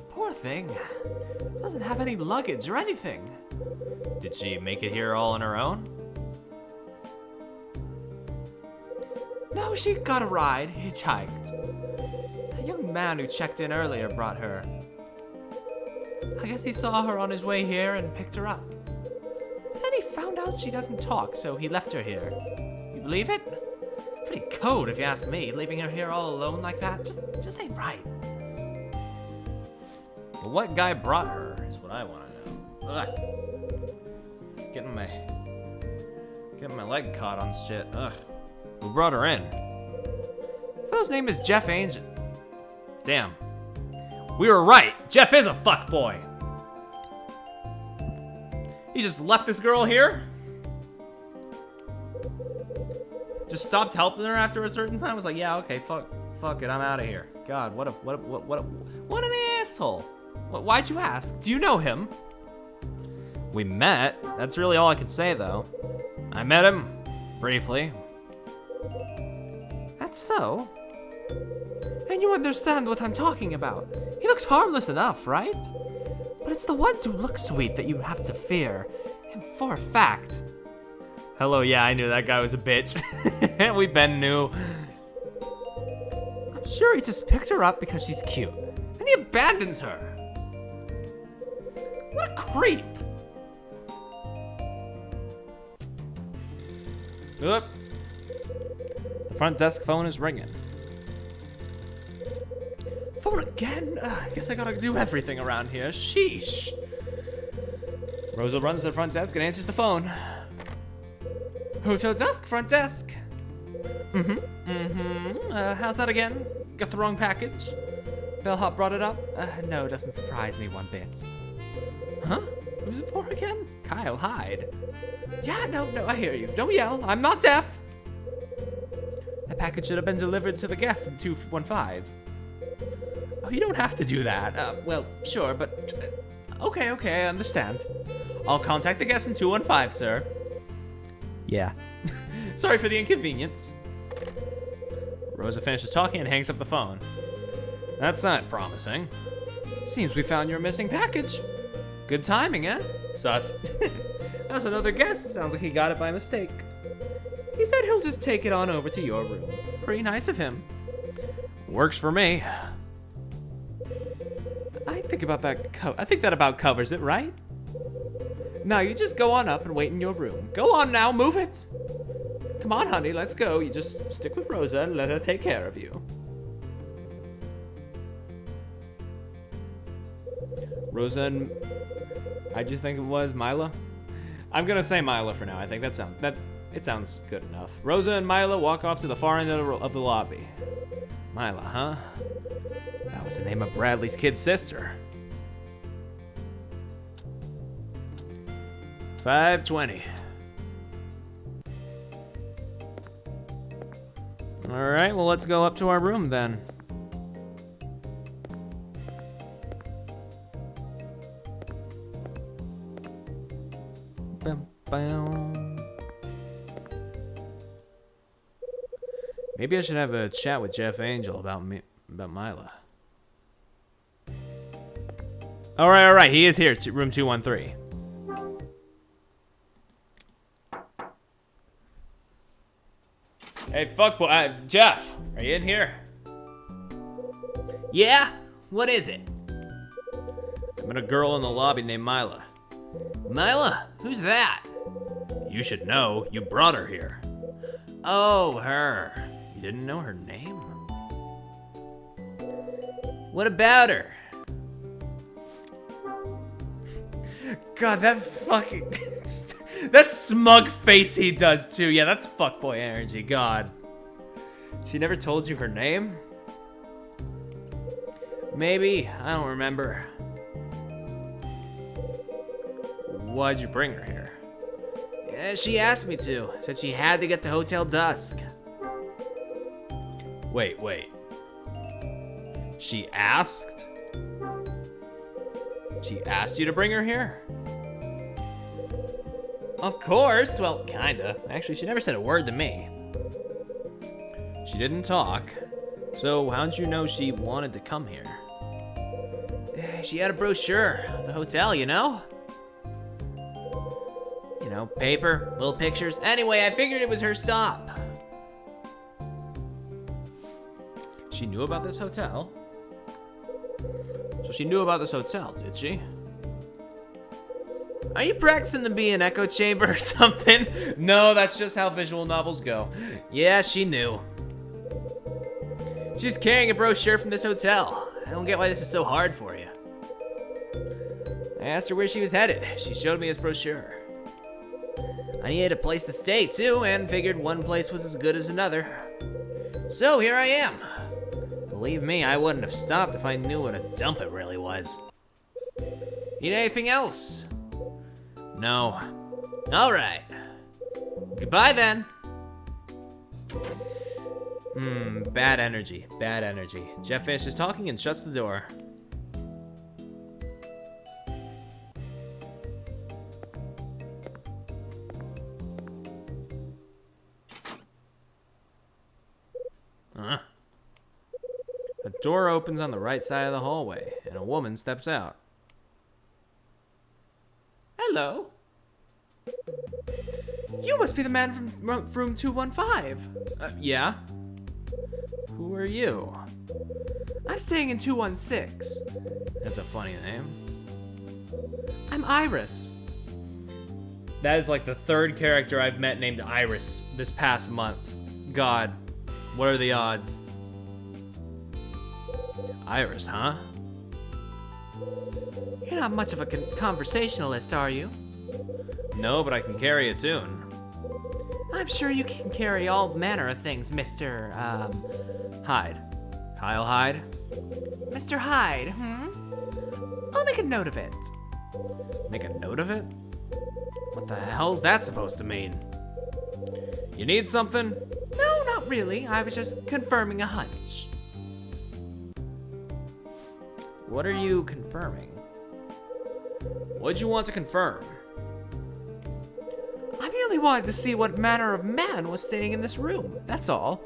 [SPEAKER 2] Poor thing. Doesn't have any luggage or anything.
[SPEAKER 1] Did she make it here all on her own?
[SPEAKER 2] No, she got a ride, hitchhiked. A young man who checked in earlier brought her. I guess he saw her on his way here and picked her up. But then he found out she doesn't talk, so he left her here. You believe it? Pretty code if you ask me, leaving her here all alone like that. Just ain't right.
[SPEAKER 1] Well, what guy brought her is what I want to know. Ugh. Getting my leg caught on shit. Ugh. Who brought her in?
[SPEAKER 2] Fellow's name is Jeff Angel.
[SPEAKER 1] Damn. We were right. Jeff is a fuckboy. He just left this girl here? Just stopped helping her after a certain time? Was like, yeah, okay, fuck it, I'm out of here. God, what an asshole.
[SPEAKER 2] Why'd you ask? Do you know him?
[SPEAKER 1] We met. That's really all I can say, though. I met him briefly.
[SPEAKER 2] That's so. And you understand what I'm talking about. He looks harmless enough, right? But it's the ones who look sweet that you have to fear. And for a fact.
[SPEAKER 1] Hello, yeah, I knew that guy was a bitch. We Ben knew.
[SPEAKER 2] I'm sure he just picked her up because she's cute. And he abandons her. What a creep.
[SPEAKER 1] Oop. The front desk phone is ringing.
[SPEAKER 2] Phone again? I guess I gotta do everything around here. Sheesh.
[SPEAKER 1] Rosa runs to the front desk and answers the phone.
[SPEAKER 2] Hotel Dusk, front desk. How's that again? Got the wrong package? Bellhop brought it up? No, doesn't surprise me one bit. Huh?
[SPEAKER 3] Who's it for again? Kyle Hyde. Yeah, no, I hear you. Don't yell. I'm not deaf. That package should have been delivered to the guest in 215. Oh, you don't have to do that. Well, sure, but... okay, I understand. I'll contact the guest in 215, sir. Yeah. Sorry for the inconvenience. Rosa finishes talking and hangs up the phone. That's not promising. Seems we found your missing package. Good timing, eh? Sus. That's another guest. Sounds like he got it by mistake. He said he'll just take it on over to your room. Pretty nice of him. Works for me. I think that about covers it, right? Now you just go on up and wait in your room. Go on now, move it. Come on, honey, let's go. You just stick with Rosa and let her take care of you. Rosa and... how'd you think it was? Mila? I'm gonna say Mila for now. I think it sounds good enough. Rosa and Mila walk off to the far end of the lobby. Mila, huh? That was the name of Bradley's kid sister. 5:20. All right, well, let's go up to our room then. Bam, bam. Maybe I should have a chat with Jeff Angel about Mila. All right. He is here, room 213. Hey, fuckboy, Jeff, are you in here? Yeah? What is it? I met a girl in the lobby named Mila. Mila? Who's that? You should know. You brought her here. Oh, her. You didn't know her name? What about her? God, that fucking... that smug face he does, too. Yeah, that's fuckboy energy. God. She never told you her name? Maybe. I don't remember. Why'd you bring her here? Yeah, she asked me to. Said she had to get to Hotel Dusk. Wait. She asked? She asked you to bring her here? Of course. Well, kinda. Actually, she never said a word to me. She didn't talk. So how'd you know she wanted to come here? She had a brochure at the hotel, you know? You know, paper, little pictures. Anyway, I figured it was her stop. She knew about this hotel? So she knew about this hotel, did she? Are you practicing to be an echo chamber or something? No, that's just how visual novels go. Yeah, she knew. She's carrying a brochure from this hotel. I don't get why this is so hard for you. I asked her where she was headed. She showed me this brochure. I needed a place to stay too, and figured one place was as good as another. So here I am. Believe me, I wouldn't have stopped if I knew what a dump it really was. Need anything else? No. All right. Goodbye then. Bad energy. Jeff finishes talking and shuts the door. A door opens on the right side of the hallway, and a woman steps out. Hello. You must be the man from room 215. Yeah. Who are you? I'm staying in 216. That's a funny name. I'm Iris. That is like the third character I've met named Iris this past month. God, what are the odds? Iris, huh? You're not much of a conversationalist, are you? No, but I can carry a tune. I'm sure you can carry all manner of things, Mr. Hyde. Kyle Hyde? Mr. Hyde, I'll make a note of it. Make a note of it? What the hell's that supposed to mean? You need something?
[SPEAKER 2] No, not really. I was just confirming a hunch.
[SPEAKER 3] What are you confirming? What'd you want to confirm?
[SPEAKER 2] I merely wanted to see what manner of man was staying in this room. That's all.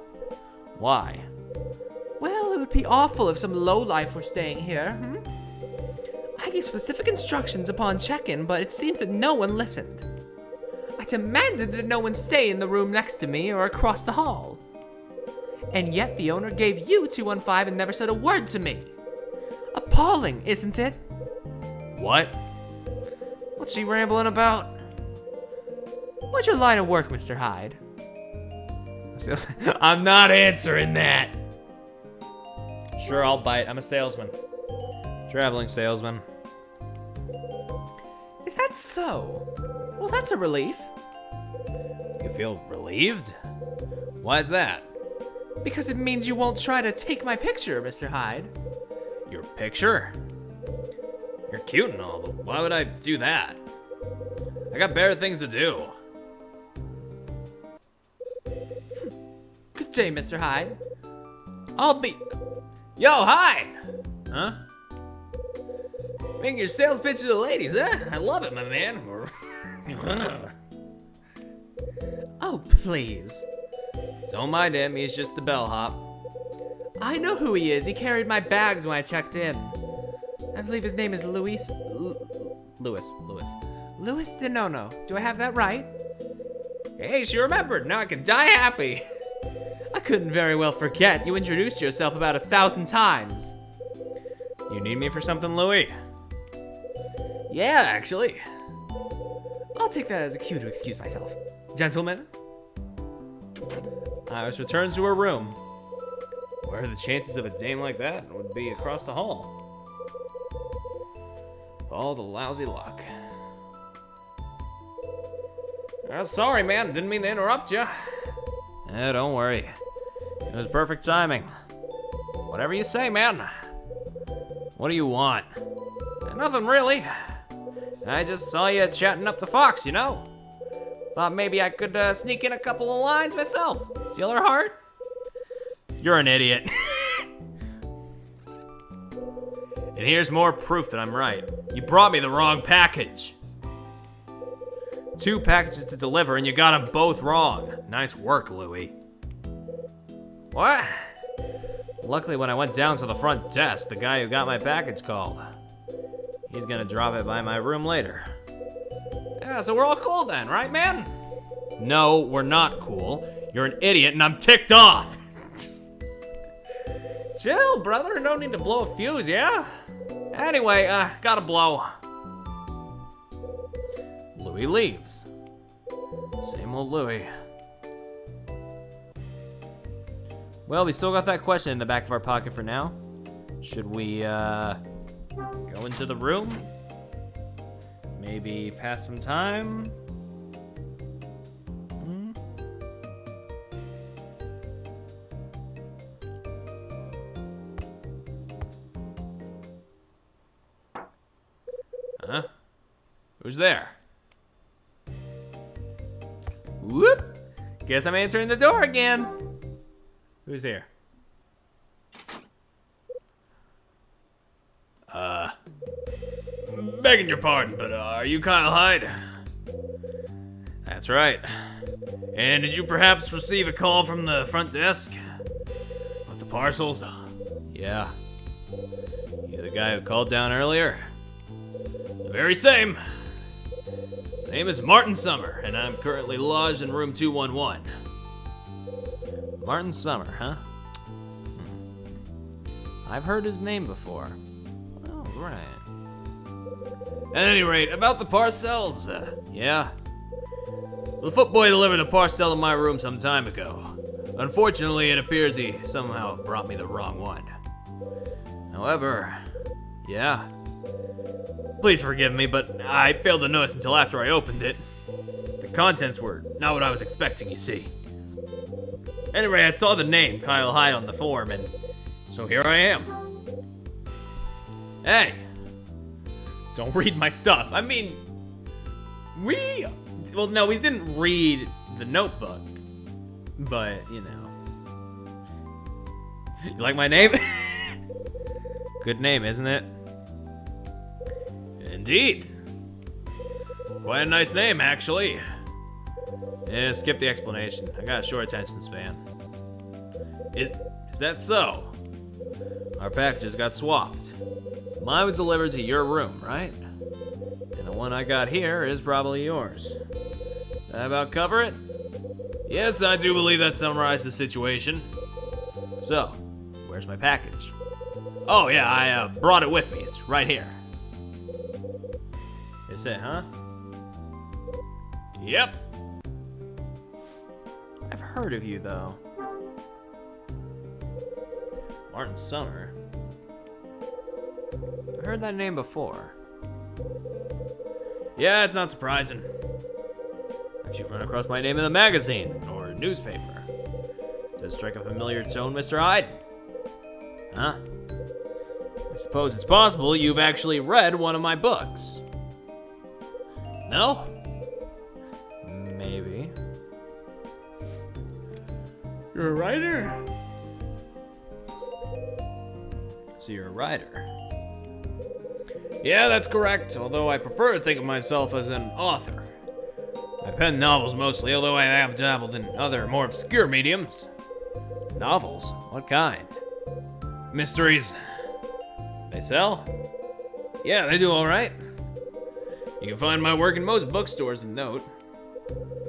[SPEAKER 3] Why?
[SPEAKER 2] Well, it would be awful if some lowlife were staying here. I gave specific instructions upon check-in, but it seems that no one listened. I demanded that no one stay in the room next to me or across the hall. And yet the owner gave you 215 and never said a word to me. Appalling, isn't it?
[SPEAKER 3] What?
[SPEAKER 2] What's she rambling about? What's your line of work, Mr. Hyde?
[SPEAKER 3] I'm not answering that. Sure, I'll bite. I'm a salesman. Traveling salesman.
[SPEAKER 2] Is that so? Well, that's a relief.
[SPEAKER 3] You feel relieved? Why is that?
[SPEAKER 2] Because it means you won't try to take my picture, Mr. Hyde.
[SPEAKER 3] Your picture? You're cute and all, but why would I do that? I got better things to do.
[SPEAKER 2] Good day, Mr. Hyde.
[SPEAKER 3] I'll be... Yo, Hyde! Huh? Making your sales pitch to the ladies, huh? I love it, my man.
[SPEAKER 2] Oh, please.
[SPEAKER 3] Don't mind him, he's just a bellhop.
[SPEAKER 2] I know who he is. He carried my bags when I checked in. I believe his name is Louis DeNono. Do I have that right?
[SPEAKER 3] Hey, she remembered. Now I can die happy.
[SPEAKER 2] I couldn't very well forget. You introduced yourself about 1,000 times.
[SPEAKER 3] You need me for something, Louis? Yeah, actually.
[SPEAKER 2] I'll take that as a cue to excuse myself.
[SPEAKER 3] Gentlemen. Iris returns to her room. What are the chances of a dame like that would be across the hall? All the lousy luck. Sorry, man. Didn't mean to interrupt you. Don't worry. It was perfect timing. Whatever you say, man. What do you want? Nothing really. I just saw you chatting up the fox, you know? Thought maybe I could sneak in a couple of lines myself. Steal her heart? You're an idiot. And here's more proof that I'm right. You brought me the wrong package. 2 packages to deliver and you got them both wrong. Nice work, Louis. What? Luckily, when I went down to the front desk, the guy who got my package called. He's gonna drop it by my room later. Yeah, so we're all cool then, right, man? No, we're not cool. You're an idiot and I'm ticked off. Chill, brother. No need to blow a fuse, yeah? Anyway, gotta blow. Louis leaves. Same old Louis. Well, we still got that question in the back of our pocket for now. Should we, go into the room? Maybe pass some time? Huh? Who's there? Whoop! Guess I'm answering the door again. Who's here? Begging your pardon, but are you Kyle Hyde? That's right. And did you perhaps receive a call from the front desk? With the parcels? Yeah. You the guy who called down earlier? The very same. My name is Martin Summer, and I'm currently lodged in room 211. Martin Summer, huh? I've heard his name before. All right. At any rate, about the parcels, yeah. The footboy delivered a parcel to my room some time ago. Unfortunately, it appears he somehow brought me the wrong one. However, yeah. Please forgive me, but I failed to notice until after I opened it. The contents were not what I was expecting, you see. Anyway, I saw the name, Kyle Hyde, on the form, and so here I am. Hey,
[SPEAKER 1] Don't read my stuff. I mean, well, no, we didn't read the notebook, but, you know. You like my name? Good name, isn't it? Indeed. Quite a nice name, actually. Yeah, skip the explanation. I got a short attention span. Is that so? Our packages got swapped. Mine was delivered to your room, right? And the one I got here is probably yours. Does that about cover it? Yes, I do believe that summarized the situation. So, where's my package? Oh yeah, I brought it with me. It's right here. Is it, huh? Yep. I've heard of you, though. Martin Summer. I've heard that name before. Yeah, it's not surprising. If you've run across my name in the magazine or newspaper. Does it strike a familiar tone, Mr. Hyde? Huh? I suppose it's possible you've actually read one of my books. No? Maybe. You're a writer? So you're a writer? Yeah, that's correct, although I prefer to think of myself as an author. I pen novels mostly, although I have dabbled in other, more obscure mediums. Novels? What kind? Mysteries. They sell? Yeah, they do all right. You can find my work in most bookstores of note.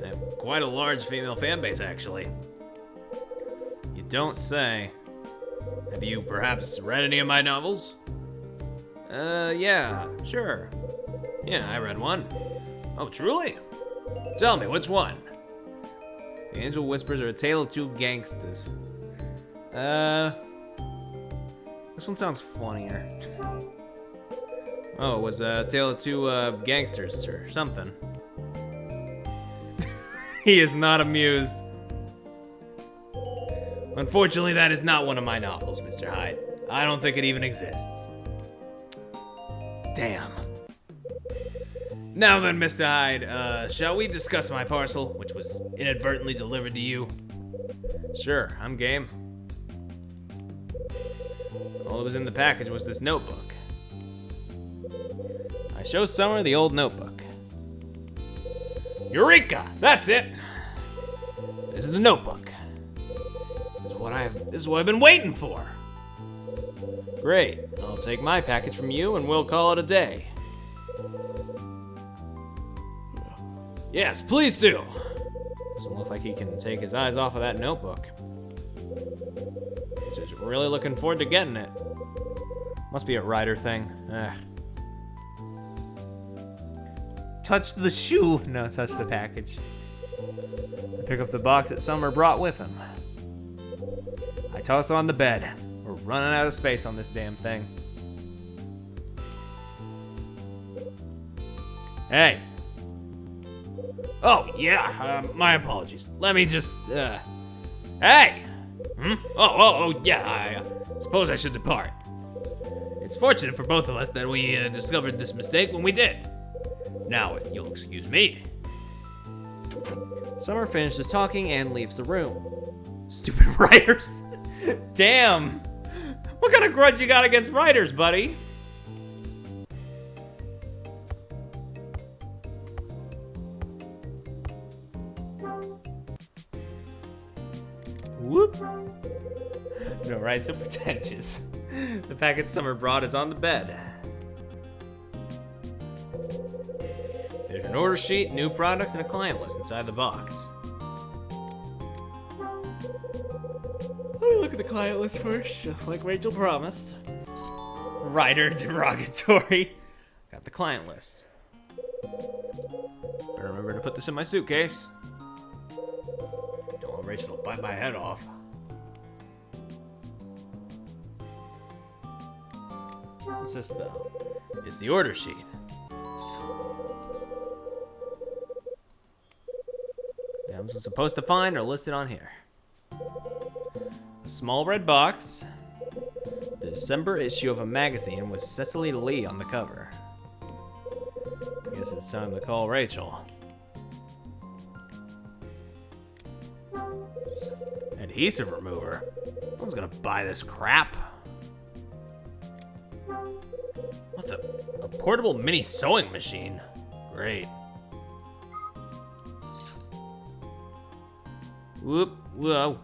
[SPEAKER 1] I have quite a large female fan base, actually. You don't say. Have you perhaps read any of my novels? Yeah, sure. Yeah, I read one. Oh, truly? Tell me, which one? The Angel Whispers are a tale of two gangsters. This one sounds funnier. Oh, it was a tale of two gangsters or something. He is not amused. Unfortunately, that is not one of my novels, Mr. Hyde. I don't think it even exists. Damn. Now then, Mr. Hyde, shall we discuss my parcel, which was inadvertently delivered to you? Sure, I'm game. All that was in the package was this notebook. I show Summer the old notebook. Eureka! That's it! This is the notebook. This is what I've been waiting for. Great. I'll take my package from you and we'll call it a day. Yes, please do. Doesn't look like he can take his eyes off of that notebook. He's just really looking forward to getting it. Must be a writer thing. Touch the shoe. No, touch the package. I pick up the box that Summer brought with him. I toss it on the bed. We're running out of space on this damn thing. Hey. Oh, yeah, my apologies. Let me just, Hey! Oh, yeah, I suppose I should depart. It's fortunate for both of us that we discovered this mistake when we did. Now, if you'll excuse me. Summer finishes talking and leaves the room. Stupid writers. Damn. What kind of grudge you got against writers, buddy? Whoop. No, right, so pretentious. The package Summer brought is on the bed. There's an order sheet, new products, and a client list inside the box. Let me look at the client list first, just like Rachel promised. Writer derogatory. Got the client list. Better remember to put this in my suitcase. Don't want Rachel to bite my head off. What's this though? It's the order sheet. The items I'm supposed to find are listed on here. A small red box. The December issue of a magazine with Cecily Lee on the cover. Guess it's time to call Rachel. Adhesive remover? I was gonna buy this crap. What's a portable mini sewing machine? Great. Whoop, whoa.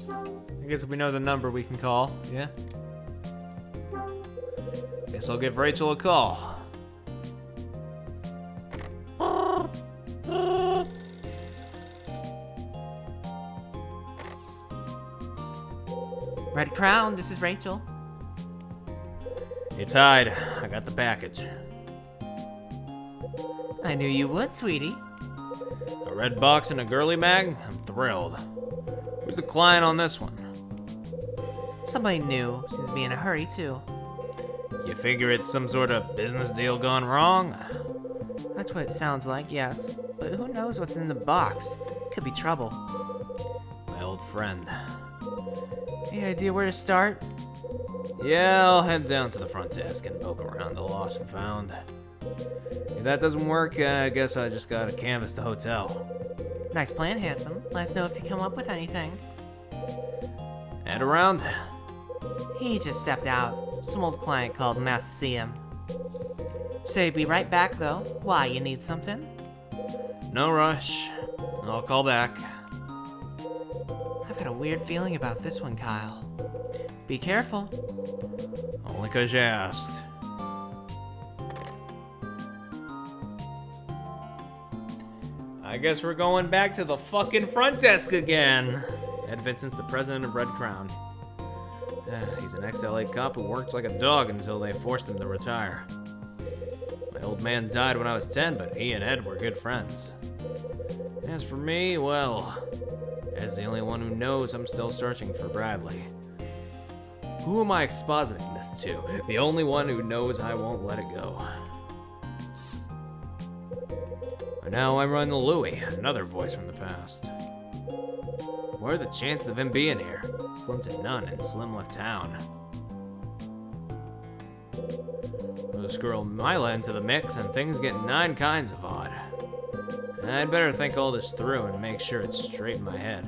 [SPEAKER 1] I guess if we know the number we can call, yeah? Guess I'll give Rachel a call.
[SPEAKER 2] Red Crown, this is Rachel.
[SPEAKER 1] It's Hyde. I got the package.
[SPEAKER 2] I knew you would, sweetie.
[SPEAKER 1] A red box and a girly mag? I'm thrilled. Who's the client on this one?
[SPEAKER 2] Somebody new seems to be in a hurry, too.
[SPEAKER 1] You figure it's some sort of business deal gone wrong?
[SPEAKER 2] That's what it sounds like, yes. But who knows what's in the box? Could be trouble.
[SPEAKER 1] My old friend.
[SPEAKER 2] Any idea where to start?
[SPEAKER 1] Yeah, I'll head down to the front desk and poke around the lost and found. If that doesn't work, I guess I just gotta canvass the hotel.
[SPEAKER 2] Nice plan, handsome. Let us know if you come up with anything.
[SPEAKER 1] And around?
[SPEAKER 2] He just stepped out. Some old client called and asked to see him. Say, be right back, though. Why, you need something?
[SPEAKER 1] No rush. I'll call back.
[SPEAKER 2] I've got a weird feeling about this one, Kyle. Be careful.
[SPEAKER 1] Only 'cause you asked. I guess we're going back to the fucking front desk again. Ed Vincent's the president of Red Crown. He's an ex-LA cop who worked like a dog until they forced him to retire. My old man died when I was 10, but he and Ed were good friends. As for me, well, Ed's the only one who knows I'm still searching for Bradley. Who am I expositing this to? The only one who knows I won't let it go. But now I run to Louie, another voice from the past. What are the chances of him being here? Slim to none, and Slim left town. Throw this girl Mila into the mix, and things get 9 kinds of odd. I'd better think all this through and make sure it's straight in my head.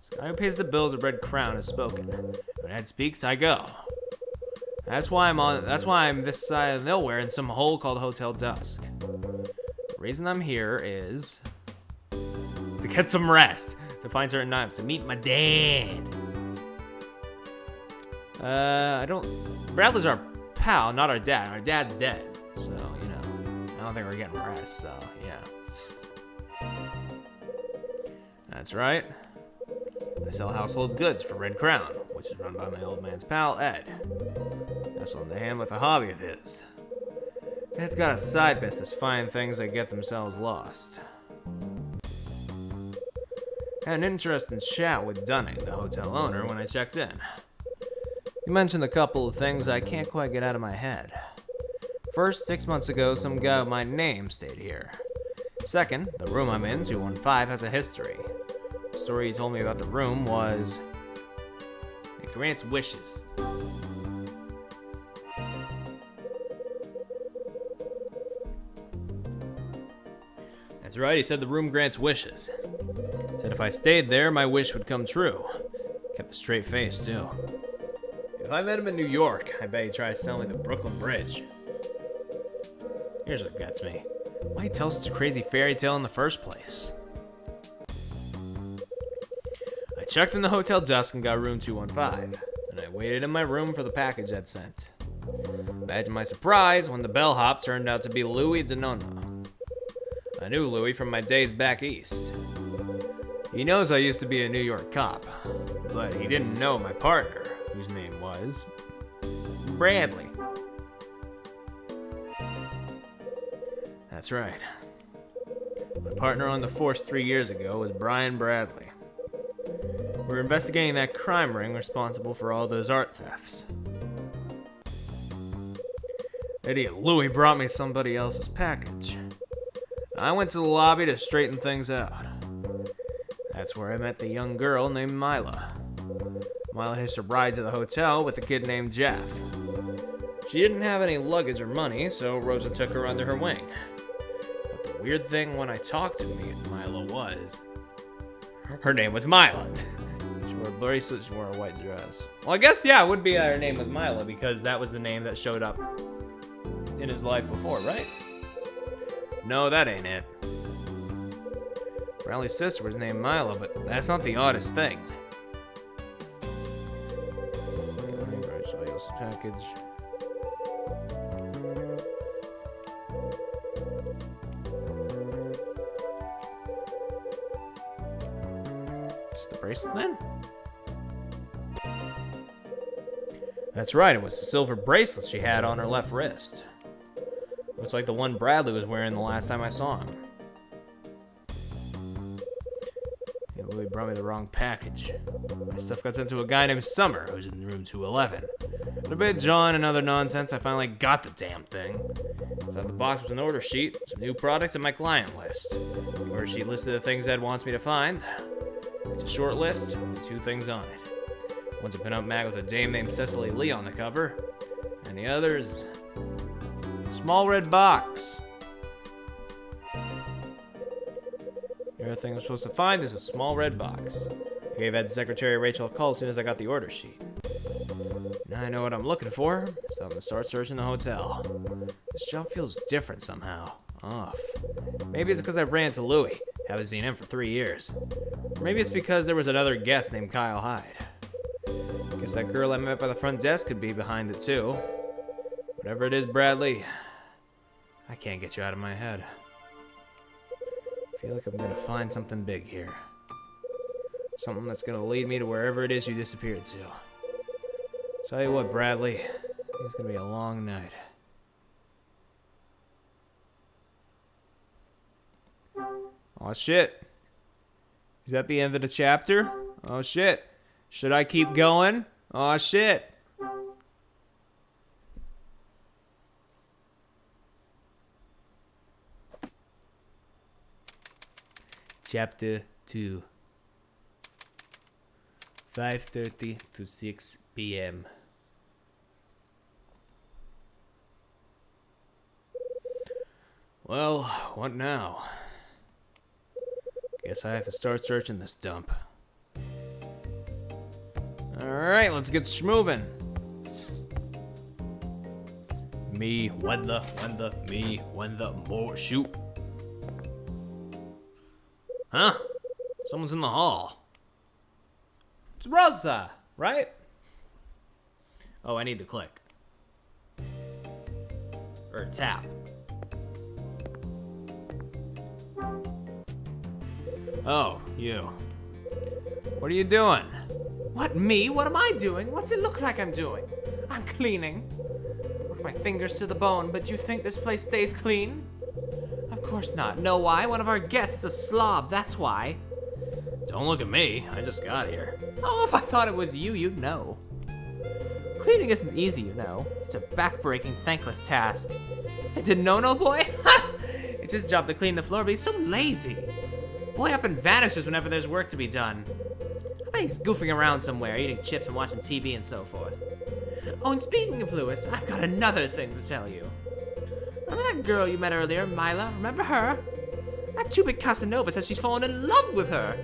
[SPEAKER 1] This guy who pays the bills at Red Crown has spoken. When Ed speaks, I go. That's why I'm this side of nowhere in some hole called Hotel Dusk. The reason I'm here is to get some rest, to find certain knives, to meet my dad. Bradley's our pal, not our dad. Our dad's dead, so, you know, I don't think we're getting rest, so, yeah. That's right. I sell household goods for Red Crown, which is run by my old man's pal, Ed. That's on the hand with a hobby of his. Ed's got a side business, finding things that get themselves lost. Had an interesting chat with Dunning, the hotel owner, when I checked in. He mentioned a couple of things I can't quite get out of my head. First, 6 months ago, some guy with my name stayed here. Second, the room I'm in, 215, has a history. The story he told me about the room was... it grants wishes. That's right, he said the room grants wishes. Said if I stayed there, my wish would come true. Kept a straight face, too. If I met him in New York, I bet he'd try to sell me the Brooklyn Bridge. Here's what gets me. Why'd he tell such a crazy fairy tale in the first place? I checked in the Hotel Dusk and got room 215, and I waited in my room for the package I'd sent. Imagine my surprise when the bellhop turned out to be Louis DeNono. I knew Louis from my days back east. He knows I used to be a New York cop, but he didn't know my partner, whose name was Bradley. That's right. My partner on the force 3 years ago was Brian Bradley. We're investigating that crime ring responsible for all those art thefts. Idiot Louis brought me somebody else's package. I went to the lobby to straighten things out. That's where I met the young girl named Mila. Mila hitched a ride to the hotel with a kid named Jeff. She didn't have any luggage or money, so Rosa took her under her wing. But the weird thing when I talked to Mila was... her name was Mila. She wore bracelets, she wore a white dress. Well, I guess, yeah, it would be that her name was Mila, because that was the name that showed up in his life before, right? No, that ain't it. Bradley's sister was named Mila, but that's not the oddest thing. Package. Is the bracelet then? That's right, it was the silver bracelet she had on her left wrist. Looks like the one Bradley was wearing the last time I saw him. Yeah, Louis brought me the wrong package. My stuff got sent to a guy named Summer, who's in room 211. After a bit of John and other nonsense, I finally got the damn thing. Inside the box was an order sheet, some new products, and my client list. The order sheet listed the things Ed wants me to find. It's a short list with 2 things on it. One's a pinup mag with a dame named Cecily Lee on the cover, and the other's a small red box. Everything I'm supposed to find is a small red box. I gave Ed's secretary Rachel a call as soon as I got the order sheet. Now I know what I'm looking for, so I'm gonna start searching the hotel. This job feels different somehow. Off. Maybe it's because I've ran into Louis. Haven't seen him for 3 years. Or maybe it's because there was another guest named Kyle Hyde. Guess that girl I met by the front desk could be behind it too. Whatever it is, Bradley, I can't get you out of my head. I feel like I'm gonna find something big here. Something that's gonna lead me to wherever it is you disappeared to. Tell you what, Bradley, it's gonna be a long night. Oh shit. Is that the end of the chapter? Oh shit. Should I keep going? Oh shit. Chapter 2. 5:30 to 6 p.m. Well, what now? Guess I have to start searching this dump. Alright, let's get schmovin'. Me, when the more shoot. Huh? Someone's in the hall. It's Rosa, right? Oh, I need to click. Or tap. Oh, you. What are you doing?
[SPEAKER 2] What, me? What am I doing? What's it look like I'm doing? I'm cleaning. I work my fingers to the bone, but you think this place stays clean? Of course not. Know why? One of our guests is a slob, that's why.
[SPEAKER 1] Don't look at me. I just got here.
[SPEAKER 2] Oh, if I thought it was you, you'd know. Cleaning isn't easy, you know. It's a back-breaking, thankless task. And to No-No Boy? It's his job to clean the floor, but he's so lazy. Boy up and vanishes whenever there's work to be done. I bet he's goofing around somewhere, eating chips and watching TV and so forth. Oh, and speaking of Lewis, I've got another thing to tell you. Remember that girl you met earlier, Mila? Remember her? That 2-bit Casanova says she's fallen in love with her.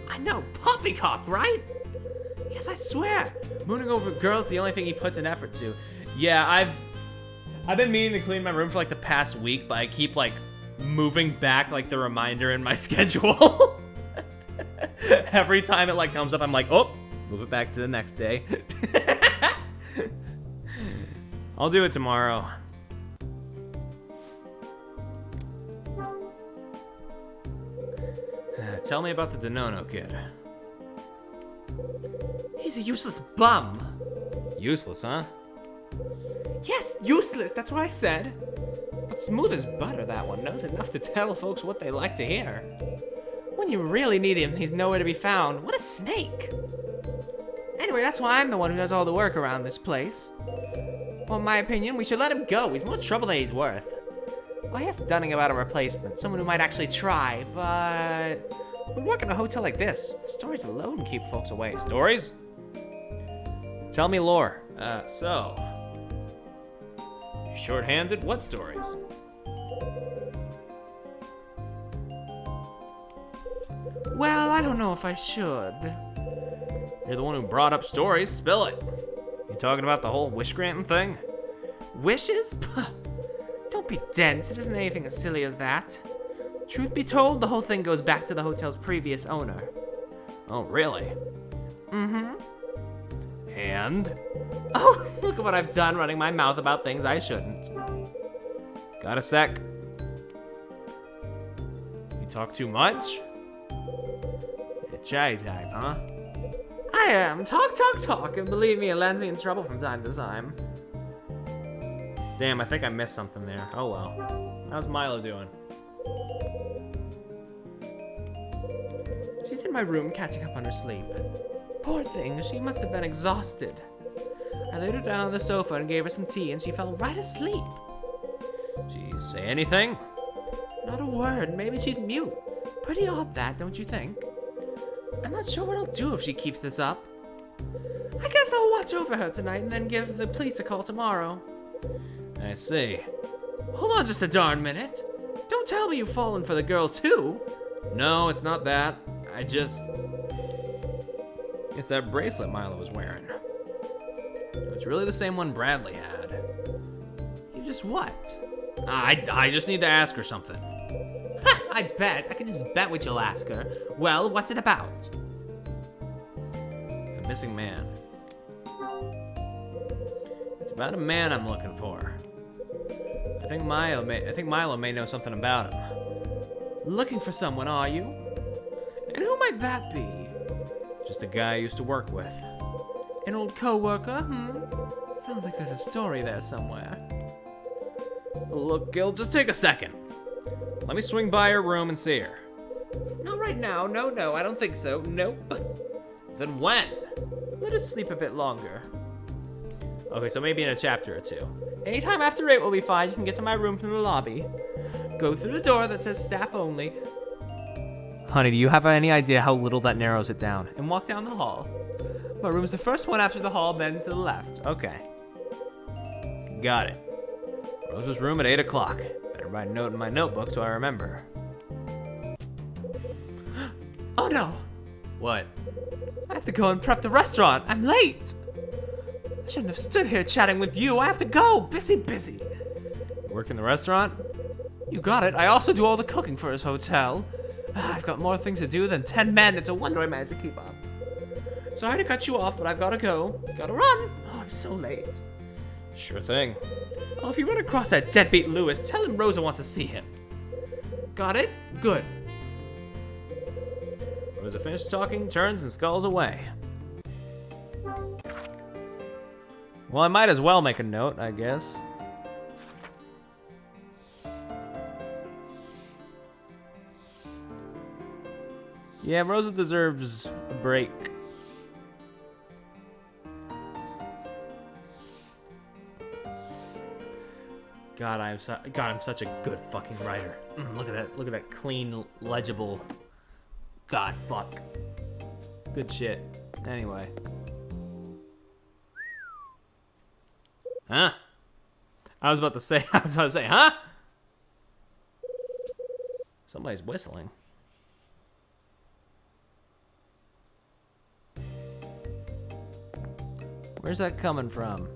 [SPEAKER 2] I know, poppycock, right? Yes, I swear. Mooning over girls the only thing he puts an effort to.
[SPEAKER 1] Yeah, I've been meaning to clean my room for like the past week, but I keep like moving back like the reminder in my schedule. Every time it like comes up, I'm like, oh, move it back to the next day. I'll do it tomorrow. Tell me about the Denono kid.
[SPEAKER 2] He's a useless bum.
[SPEAKER 1] Useless, huh?
[SPEAKER 2] Yes, useless, that's what I said. But smooth as butter, that one. Knows enough to tell folks what they like to hear. When you really need him, he's nowhere to be found. What a snake. Anyway, that's why I'm the one who does all the work around this place. Well, in my opinion, we should let him go. He's more trouble than he's worth. Well, I asked Dunning about a replacement, someone who might actually try, but...
[SPEAKER 3] We work in a hotel like this. The stories alone keep folks away. Stories? Tell me lore.
[SPEAKER 1] So. You short-handed? What stories?
[SPEAKER 3] Well, I don't know if I should.
[SPEAKER 1] You're the one who brought up stories. Spill it. You talking about the whole wish granting thing?
[SPEAKER 3] Wishes? Don't be dense. It isn't anything as silly as that. Truth be told, the whole thing goes back to the hotel's previous owner.
[SPEAKER 1] Oh, really?
[SPEAKER 3] Mm-hmm.
[SPEAKER 1] And?
[SPEAKER 3] Oh, look at what I've done running my mouth about things I shouldn't.
[SPEAKER 1] Got a sec? You talk too much? You're chatty type, huh?
[SPEAKER 3] I am. Talk, and believe me, it lands me in trouble from time to time.
[SPEAKER 1] Damn, I think I missed something there. Oh well. How's Milo doing?
[SPEAKER 3] She's in my room catching up on her sleep. Poor thing, she must have been exhausted. I laid her down on the sofa and gave her some tea, and she fell right asleep.
[SPEAKER 1] Did she say anything?
[SPEAKER 3] Not a word. Maybe she's mute. Pretty odd that, don't you think? I'm not sure what I'll do if she keeps this up. I guess I'll watch over her tonight and then give the police a call tomorrow.
[SPEAKER 1] I see.
[SPEAKER 3] Hold on just a darn minute. Don't tell me you've fallen for the girl too.
[SPEAKER 1] No, it's not that. It's that bracelet Milo was wearing. It's really the same one Bradley had.
[SPEAKER 3] You just what?
[SPEAKER 1] I just need to ask her something.
[SPEAKER 3] Ha! I bet. I can just bet what you'll ask her. Well, what's it about?
[SPEAKER 1] A missing man. It's about a man I'm looking for. I think Milo may know something about him.
[SPEAKER 3] Looking for someone, are you? And who might that be?
[SPEAKER 1] Just a guy I used to work with.
[SPEAKER 3] An old co-worker, Sounds like there's a story there somewhere.
[SPEAKER 1] Look, Gil, just take a second. Let me swing by her room and see her.
[SPEAKER 3] Not right now. No, I don't think so. Nope.
[SPEAKER 1] Then when?
[SPEAKER 3] Let us sleep a bit longer.
[SPEAKER 1] Okay, so maybe in a chapter or two.
[SPEAKER 3] Anytime after 8 will be fine. You can get to my room from the lobby. Go through the door that says staff only. Honey, do you have any idea how little that narrows it down? And walk down the hall. My room's the first one after the hall bends to the left.
[SPEAKER 1] Okay. Got it. Rose's room at 8 o'clock. Better write a note in my notebook so I remember.
[SPEAKER 3] Oh no!
[SPEAKER 1] What?
[SPEAKER 3] I have to go and prep the restaurant. I'm late! I shouldn't have stood here chatting with you. I have to go. Busy.
[SPEAKER 1] Work in the restaurant?
[SPEAKER 3] You got it. I also do all the cooking for his hotel. I've got more things to do than 10 men. It's a wonder I managed to keep up. Sorry to cut you off, but I've got to go. Gotta run. Oh, I'm so late.
[SPEAKER 1] Sure thing.
[SPEAKER 3] Oh, if you run across that deadbeat Lewis, tell him Rosa wants to see him. Got it? Good.
[SPEAKER 1] Rosa finishes talking, turns, and skulls away. Well, I might as well make a note, I guess. Yeah, Rosa deserves a break. God, I'm such a good fucking writer. Look at that clean, legible. God, fuck. Good shit. Anyway. Huh? I was about to say, huh? Somebody's whistling. Where's that coming from?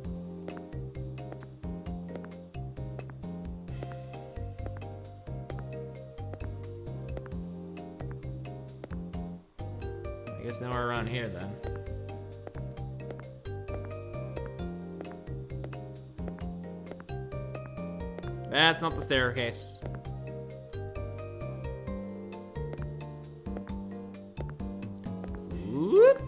[SPEAKER 1] I guess nowhere around here then. That's not the staircase. Whoop.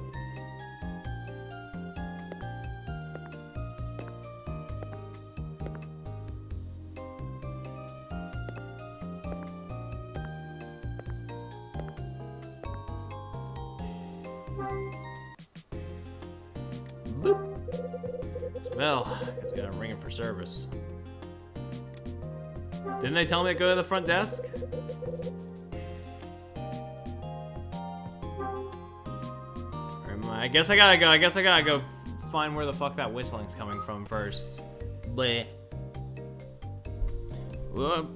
[SPEAKER 1] Boop. Smell. It's got a ring for service. Didn't they tell me to go to the front desk? I guess I gotta go. I guess I gotta go find where the fuck that whistling's coming from first. Bleh. Whoop.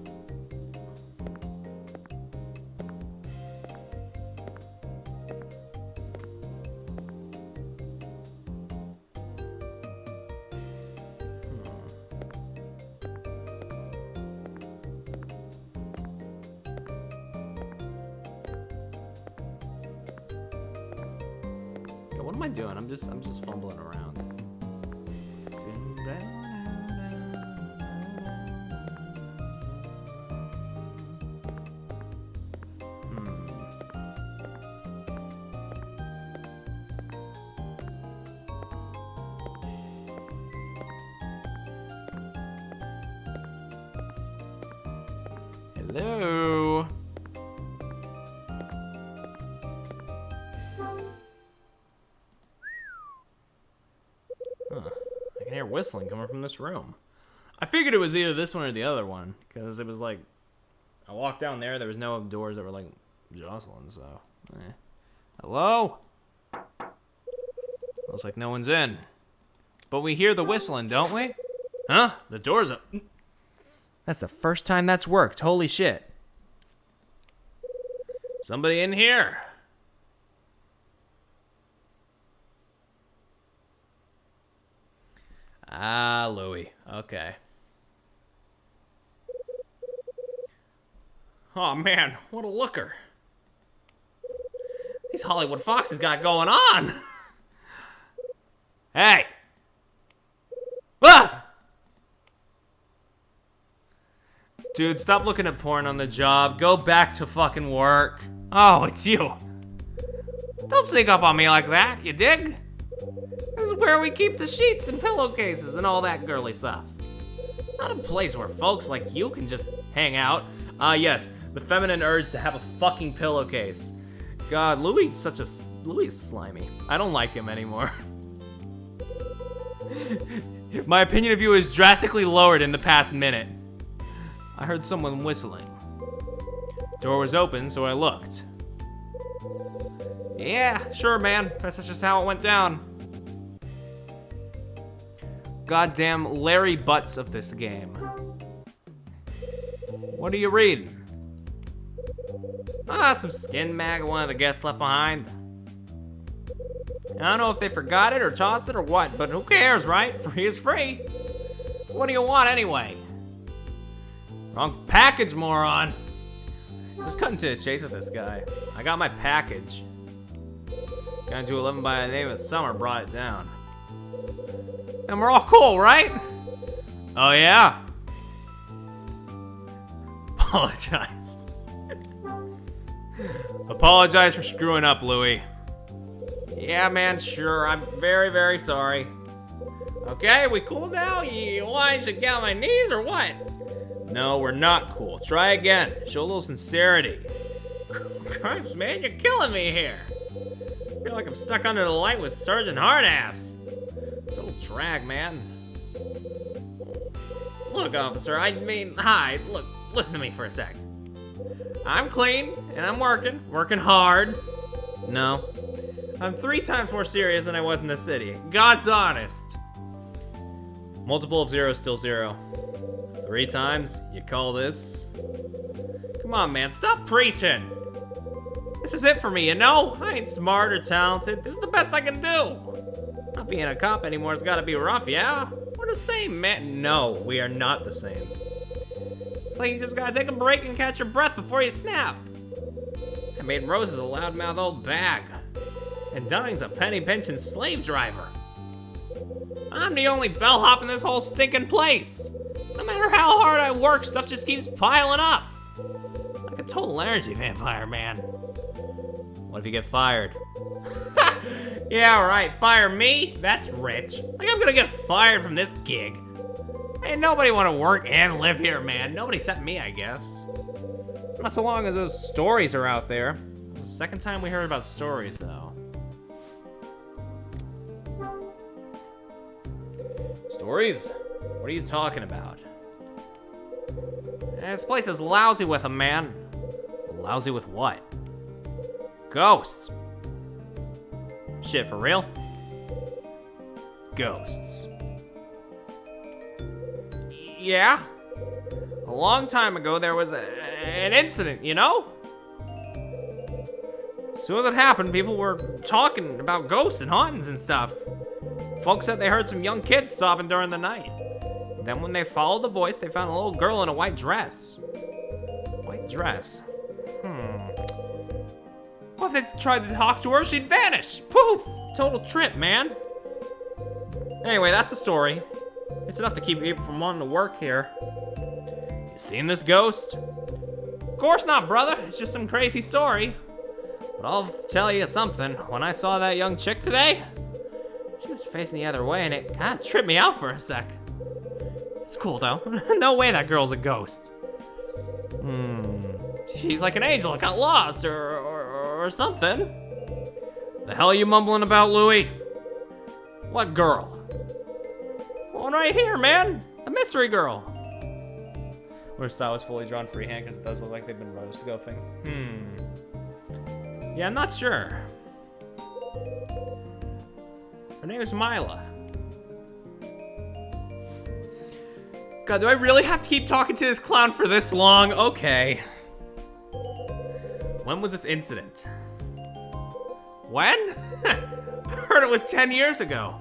[SPEAKER 1] What am I doing? I'm just fumbling around. Hello. I can hear whistling coming from this room. I figured it was either this one or the other one, because it was like, I walked down there, there was no doors that were like jostling, so. Hello? Looks like no one's in. But we hear the whistling, don't we? Huh? The door's up.
[SPEAKER 3] That's the first time that's worked. Holy shit.
[SPEAKER 1] Somebody in here. Ah, Louie. Okay. Oh, man. What a looker. These Hollywood foxes got going on. Hey. Ah! Dude, stop looking at porn on the job. Go back to fucking work. Oh, it's you. Don't sneak up on me like that, you dig? This is where we keep the sheets and pillowcases and all that girly stuff. Not a place where folks like you can just hang out. Yes, the feminine urge to have a fucking pillowcase. God, Louis is slimy. I don't like him anymore. My opinion of you is drastically lowered in the past minute. I heard someone whistling. Door was open, so I looked. Yeah, sure, man. That's just how it went down. Goddamn Larry Butts of this game. What are you reading? Some skin mag one of the guests left behind. I don't know if they forgot it or tossed it or what, but who cares, right? Free is free. So what do you want anyway? Wrong package, moron. Just cutting to the chase with this guy. I got my package. Guy into 11 by the name of Summer brought it down. And we're all cool, right? Oh yeah? Apologize. Apologize for screwing up, Louie. Yeah, man, sure. I'm very, very sorry. Okay, we cool now? You want I should get on my knees or what? No, we're not cool. Try again. Show a little sincerity. Cripes, man, you're killing me here. I feel like I'm stuck under the light with Sergeant Hardass. Total drag, man. Look, officer, I mean, hi. Look, listen to me for a sec. I'm clean, and I'm working hard. No, I'm 3 times more serious than I was in the city. God's honest. Multiple of 0 is still 0. 3 times? You call this? Come on, man, stop preaching. This is it for me, you know? I ain't smart or talented. This is the best I can do. Not being a cop anymore has gotta be rough, yeah? We're the same, man. No, we are not the same. It's like you just gotta take a break and catch your breath before you snap. I made Rose a loudmouth old bag. And Dunning's a penny pinching slave driver. I'm the only bellhop in this whole stinking place. No matter how hard I work, stuff just keeps piling up. Like a total energy vampire, man. What if you get fired? Yeah, right, fire me? That's rich. Like I'm gonna get fired from this gig. Ain't nobody wanna work and live here, man. Nobody except me, I guess. Not so long as those stories are out there. It was the second time we heard about stories, though. Stories? What are you talking about? This place is lousy with them, man. Lousy with what? Ghosts. shit, for real? Ghosts. Yeah. A long time ago, there was an incident, you know? As soon as it happened, people were talking about ghosts and hauntings and stuff. Folks said they heard some young kids sobbing during the night. Then when they followed the voice, they found a little girl in a white dress. White dress? What if they tried to talk to her? She'd vanish. Poof! Total trip, man. Anyway, that's the story. It's enough to keep people from wanting to work here. You seen this ghost? Of course not, brother. It's just some crazy story. But I'll tell you something. When I saw that young chick today, she was facing the other way and it kind of tripped me out for a sec. It's cool though. No way that girl's a ghost. She's like an angel that got lost or something. The hell are you mumbling about, Louie? What girl? One right here, man. The mystery girl. Her style is fully drawn freehand because it does look like they've been rotoscoping. Yeah, I'm not sure. Her name is Mila. God, do I really have to keep talking to this clown for this long? Okay. When was this incident? When? I heard it was 10 years ago.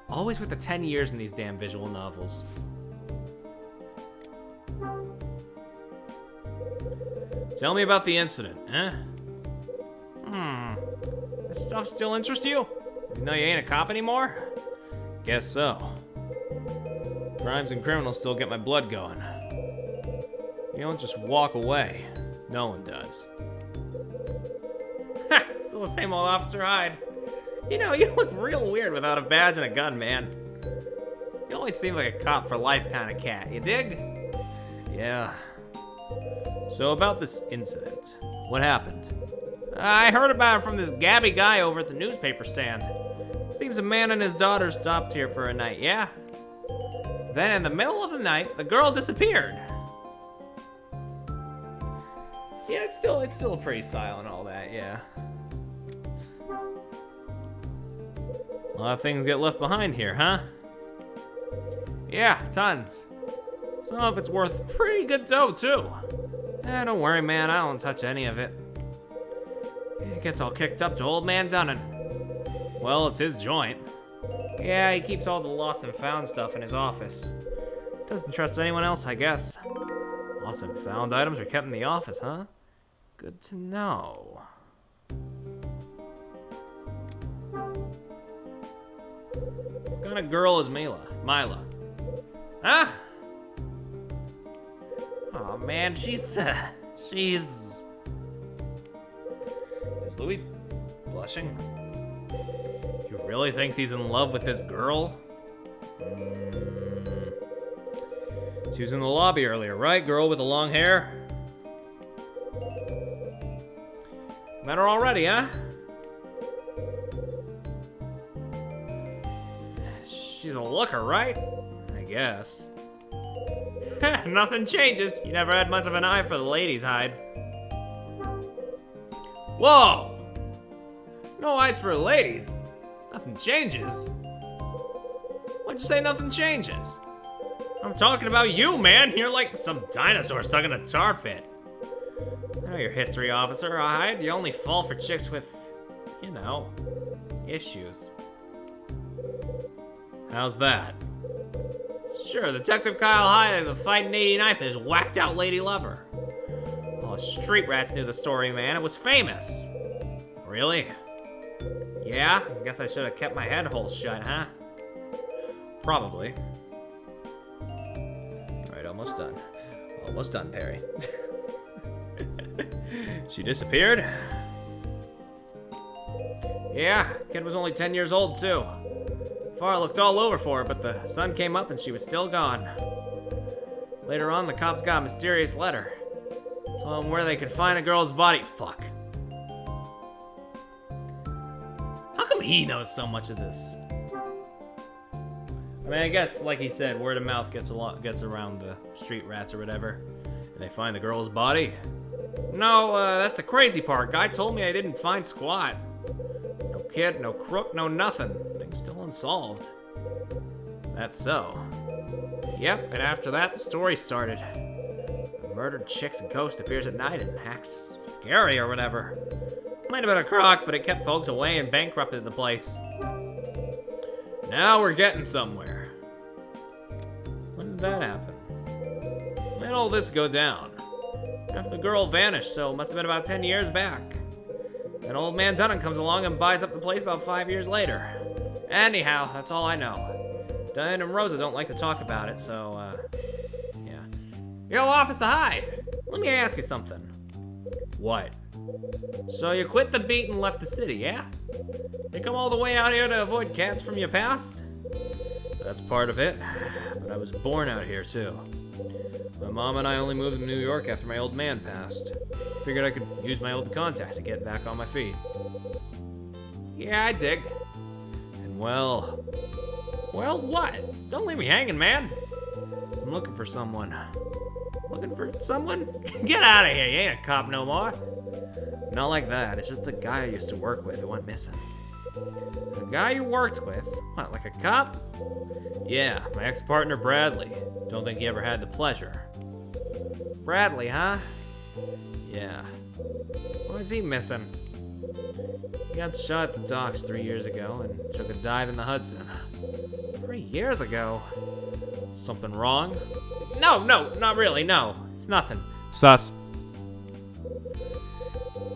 [SPEAKER 1] Always with the 10 years in these damn visual novels. Tell me about the incident, eh? This stuff still interests you? Even though you ain't a cop anymore? Guess so. Crimes and criminals still get my blood going. You don't just walk away. No one does. Ha! Still the same old Officer Hyde. You know, you look real weird without a badge and a gun, man. You always seem like a cop for life kind of cat, you dig? Yeah. So about this incident, what happened? I heard about it from this gabby guy over at the newspaper stand. Seems a man and his daughter stopped here for a night, yeah? Then in the middle of the night, the girl disappeared. Yeah, it's still pretty style and all that, yeah. A lot of things get left behind here, huh? Yeah, tons. Some of it's worth pretty good dough, too. Don't worry, man, I don't touch any of it. It gets all kicked up to old man Dunnan. Well, it's his joint. Yeah, he keeps all the lost and found stuff in his office. Doesn't trust anyone else, I guess. Lost and found items are kept in the office, huh? Good to know. What kind of girl is Mila? Huh? Oh man, she's... Is Louis blushing? He really thinks he's in love with this girl? She was in the lobby earlier, right? Girl with the long hair? Met her already, huh? She's a looker, right? I guess. Nothing changes. You never had much of an eye for the ladies, Hyde. Whoa! No eyes for ladies. Nothing changes. Why'd you say nothing changes? I'm talking about you, man. You're like some dinosaur stuck in a tar pit. I know your history, Officer Hyde. You only fall for chicks with, you know, issues. How's that? Sure, Detective Kyle Hyde of the Fighting 89th is whacked out lady lover. All the street rats knew the story, man. It was famous. Really? Yeah? I guess I should have kept my head hole shut, huh? Probably. Alright, almost done. Almost done, Perry. She disappeared? Yeah, kid was only 10 years old, too. Far looked all over for her, but the sun came up and she was still gone. Later on, the cops got a mysterious letter. Told them where they could find a girl's body. Fuck. How come he knows so much of this? I mean, I guess, like he said, word of mouth gets around the street rats or whatever. And they find the girl's body? No, that's the crazy part. Guy told me I didn't find squat. kid, no crook, no nothing. Thing's still unsolved. That's so. Yep, and after that, the story started. A murdered chick's ghost appears at night and acts scary or whatever. Might have been a crock, but it kept folks away and bankrupted the place. Now we're getting somewhere. When did that happen? When did all this go down? After the girl vanished, so it must have been about 10 years back. Then old man Dunham comes along and buys up the place about 5 years later. Anyhow, that's all I know. Diane and Rosa don't like to talk about it, so, yeah. Yo, Officer Hyde, let me ask you something. What? So you quit the beat and left the city, yeah? You come all the way out here to avoid cats from your past? That's part of it, but I was born out here, too. My mom and I only moved to New York after my old man passed. Figured I could use my old contacts to get back on my feet. Yeah, I dig. And well, what? Don't leave me hanging, man. I'm looking for someone. Looking for someone? Get out of here, you ain't a cop no more. Not like that, it's just a guy I used to work with who went missing. A guy you worked with? What, like a cop? Yeah, my ex-partner Bradley. Don't think he ever had the pleasure. Bradley, huh? Yeah. Why is he missing? He got shot at the docks 3 years ago and took a dive in the Hudson. 3 years ago? Something wrong? No, not really, no. It's nothing. Sus.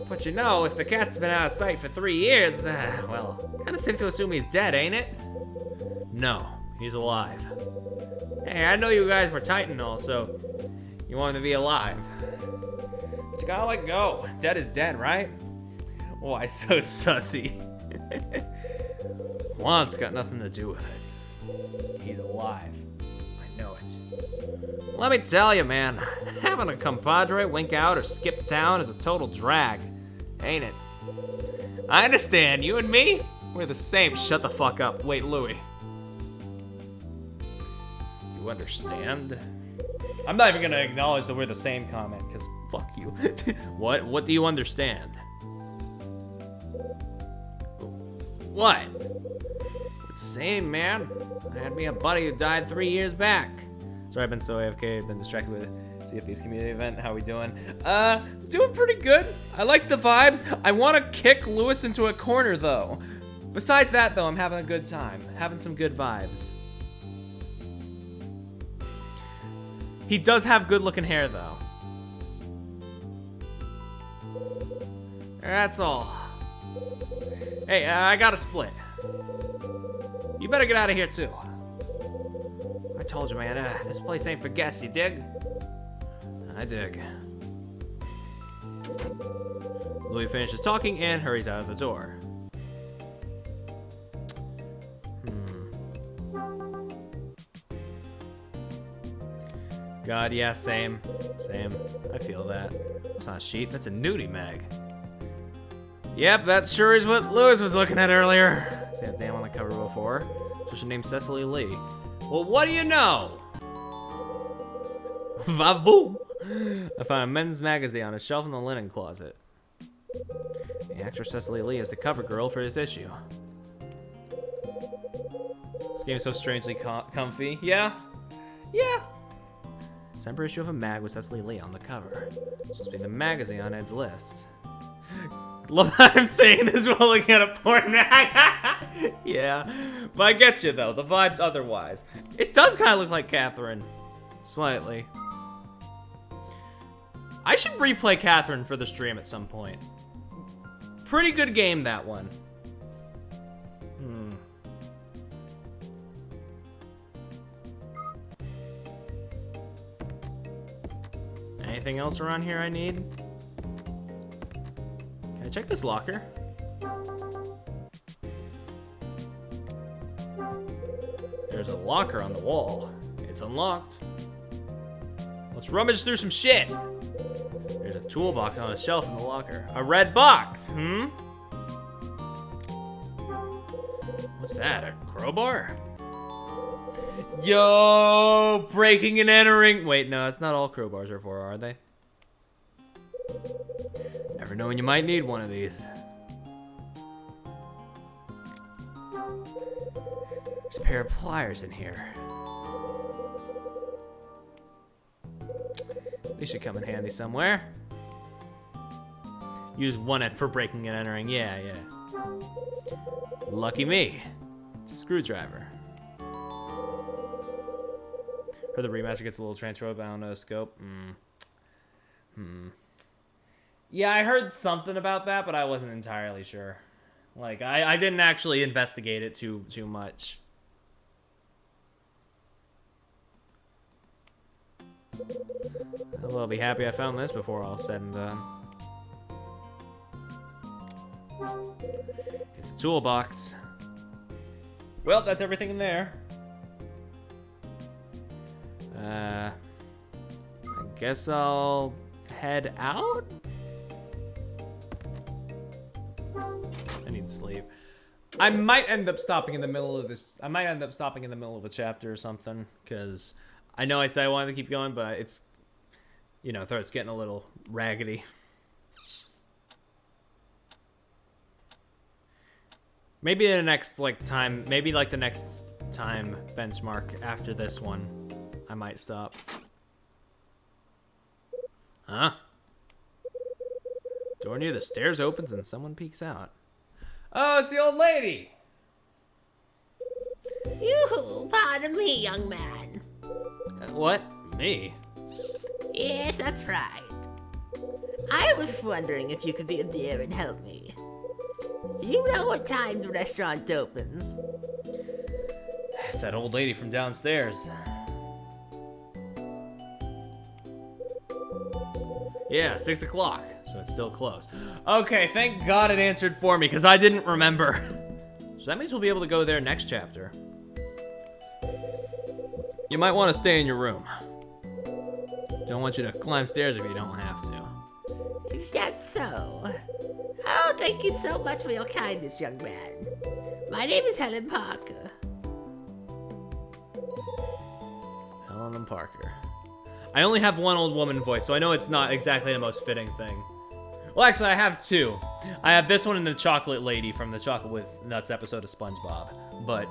[SPEAKER 1] But you know, if the cat's been out of sight for 3 years, well, kinda safe to assume he's dead, ain't it? No, he's alive. Hey, I know you guys were tight and all, so you want him to be alive. But you gotta let go. Dead is dead, right? Why so sussy? Juan's got nothing to do with it. He's alive. I know it. Let me tell you, man, having a compadre wink out or skip town is a total drag, ain't it? I understand, you and me, we're the same. Shut the fuck up. Wait, Louie. You understand? I'm not even gonna acknowledge that we're the same comment, because fuck you. What do you understand? What? It's the same, man. I had me a buddy who died 3 years back. Sorry, I've been so AFK, I've been distracted with Sea of Thieves community event. How we doing? Doing pretty good. I like the vibes. I want to kick Lewis into a corner, though. Besides that, though, I'm having a good time. Having some good vibes. He does have good-looking hair, though. That's all. Hey, I got a split. You better get out of here, too. I told you, man, this place ain't for guests, you dig? I dig. Louis finishes talking and hurries out of the door. God, yeah, same. I feel that. That's not a sheet, that's a nudie mag. Yep, that sure is what Lewis was looking at earlier. Seen that damn on the cover before. Just named Cecily Lee. Well, what do you know? Vavoom! I found a men's magazine on a shelf in the linen closet. The actress Cecily Lee is the cover girl for this issue. This game is so strangely comfy. Yeah. December issue of a mag with Cecily Lee on the cover. Supposed to be the magazine on Ed's list. Love that I'm saying this while looking at a porn mag. Yeah, but I get you though. The vibe's otherwise. It does kind of look like Catherine, slightly. I should replay Catherine for the stream at some point. Pretty good game, that one. Anything else around here I need? Can I check this locker? There's a locker on the wall. It's unlocked. Let's rummage through some shit. There's a toolbox on a shelf in the locker. A red box, What's that, a crowbar? Yo, breaking and entering. Wait, no, that's not all crowbars are for, are they? Never know when you might need one of these.
[SPEAKER 3] There's a pair of pliers in here. These should come in handy somewhere. Use one end for breaking and entering. Yeah. Lucky me. Screwdriver. Or the remaster gets a little transfer, but I don't know scope. Yeah, I heard something about that, but I wasn't entirely sure. Like, I didn't actually investigate it too much. I'll be happy I found this before all said and done. It's a toolbox. Well, that's everything in there. I guess I'll head out? I need to sleep. I might end up stopping in the middle of this. I might end up stopping in the middle of a chapter or something, because I know I said I wanted to keep going, but it's, you know, throat's getting a little raggedy. Maybe the next, like, time, maybe, like, the next time benchmark after this one, I might stop. Huh? Door near the stairs opens and someone peeks out. Oh, it's the old lady!
[SPEAKER 4] Yoo-hoo, pardon me, young man.
[SPEAKER 3] What? Me?
[SPEAKER 4] Yes, that's right. I was wondering if you could be a dear and help me. Do you know what time the restaurant opens?
[SPEAKER 3] It's that old lady from downstairs. Yeah, 6 o'clock, so it's still closed. Okay, thank God it answered for me, because I didn't remember. So that means we'll be able to go there next chapter. You might want to stay in your room. Don't want you to climb stairs if you don't have to.
[SPEAKER 4] If that's so. Oh, thank you so much for your kindness, young man. My name is Helen Parker.
[SPEAKER 3] Helen and Parker. I only have one old woman voice, so I know it's not exactly the most fitting thing. Well, actually, I have two. I have this one and the chocolate lady from the Chocolate with Nuts episode of SpongeBob. But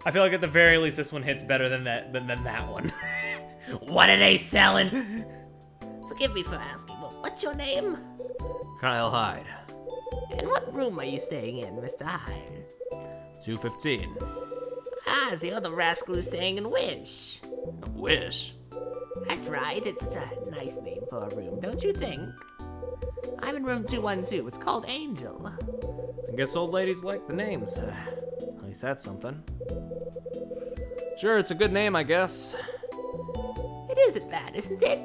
[SPEAKER 3] I feel like at the very least, this one hits better than that one. What are they selling?
[SPEAKER 4] Forgive me for asking, but what's your name?
[SPEAKER 3] Kyle Hyde.
[SPEAKER 4] And what room are you staying in, Mr. Hyde?
[SPEAKER 3] 215.
[SPEAKER 4] Ah, so you're the rascal who's staying in Wish.
[SPEAKER 3] Wish.
[SPEAKER 4] That's right, it's such a nice name for a room, don't you think? I'm in room 212, it's called Angel.
[SPEAKER 3] I guess old ladies like the names. At least that's something. Sure, it's a good name, I guess.
[SPEAKER 4] It isn't bad, isn't it?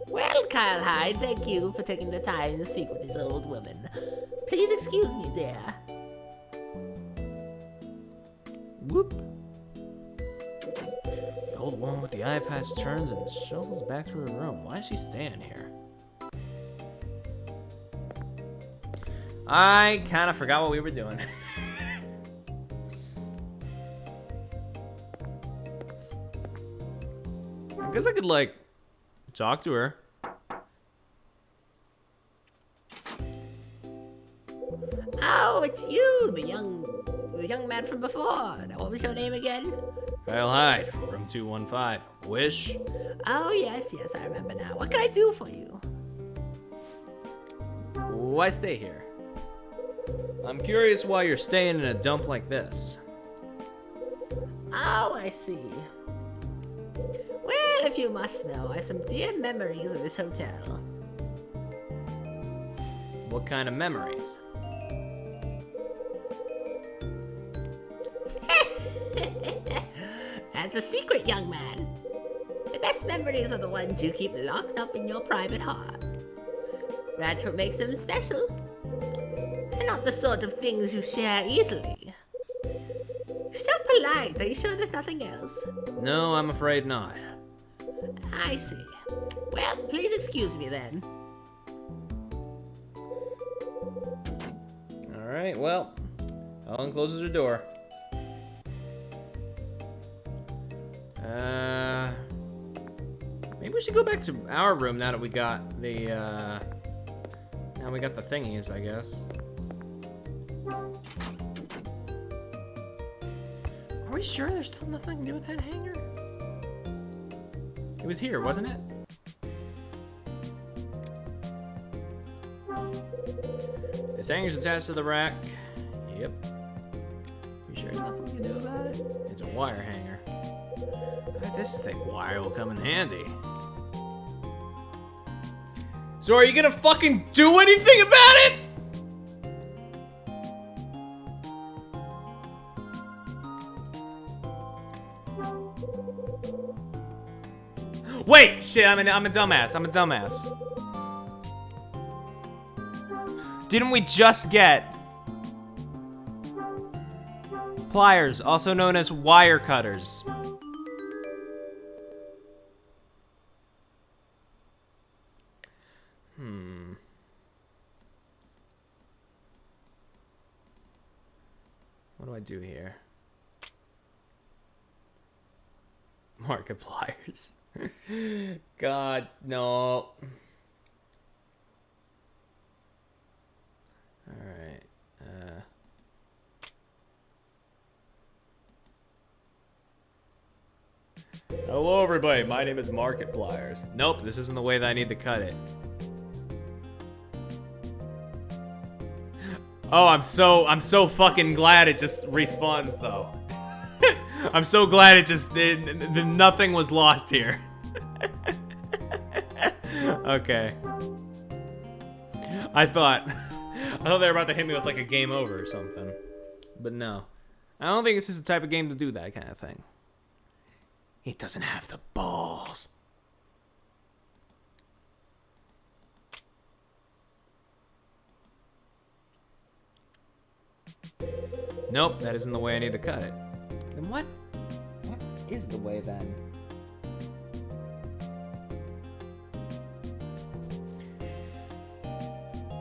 [SPEAKER 4] Well, Kyle Hyde, thank you for taking the time to speak with this old woman. Please excuse me, dear.
[SPEAKER 3] Whoop. The old woman with the eye patch turns and shuffles back to her room. Why is she staying here? I kind of forgot what we were doing. I guess I could, like, talk to her.
[SPEAKER 4] Oh, it's you, the young man from before. Now, what was your name again?
[SPEAKER 3] Kyle Hyde, room 215. Wish?
[SPEAKER 4] Oh, yes, I remember now. What can I do for you?
[SPEAKER 3] Why stay here? I'm curious why you're staying in a dump like this.
[SPEAKER 4] Oh, I see. Well, if you must know, I have some dear memories of this hotel.
[SPEAKER 3] What kind of memories?
[SPEAKER 4] That's a secret, young man. The best memories are the ones you keep locked up in your private heart. That's what makes them special. They're not the sort of things you share easily. So polite. Are you sure there's nothing else?
[SPEAKER 3] No, I'm afraid not.
[SPEAKER 4] I see. Well, please excuse me then.
[SPEAKER 3] Alright, well, Ellen closes her door. Maybe we should go back to our room now that we got the, now we got the thingies, I guess. Are we sure there's still nothing to do with that hanger? It was here, wasn't it? This hanger's attached to the rack. Yep. You sure there's nothing we can do about it? It's a wire hanger. This thick wire will come in handy.
[SPEAKER 1] So are you gonna fucking do anything about it? Wait, shit, I'm a dumbass. I'm a dumbass. Didn't we just get pliers, also known as wire cutters?
[SPEAKER 3] What do I do here? Market pliers. God, no. Alright. Hello everybody, my name is Market Pliers. Nope, this isn't the way that I need to cut it.
[SPEAKER 1] Oh, I'm so fucking glad it just respawns though. I'm so glad nothing was lost here. Okay. I thought they were about to hit me with like a game over or something. But no. I don't think this is the type of game to do that kind of thing. It doesn't have the balls.
[SPEAKER 3] Nope, that isn't the way I need to cut it. Then what is the way then?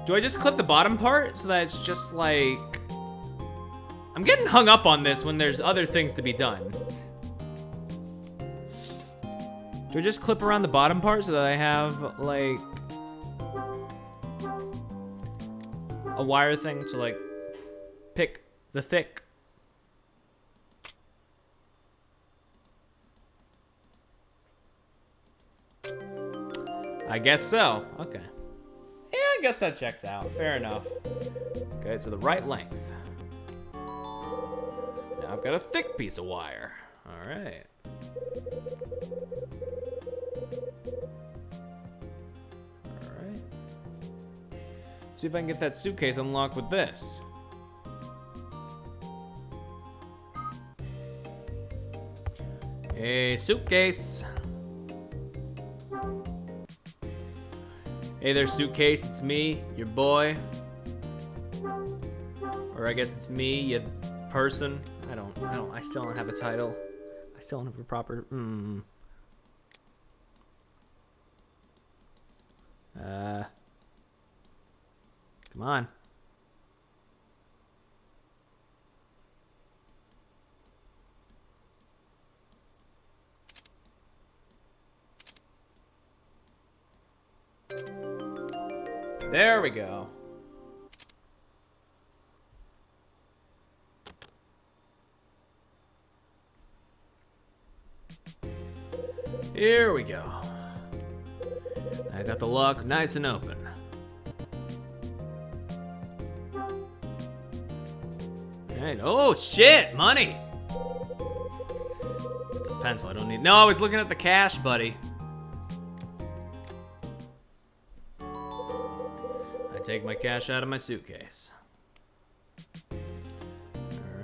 [SPEAKER 1] Do I just clip the bottom part so that it's just like... I'm getting hung up on this when there's other things to be done. Do I just clip around the bottom part so that I have like a wire thing to like pick the thick? I guess so. Okay. Yeah, I guess that checks out. Fair enough. Okay, to the right length. Now I've got a thick piece of wire. All right. All right. See if I can get that suitcase unlocked with this. Hey, suitcase. Hey there, suitcase. It's me, your boy. Or I guess it's me, you person. I still don't have a title. I still don't have a proper, Come on. There we go. Here we go. I got the lock nice and open. Alright, oh shit, money! It's a pencil, I don't need. No, I was looking at the cash, buddy. I take my cash out of my suitcase.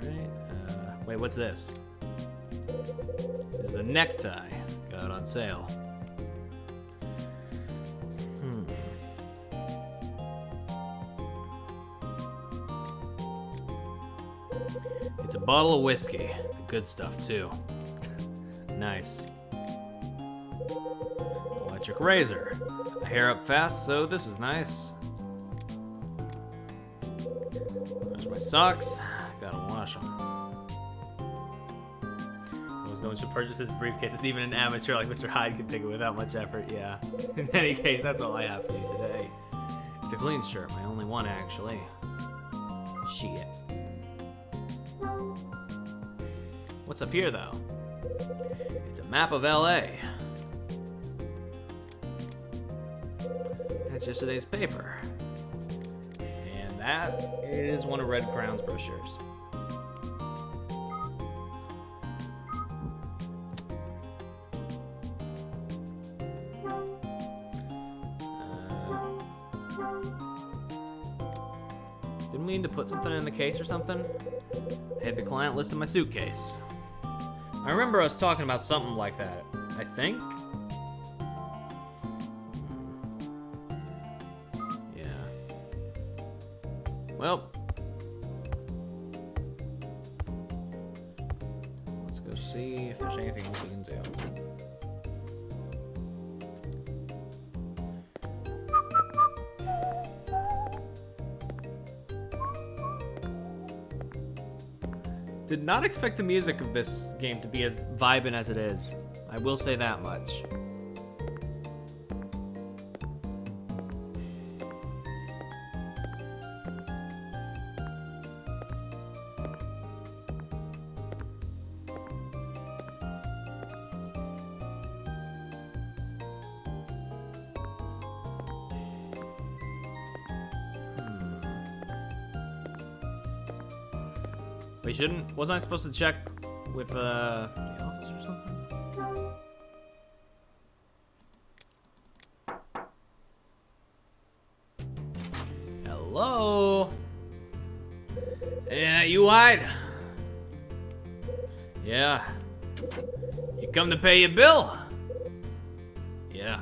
[SPEAKER 1] Alright, wait, what's this? This is a necktie. Got it on sale. It's a bottle of whiskey. The good stuff, too. Nice. Electric razor. I hair up fast, so this is nice. Those are my socks. Gotta wash them. No one should purchase this briefcase. It's even an amateur like Mr. Hyde can take it without much effort. Yeah. In any case, that's all I have for you today. It's a clean shirt, my only one actually. Shit. What's up here, though? It's a map of LA. That's yesterday's paper. And that is one of Red Crown's brochures. Didn't we need to put something in the case or something? I had the client list in my suitcase. I remember us talking about something like that, I think. Yeah. Well. Let's go see if there's anything else we can do. Did not expect the music of this game to be as vibin' as it is. I will say that much. We shouldn't. Wasn't I supposed to check with the office or something? Hello? Yeah, you Hyde? Yeah. You come to pay your bill? Yeah.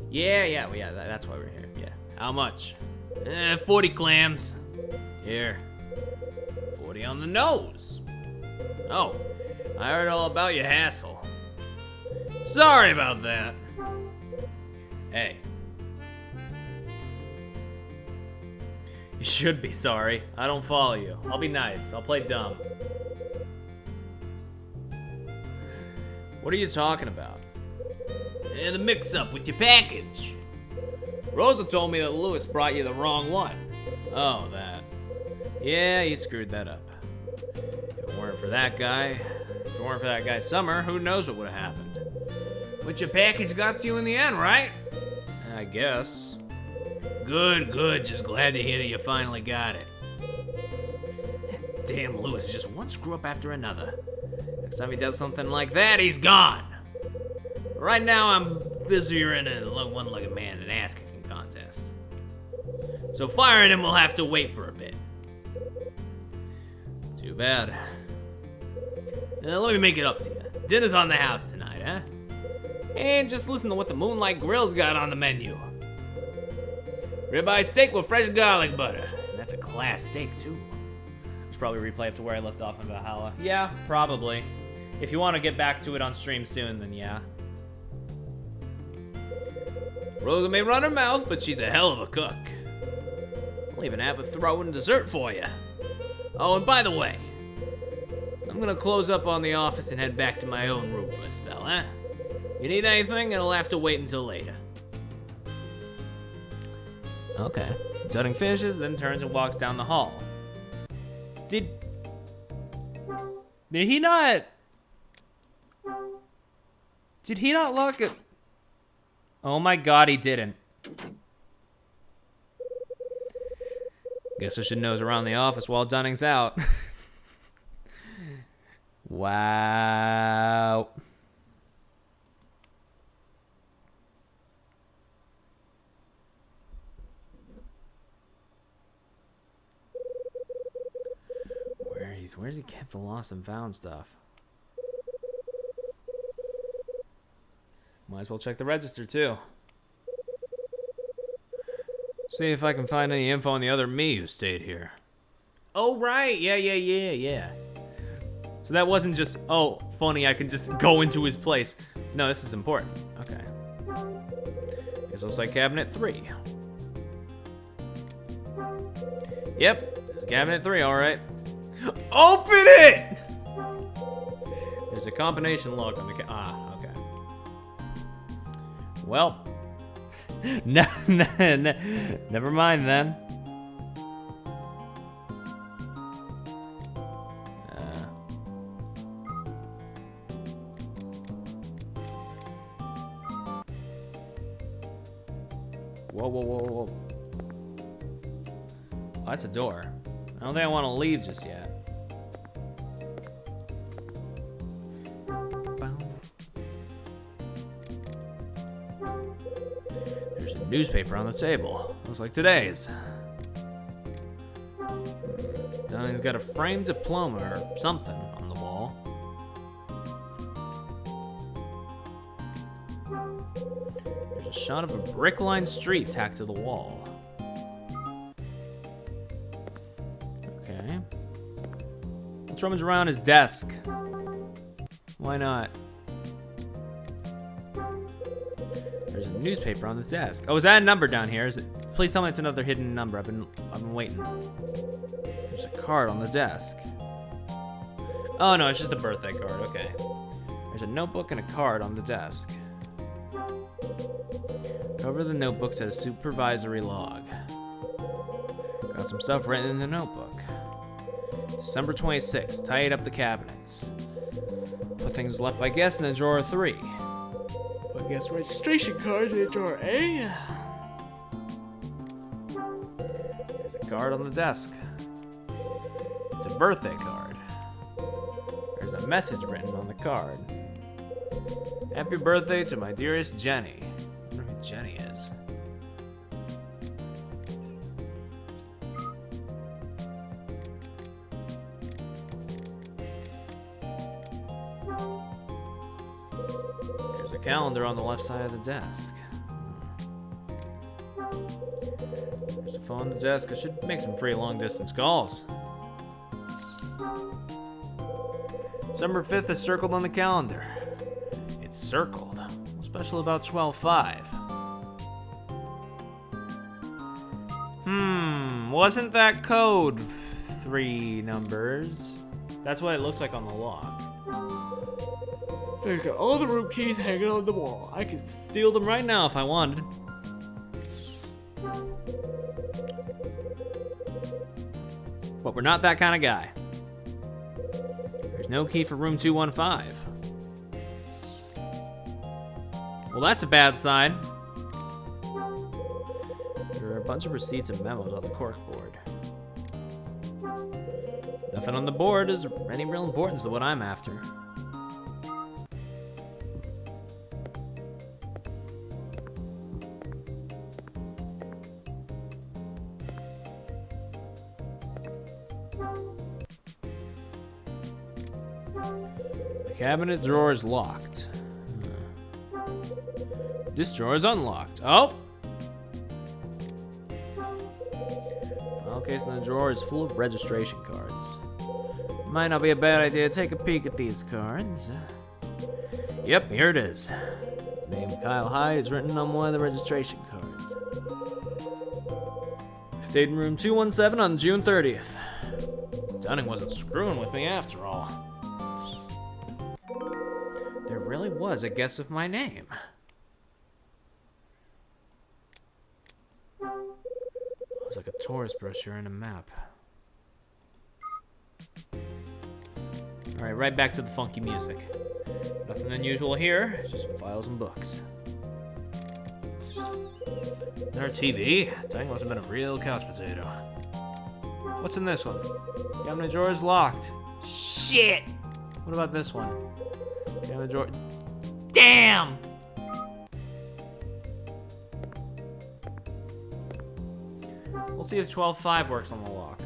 [SPEAKER 1] Yeah, well, yeah, that's why we're here. Yeah. How much? 40 clams. Here. 40 on the nose. Oh, I heard all about your hassle. Sorry about that. Hey. You should be sorry. I don't follow you. I'll be nice. I'll play dumb. What are you talking about? The mix-up with your package. Rosa told me that Lewis brought you the wrong one. Oh, that. Yeah, you screwed that up. If it weren't for that guy, Summer, who knows what would have happened. But your package got to you in the end, right? I guess. Good. Just glad to hear that you finally got it. Damn Lewis, just one screw up after another. Next time he does something like that, he's gone. Right now, I'm busier in a one-legged man in an ass-kicking contest. So firing him will have to wait for a bit. Too bad. Let me make it up to you. Dinner's on the house tonight, huh? And just listen to what the Moonlight Grill's got on the menu. Ribeye steak with fresh garlic butter. And that's a class steak, too. Should probably replay up to where I left off in Valhalla. Yeah, probably. If you want to get back to it on stream soon, then yeah. Rosa may run her mouth, but she's a hell of a cook. I'll even have a throw-in dessert for you. Oh, and by the way, I'm gonna close up on the office and head back to my own room for a spell, huh? You need anything, it'll have to wait until later. Okay. Dunning finishes, then turns and walks down the hall. Did he not... Did he not lock it? Oh my god, he didn't. Guess I should nose around the office while Dunning's out. Wow. Where's he kept the lost and found stuff? Might as well check the register too. See if I can find any info on the other me who stayed here. Oh right, yeah. So that wasn't just, oh, funny, I can just go into his place. No, this is important. Okay. This looks like cabinet 3. Yep, it's cabinet 3, all right. Open it! There's a combination lock on the okay. Well, never mind then. Whoa, whoa, whoa, whoa. Oh, that's a door. I don't think I want to leave just yet. There's a newspaper on the table. Looks like today's. Dunning's got a framed diploma or something on the wall. There's a shot of a brick-lined street tacked to the wall. Okay. Let's rummage around his desk. Why not? There's a newspaper on the desk. Oh, is that a number down here? Is it? Please tell me it's another hidden number. I've been waiting. There's a card on the desk. Oh no, it's just a birthday card. Okay. There's a notebook and a card on the desk. Cover the notebook says supervisory log. Got some stuff written in the notebook. December 26th. Tied up the cabinets. Put things left by guest in the drawer 3. Put guest registration cards in drawer A. There's a card on the desk. It's a birthday card. There's a message written on the card. Happy birthday to my dearest Jenny. I wonder who Jenny is. There's a calendar on the left side of the desk. There's a phone on the desk. I should make some free long-distance calls. December 5th is circled on the calendar. It's circled. What's special about 12/5? Wasn't that code 3 numbers? That's what it looks like on the lock. So you got all the room keys hanging on the wall. I could steal them right now if I wanted. But we're not that kind of guy. There's no key for room 215. Well, that's a bad sign. There are a bunch of receipts and memos on the cork board. Nothing on the board is of any real importance to what I'm after. The cabinet drawer is locked. This drawer is unlocked. Oh! File case in the drawer is full of registration cards. Might not be a bad idea to take a peek at these cards. Yep, here it is. Name Kyle Hyde is written on one of the registration cards. Stayed in room 217 on June 30th. Dunning wasn't screwing with me after all. There really was a guess of my name. It was like a tourist brochure and a map. Alright, right back to the funky music. Nothing unusual here, just some files and books. And our TV. Dang, must have been a real couch potato. What's in this one? Cabinet drawer is locked. Shit! What about this one? Cabinet drawer. Damn! We'll see if 12/5 works on the lock.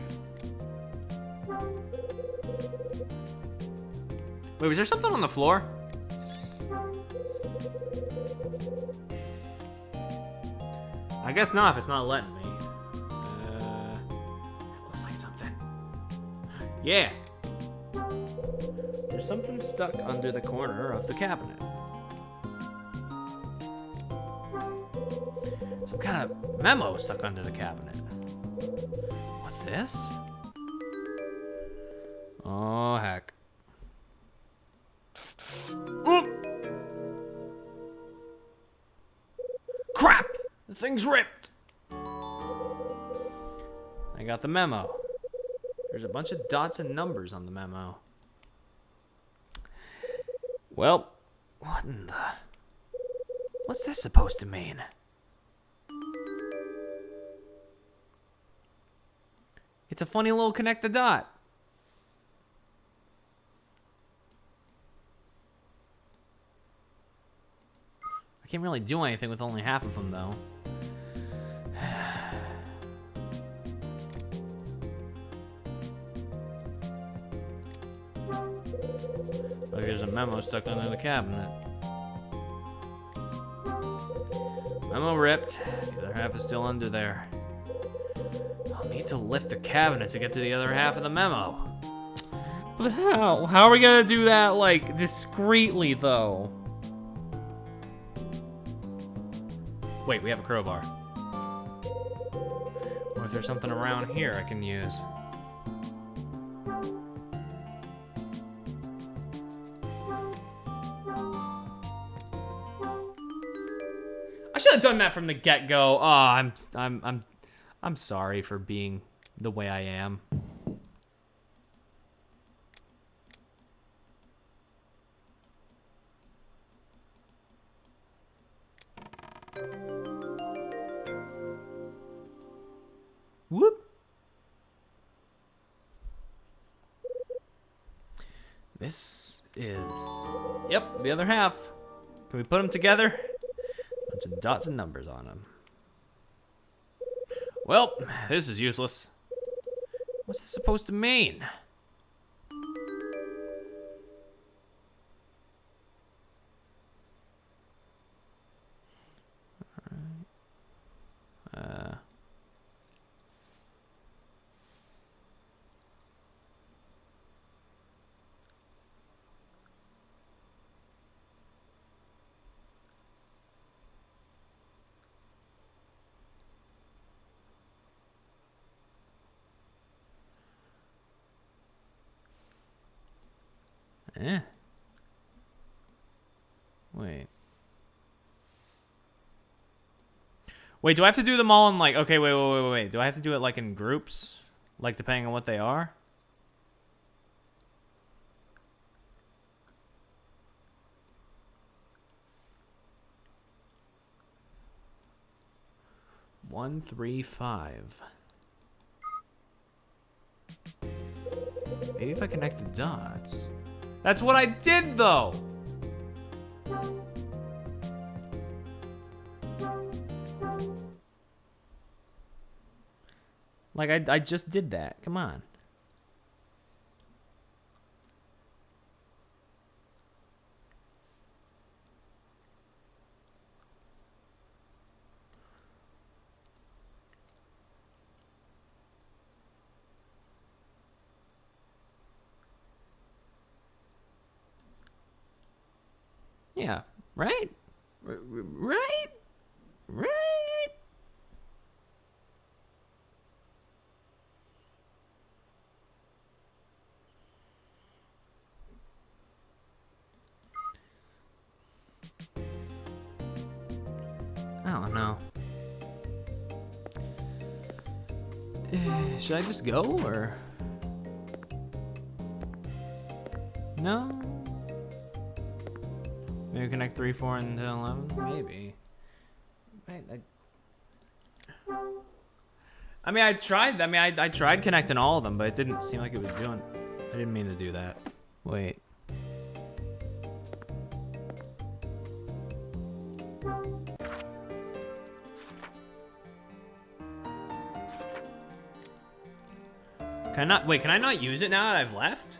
[SPEAKER 1] Wait, was there something on the floor? I guess not if it's not letting me. Looks like something. Yeah. There's something stuck under the corner of the cabinet. Some kind of memo stuck under the cabinet. What's this? Oh, heck. Crap! The thing's ripped! I got the memo. There's a bunch of dots and numbers on the memo. Well, what in the... What's this supposed to mean?
[SPEAKER 3] It's a funny little connect the dot. I can't really do anything with only half of them, though. Look, there's a memo stuck under the cabinet. Memo ripped. The other half is still under there. I'll need to lift the cabinet to get to the other half of the memo. But how? How are we gonna do that, like, discreetly, though? Wait, we have a crowbar. Or if there's something around here I can use. I should have done that from the get-go. Oh, I'm sorry for being the way I am. Whoop. This is, yep, the other half. Can we put them together? Bunch of dots and numbers on them. Well, this is useless. What's this supposed to mean? Wait. Wait, do I have to do them all in like, okay, wait. Do I have to do it like in groups? Like depending on what they are? One, 3, 5. Maybe if I connect the dots. That's what I did, though! Like, I just did that. Come on. Yeah, right? Right? Right? I don't know. Should I just go, or? No? Maybe connect 3, 4, and 11? Maybe. I mean, I tried. I tried connecting all of them, but it didn't seem like it was doing. I didn't mean to do that. Wait. Can I not? Wait, can I not use it now that I've left?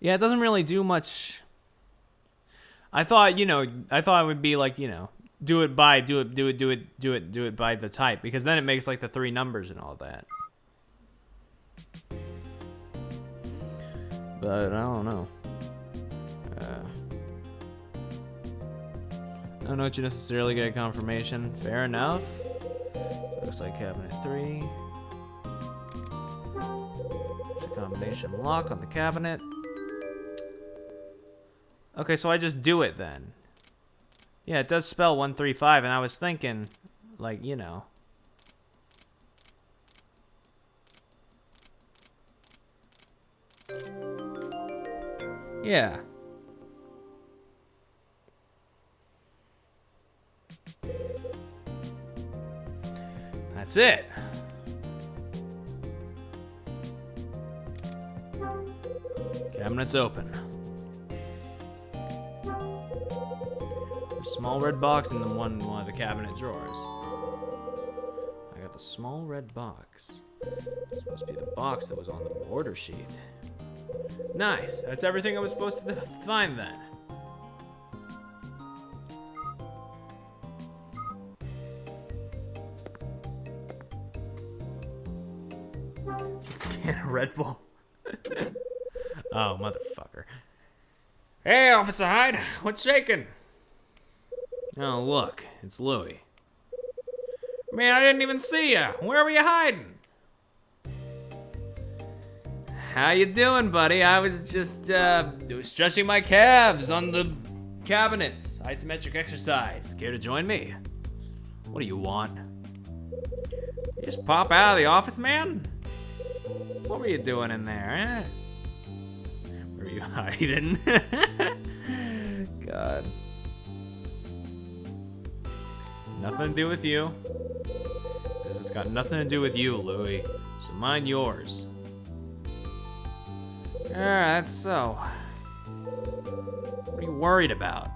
[SPEAKER 3] Yeah, it doesn't really do much. I thought, it would be like, do it by the type, because then it makes like the 3 numbers and all that. But I don't know. I don't know what you necessarily get a confirmation. Fair enough. Looks like cabinet 3. Combination combination lock on the cabinet. Okay, so I just do it then. Yeah, it does spell 135, and I was thinking, like, you know. Yeah. That's it. Cabinet's open. There's a small red box in one of the cabinet drawers. I got the small red box. This must be the box that was on the order sheet. Nice. That's everything I was supposed to find then. Just a can of Red Bull. Oh, motherfucker. Hey, Officer Hyde. What's shaking? Oh, look. It's Louie. Man, I didn't even see ya. Where were you hiding? How you doing, buddy? I was just, stretching my calves on the cabinets. Isometric exercise. Care to join me? What do you want? You just pop out of the office, man? What were you doing in there, eh? Where were you hiding? God. Nothing to do with you. This has got nothing to do with you, Louie. So mind yours. Yeah, that's so. What are you worried about?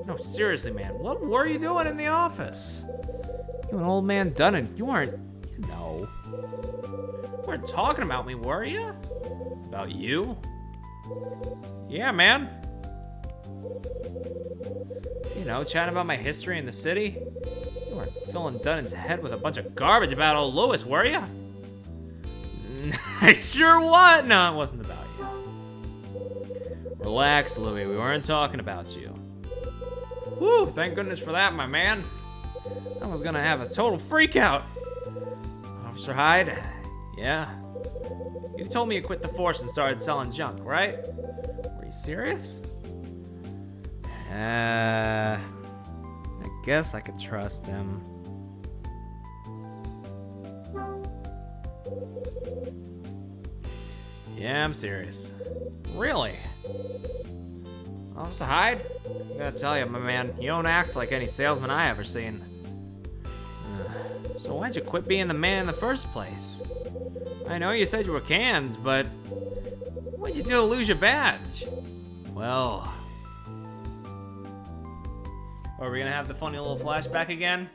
[SPEAKER 3] No, seriously, man. What were you doing in the office? You and old man Dunnan, you weren't, you know. You weren't talking about me, were you? About you? Yeah, man. You know, chatting about my history in the city. You weren't filling Dunnan's head with a bunch of garbage about old Lewis, were you? I sure was. No, it wasn't about you. Relax, Louie. We weren't talking about you. Whew, thank goodness for that, my man. I was gonna have a total freak out. Officer Hyde, yeah? You told me you quit the force and started selling junk, right? Were you serious? I guess I could trust him. Yeah, I'm serious. Really? Officer Hyde? I gotta tell you, my man, you don't act like any salesman I ever seen. So why'd you quit being the man in the first place? I know you said you were canned, but what'd you do to lose your badge? Well... Are we gonna have the funny little flashback again?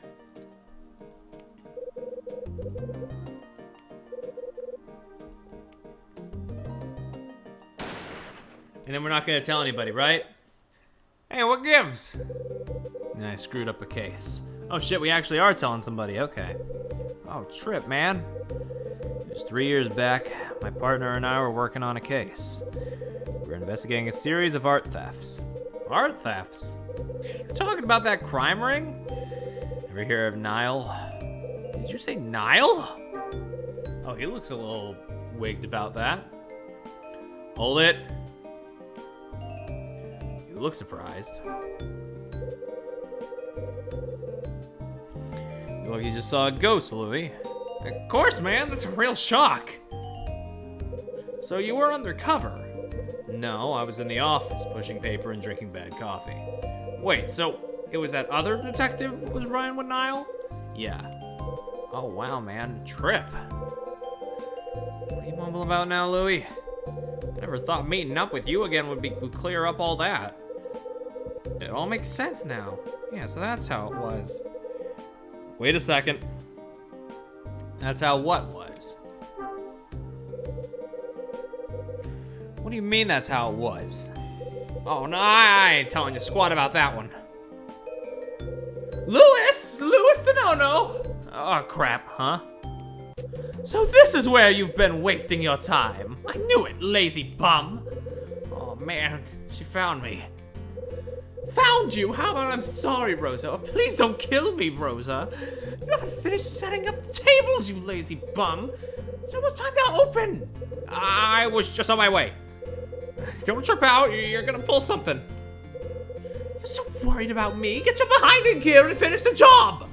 [SPEAKER 3] And then we're not gonna tell anybody, right? Hey, what gives? Nah, I screwed up a case. Oh shit, we actually are telling somebody, okay. Oh, trip, man. It was 3 years back. My partner and I were working on a case. We were investigating a series of art thefts. Art thefts? You're talking about that crime ring? Ever hear of Niall? Did you say Niall? Oh, he looks a little wigged about that. Hold it. You look surprised. You look, you just saw a ghost, Louie. Of course, man, that's a real shock. So you were undercover? No, I was in the office pushing paper and drinking bad coffee. Wait, so it was that other detective that was Ryan with Niall? Yeah. Oh, wow, man. Trip. What are you mumbling about now, Louie? I never thought meeting up with you again would clear up all that. It all makes sense now. Yeah, so that's how it was. Wait a second. That's how what was? What do you mean that's how it was? Oh, no, I ain't telling you squat about that one. Louis the no-no. Oh, crap, huh? So this is where you've been wasting your time. I knew it, lazy bum. Oh, man, she found me. Found you? How about I'm sorry, Rosa? Oh, please don't kill me, Rosa. You haven't finished setting up the tables, you lazy bum. It's almost time to open. I was just on my way. Don't trip out. You're gonna pull something. You're so worried about me. Get your behind in gear and finish the job.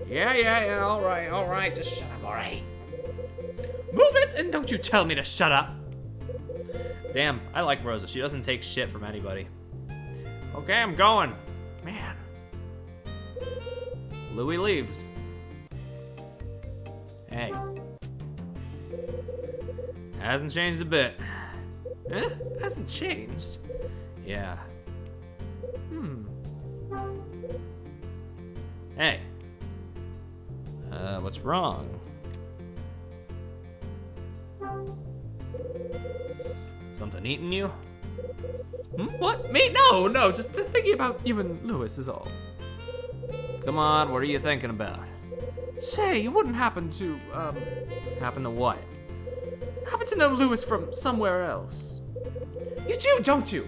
[SPEAKER 3] Yeah. All right. Just shut up, all right? Move it, and don't you tell me to shut up.
[SPEAKER 1] Damn, I like Rosa. She doesn't take shit from anybody. Okay, I'm going.
[SPEAKER 3] Man.
[SPEAKER 1] Louis leaves. Hey. Hasn't changed a bit.
[SPEAKER 3] Eh? Hasn't changed.
[SPEAKER 1] Yeah. Hey. What's wrong? Something eating you?
[SPEAKER 3] What? Me? No. Just thinking about you and Louis is all.
[SPEAKER 1] Come on, what are you thinking about?
[SPEAKER 3] Say, you wouldn't happen to,
[SPEAKER 1] Happen to what?
[SPEAKER 3] happen to know Louis from somewhere else? You do, don't you?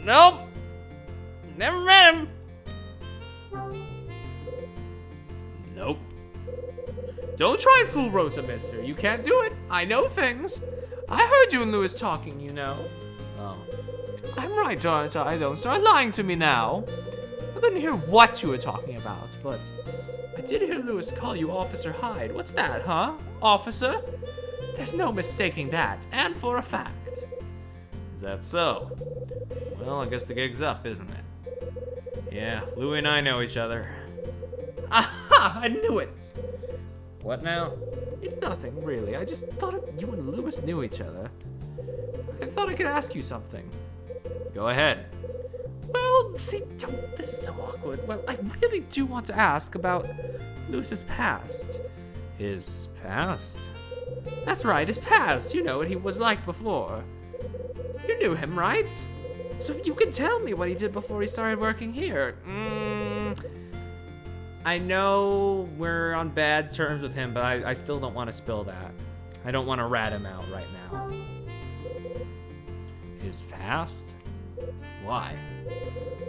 [SPEAKER 1] Nope. Never met him. Nope.
[SPEAKER 3] Don't try and fool Rosa, mister. You can't do it. I know things. I heard you and Louis talking, you know.
[SPEAKER 1] Oh.
[SPEAKER 3] I'm right, aren't I? Don't start lying to me now. I couldn't hear what you were talking about, but I did hear Louis call you Officer Hyde. What's that, huh? Officer? There's no mistaking that, and for a fact.
[SPEAKER 1] Is that so? Well, I guess the gig's up, isn't it? Yeah, Louis and I know each other.
[SPEAKER 3] Aha! I knew it!
[SPEAKER 1] What now?
[SPEAKER 3] It's nothing, really. I just thought you and Louis knew each other. I thought I could ask you something.
[SPEAKER 1] Go ahead.
[SPEAKER 3] Well, see, this is so awkward. Well, I really do want to ask about Louis's past.
[SPEAKER 1] His past?
[SPEAKER 3] That's right, his past. You know what he was like before. You knew him, right? So you can tell me what he did before he started working here.
[SPEAKER 1] I know we're on bad terms with him, but I still don't want to spill that. I don't want to rat him out right now. His past? Why?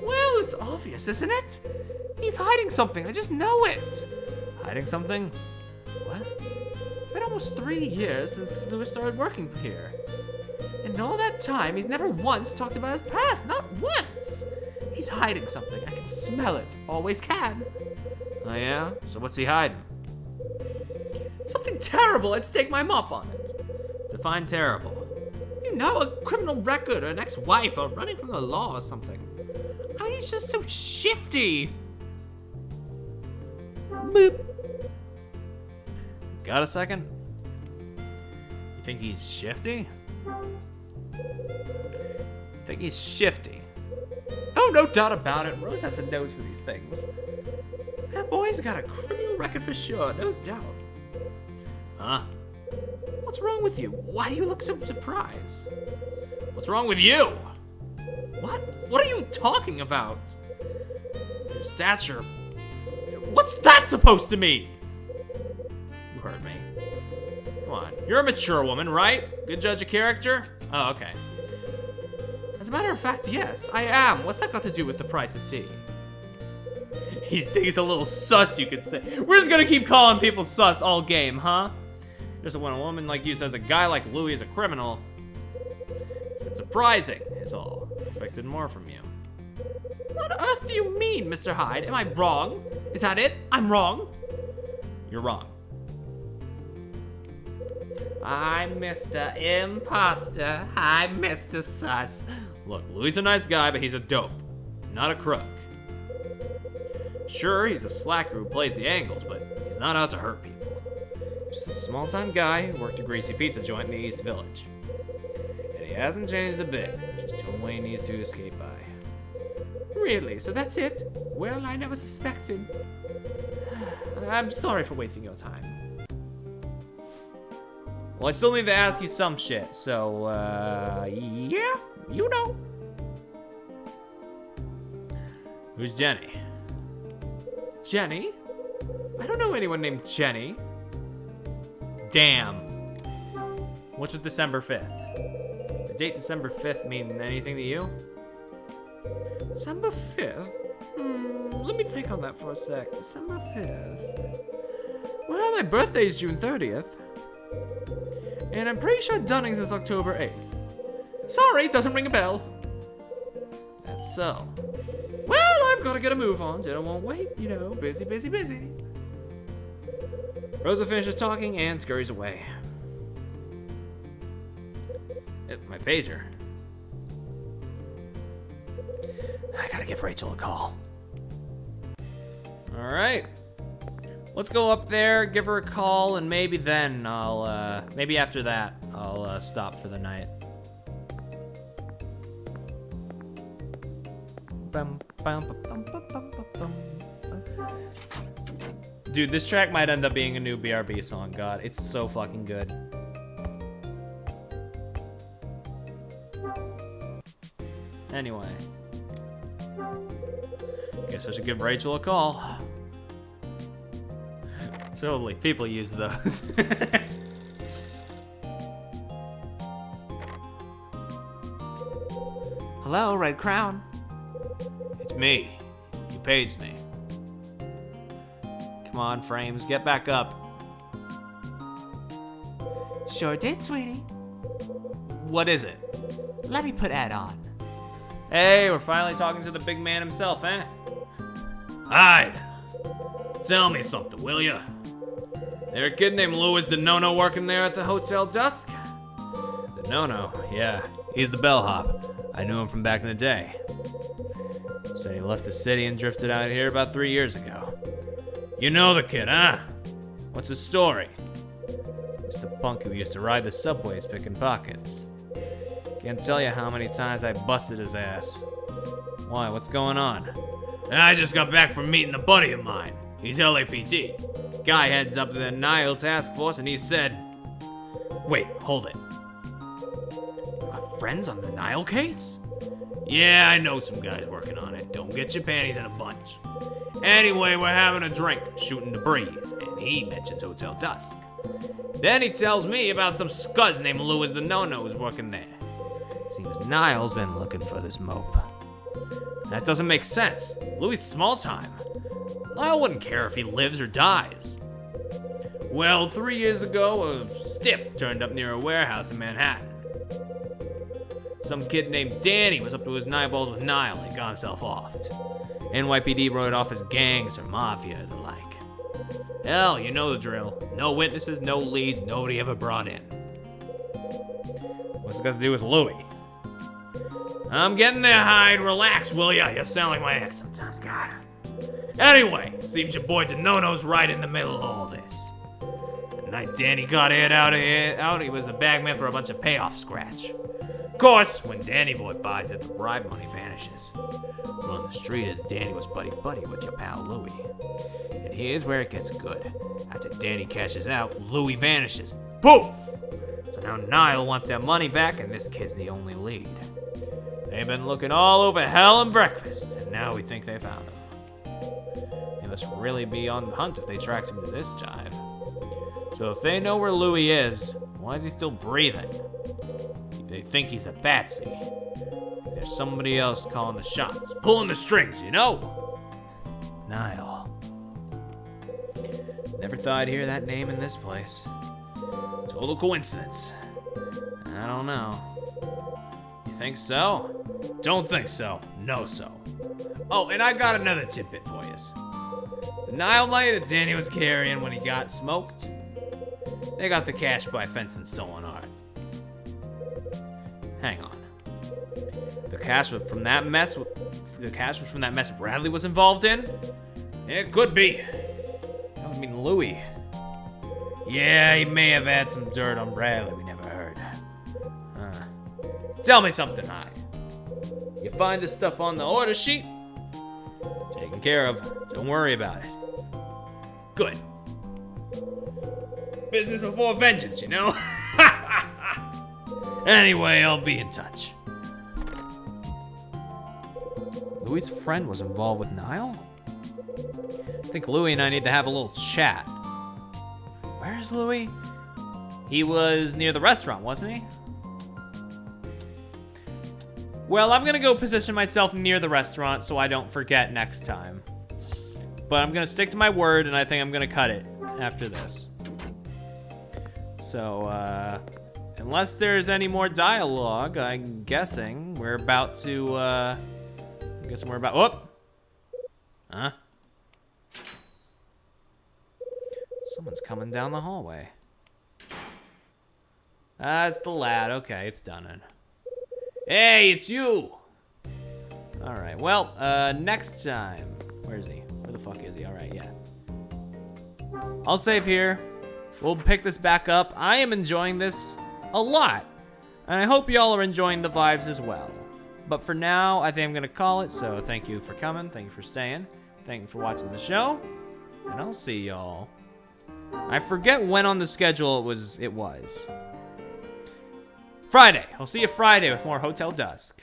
[SPEAKER 3] Well, it's obvious, isn't it? He's hiding something. I just know it.
[SPEAKER 1] Hiding something?
[SPEAKER 3] What? It's been almost 3 years since Louis started working here. And in all that time, he's never once talked about his past. Not once. He's hiding something. I can smell it. Always can.
[SPEAKER 1] Oh yeah? So what's he hiding?
[SPEAKER 3] Something terrible. I'd stake my mop on it.
[SPEAKER 1] Define terrible.
[SPEAKER 3] You know, a criminal record or an ex-wife or running from the law or something. I mean, he's just so shifty. Boop.
[SPEAKER 1] Got a second? You think he's shifty? Think he's shifty?
[SPEAKER 3] Oh, no doubt about it. Rose has a nose for these things. That boy's got a criminal record for sure, no doubt.
[SPEAKER 1] Huh?
[SPEAKER 3] What's wrong with you? Why do you look so surprised?
[SPEAKER 1] What's wrong with you?
[SPEAKER 3] What? What are you talking about?
[SPEAKER 1] Your stature.
[SPEAKER 3] What's that supposed to mean?
[SPEAKER 1] You heard me. Come on. You're a mature woman, right? Good judge of character? Oh, okay.
[SPEAKER 3] As a matter of fact, yes, I am. What's that got to do with the price of tea?
[SPEAKER 1] He's a little sus, you could say. We're just gonna keep calling people sus all game, huh? Just when a woman like you says a guy like Louis is a criminal, it's surprising, is all. Expected more from you.
[SPEAKER 3] What on earth do you mean, Mr. Hyde? Am I wrong? Is that it? I'm wrong?
[SPEAKER 1] You're wrong.
[SPEAKER 3] I'm Mr. Imposter. I'm Mr. Sus.
[SPEAKER 1] Look, Louis is a nice guy, but he's a dope, not a crook. Sure, he's a slacker who plays the angles, but he's not out to hurt people. Just a small-time guy who worked a greasy pizza joint in the East Village. And he hasn't changed a bit, just told way he needs to escape by.
[SPEAKER 3] Really? So that's it? Well, I never suspected. I'm sorry for wasting your time.
[SPEAKER 1] Well, I still need to ask you some shit, so,
[SPEAKER 3] Yeah, you know.
[SPEAKER 1] who's Jenny?
[SPEAKER 3] Jenny? I don't know anyone named Jenny.
[SPEAKER 1] Damn. What's with December 5th? The date December 5th mean anything to you?
[SPEAKER 3] December 5th? Let me think on that for a sec. December 5th. Well, my birthday's June 30th. And I'm pretty sure Dunning's is October 8th. Sorry, doesn't ring a bell. That's so. Well, I've got to get a move on. Dinner won't wait. You know, busy, busy, busy. Rosa finishes talking and scurries away. My pager. I gotta give Rachel a call. Alright. Let's go up there, give her a call, and maybe then maybe after that, I'll stop for the night. Dude, this track might end up being a new BRB song. God, it's so fucking good. Anyway. Guess I should give Rachel a call. Totally, people use those. Hello, Red Crown. It's me. You paged me. Come on, Frames, get back up.
[SPEAKER 2] Sure did, sweetie.
[SPEAKER 3] What is it?
[SPEAKER 2] Let me put Ed on.
[SPEAKER 1] Hey, we're finally talking to the big man himself, eh? Hyde, tell me something, will ya? There a kid named Louis the No-No working there at the Hotel Dusk? The No-No, yeah, he's the bellhop. I knew him from back in the day. Said he left the city and drifted out here about 3 years ago. You know the kid, huh? What's his story? Just a punk who used to ride the subways picking pockets. Can't tell you how many times I busted his ass. Why, what's going on? I just got back from meeting a buddy of mine. He's LAPD. Guy heads up the Nile task force and he said... Wait, hold it. You got friends on the Nile case? Yeah, I know some guys working on it. Don't get your panties in a bunch. Anyway, we're having a drink, shooting the breeze, and he mentions Hotel Dusk. Then he tells me about some scuzz named Louis the No-No who's working there. Seems Nile's been looking for this mope. That doesn't make sense. Louis' small time. Nile wouldn't care if he lives or dies. Well, 3 years ago, a stiff turned up near a warehouse in Manhattan. Some kid named Danny was up to his nine balls with Nile and got himself offed. NYPD wrote off as gangs or mafia or the like. Hell, you know the drill. No witnesses, no leads, nobody ever brought in. What's it got to do with Louis? I'm getting there, Hyde. Relax, will ya? You sound like my ex sometimes, God. Anyway, seems your boy DeNono's right in the middle of all this. The night Danny got aired out, he was the bagman for a bunch of payoff scratch. Of course, when Danny Boy buys it, the bribe money vanishes. On the street as Danny was buddy-buddy with your pal Louis. And here's where it gets good. After Danny cashes out, Louis vanishes. Poof! So now Nile wants their money back and this kid's the only lead. They've been looking all over hell and breakfast, and now we think they found him. They must really be on the hunt if they tracked him to this jive. So if they know where Louis is, why is he still breathing? They think he's a patsy. There's somebody else calling the shots, pulling the strings, you know? Nile. Never thought I'd hear that name in this place. Total coincidence. I don't know. You think so? Don't think so. No so. Oh, and I got another tidbit for you. The Nile money that Danny was carrying when he got smoked, they got the cash by fencing stolen art. Hang on. The cash was from that mess. The cash was from that mess Bradley was involved in. It could be. That would mean Louis. Yeah, he may have had some dirt on Bradley we never heard. Tell me something, Hyde. You find this stuff on the order sheet? Taken care of. Don't worry about it. Good. Business before vengeance, you know? Anyway, I'll be in touch. Louis' friend was involved with Nile? I think Louis and I need to have a little chat. Where's Louis? He was near the restaurant, wasn't he? Well, I'm gonna go position myself near the restaurant so I don't forget next time. But I'm gonna stick to my word and I think I'm gonna cut it. after this. So, unless there's any more dialogue, I'm guessing we're about to, whoop! Huh? Someone's coming down the hallway. It's the lad. Okay, it's done. Hey, it's you! Alright, well, next time. Where is he? Where the fuck is he? Alright, yeah. I'll save here. We'll pick this back up. I am enjoying this a lot. And I hope y'all are enjoying the vibes as well. But for now, I think I'm gonna call it. So thank you for coming. Thank you for staying. Thank you for watching the show. And I'll see y'all. I forget when on the schedule it was. Friday. I'll see you Friday with more Hotel Dusk.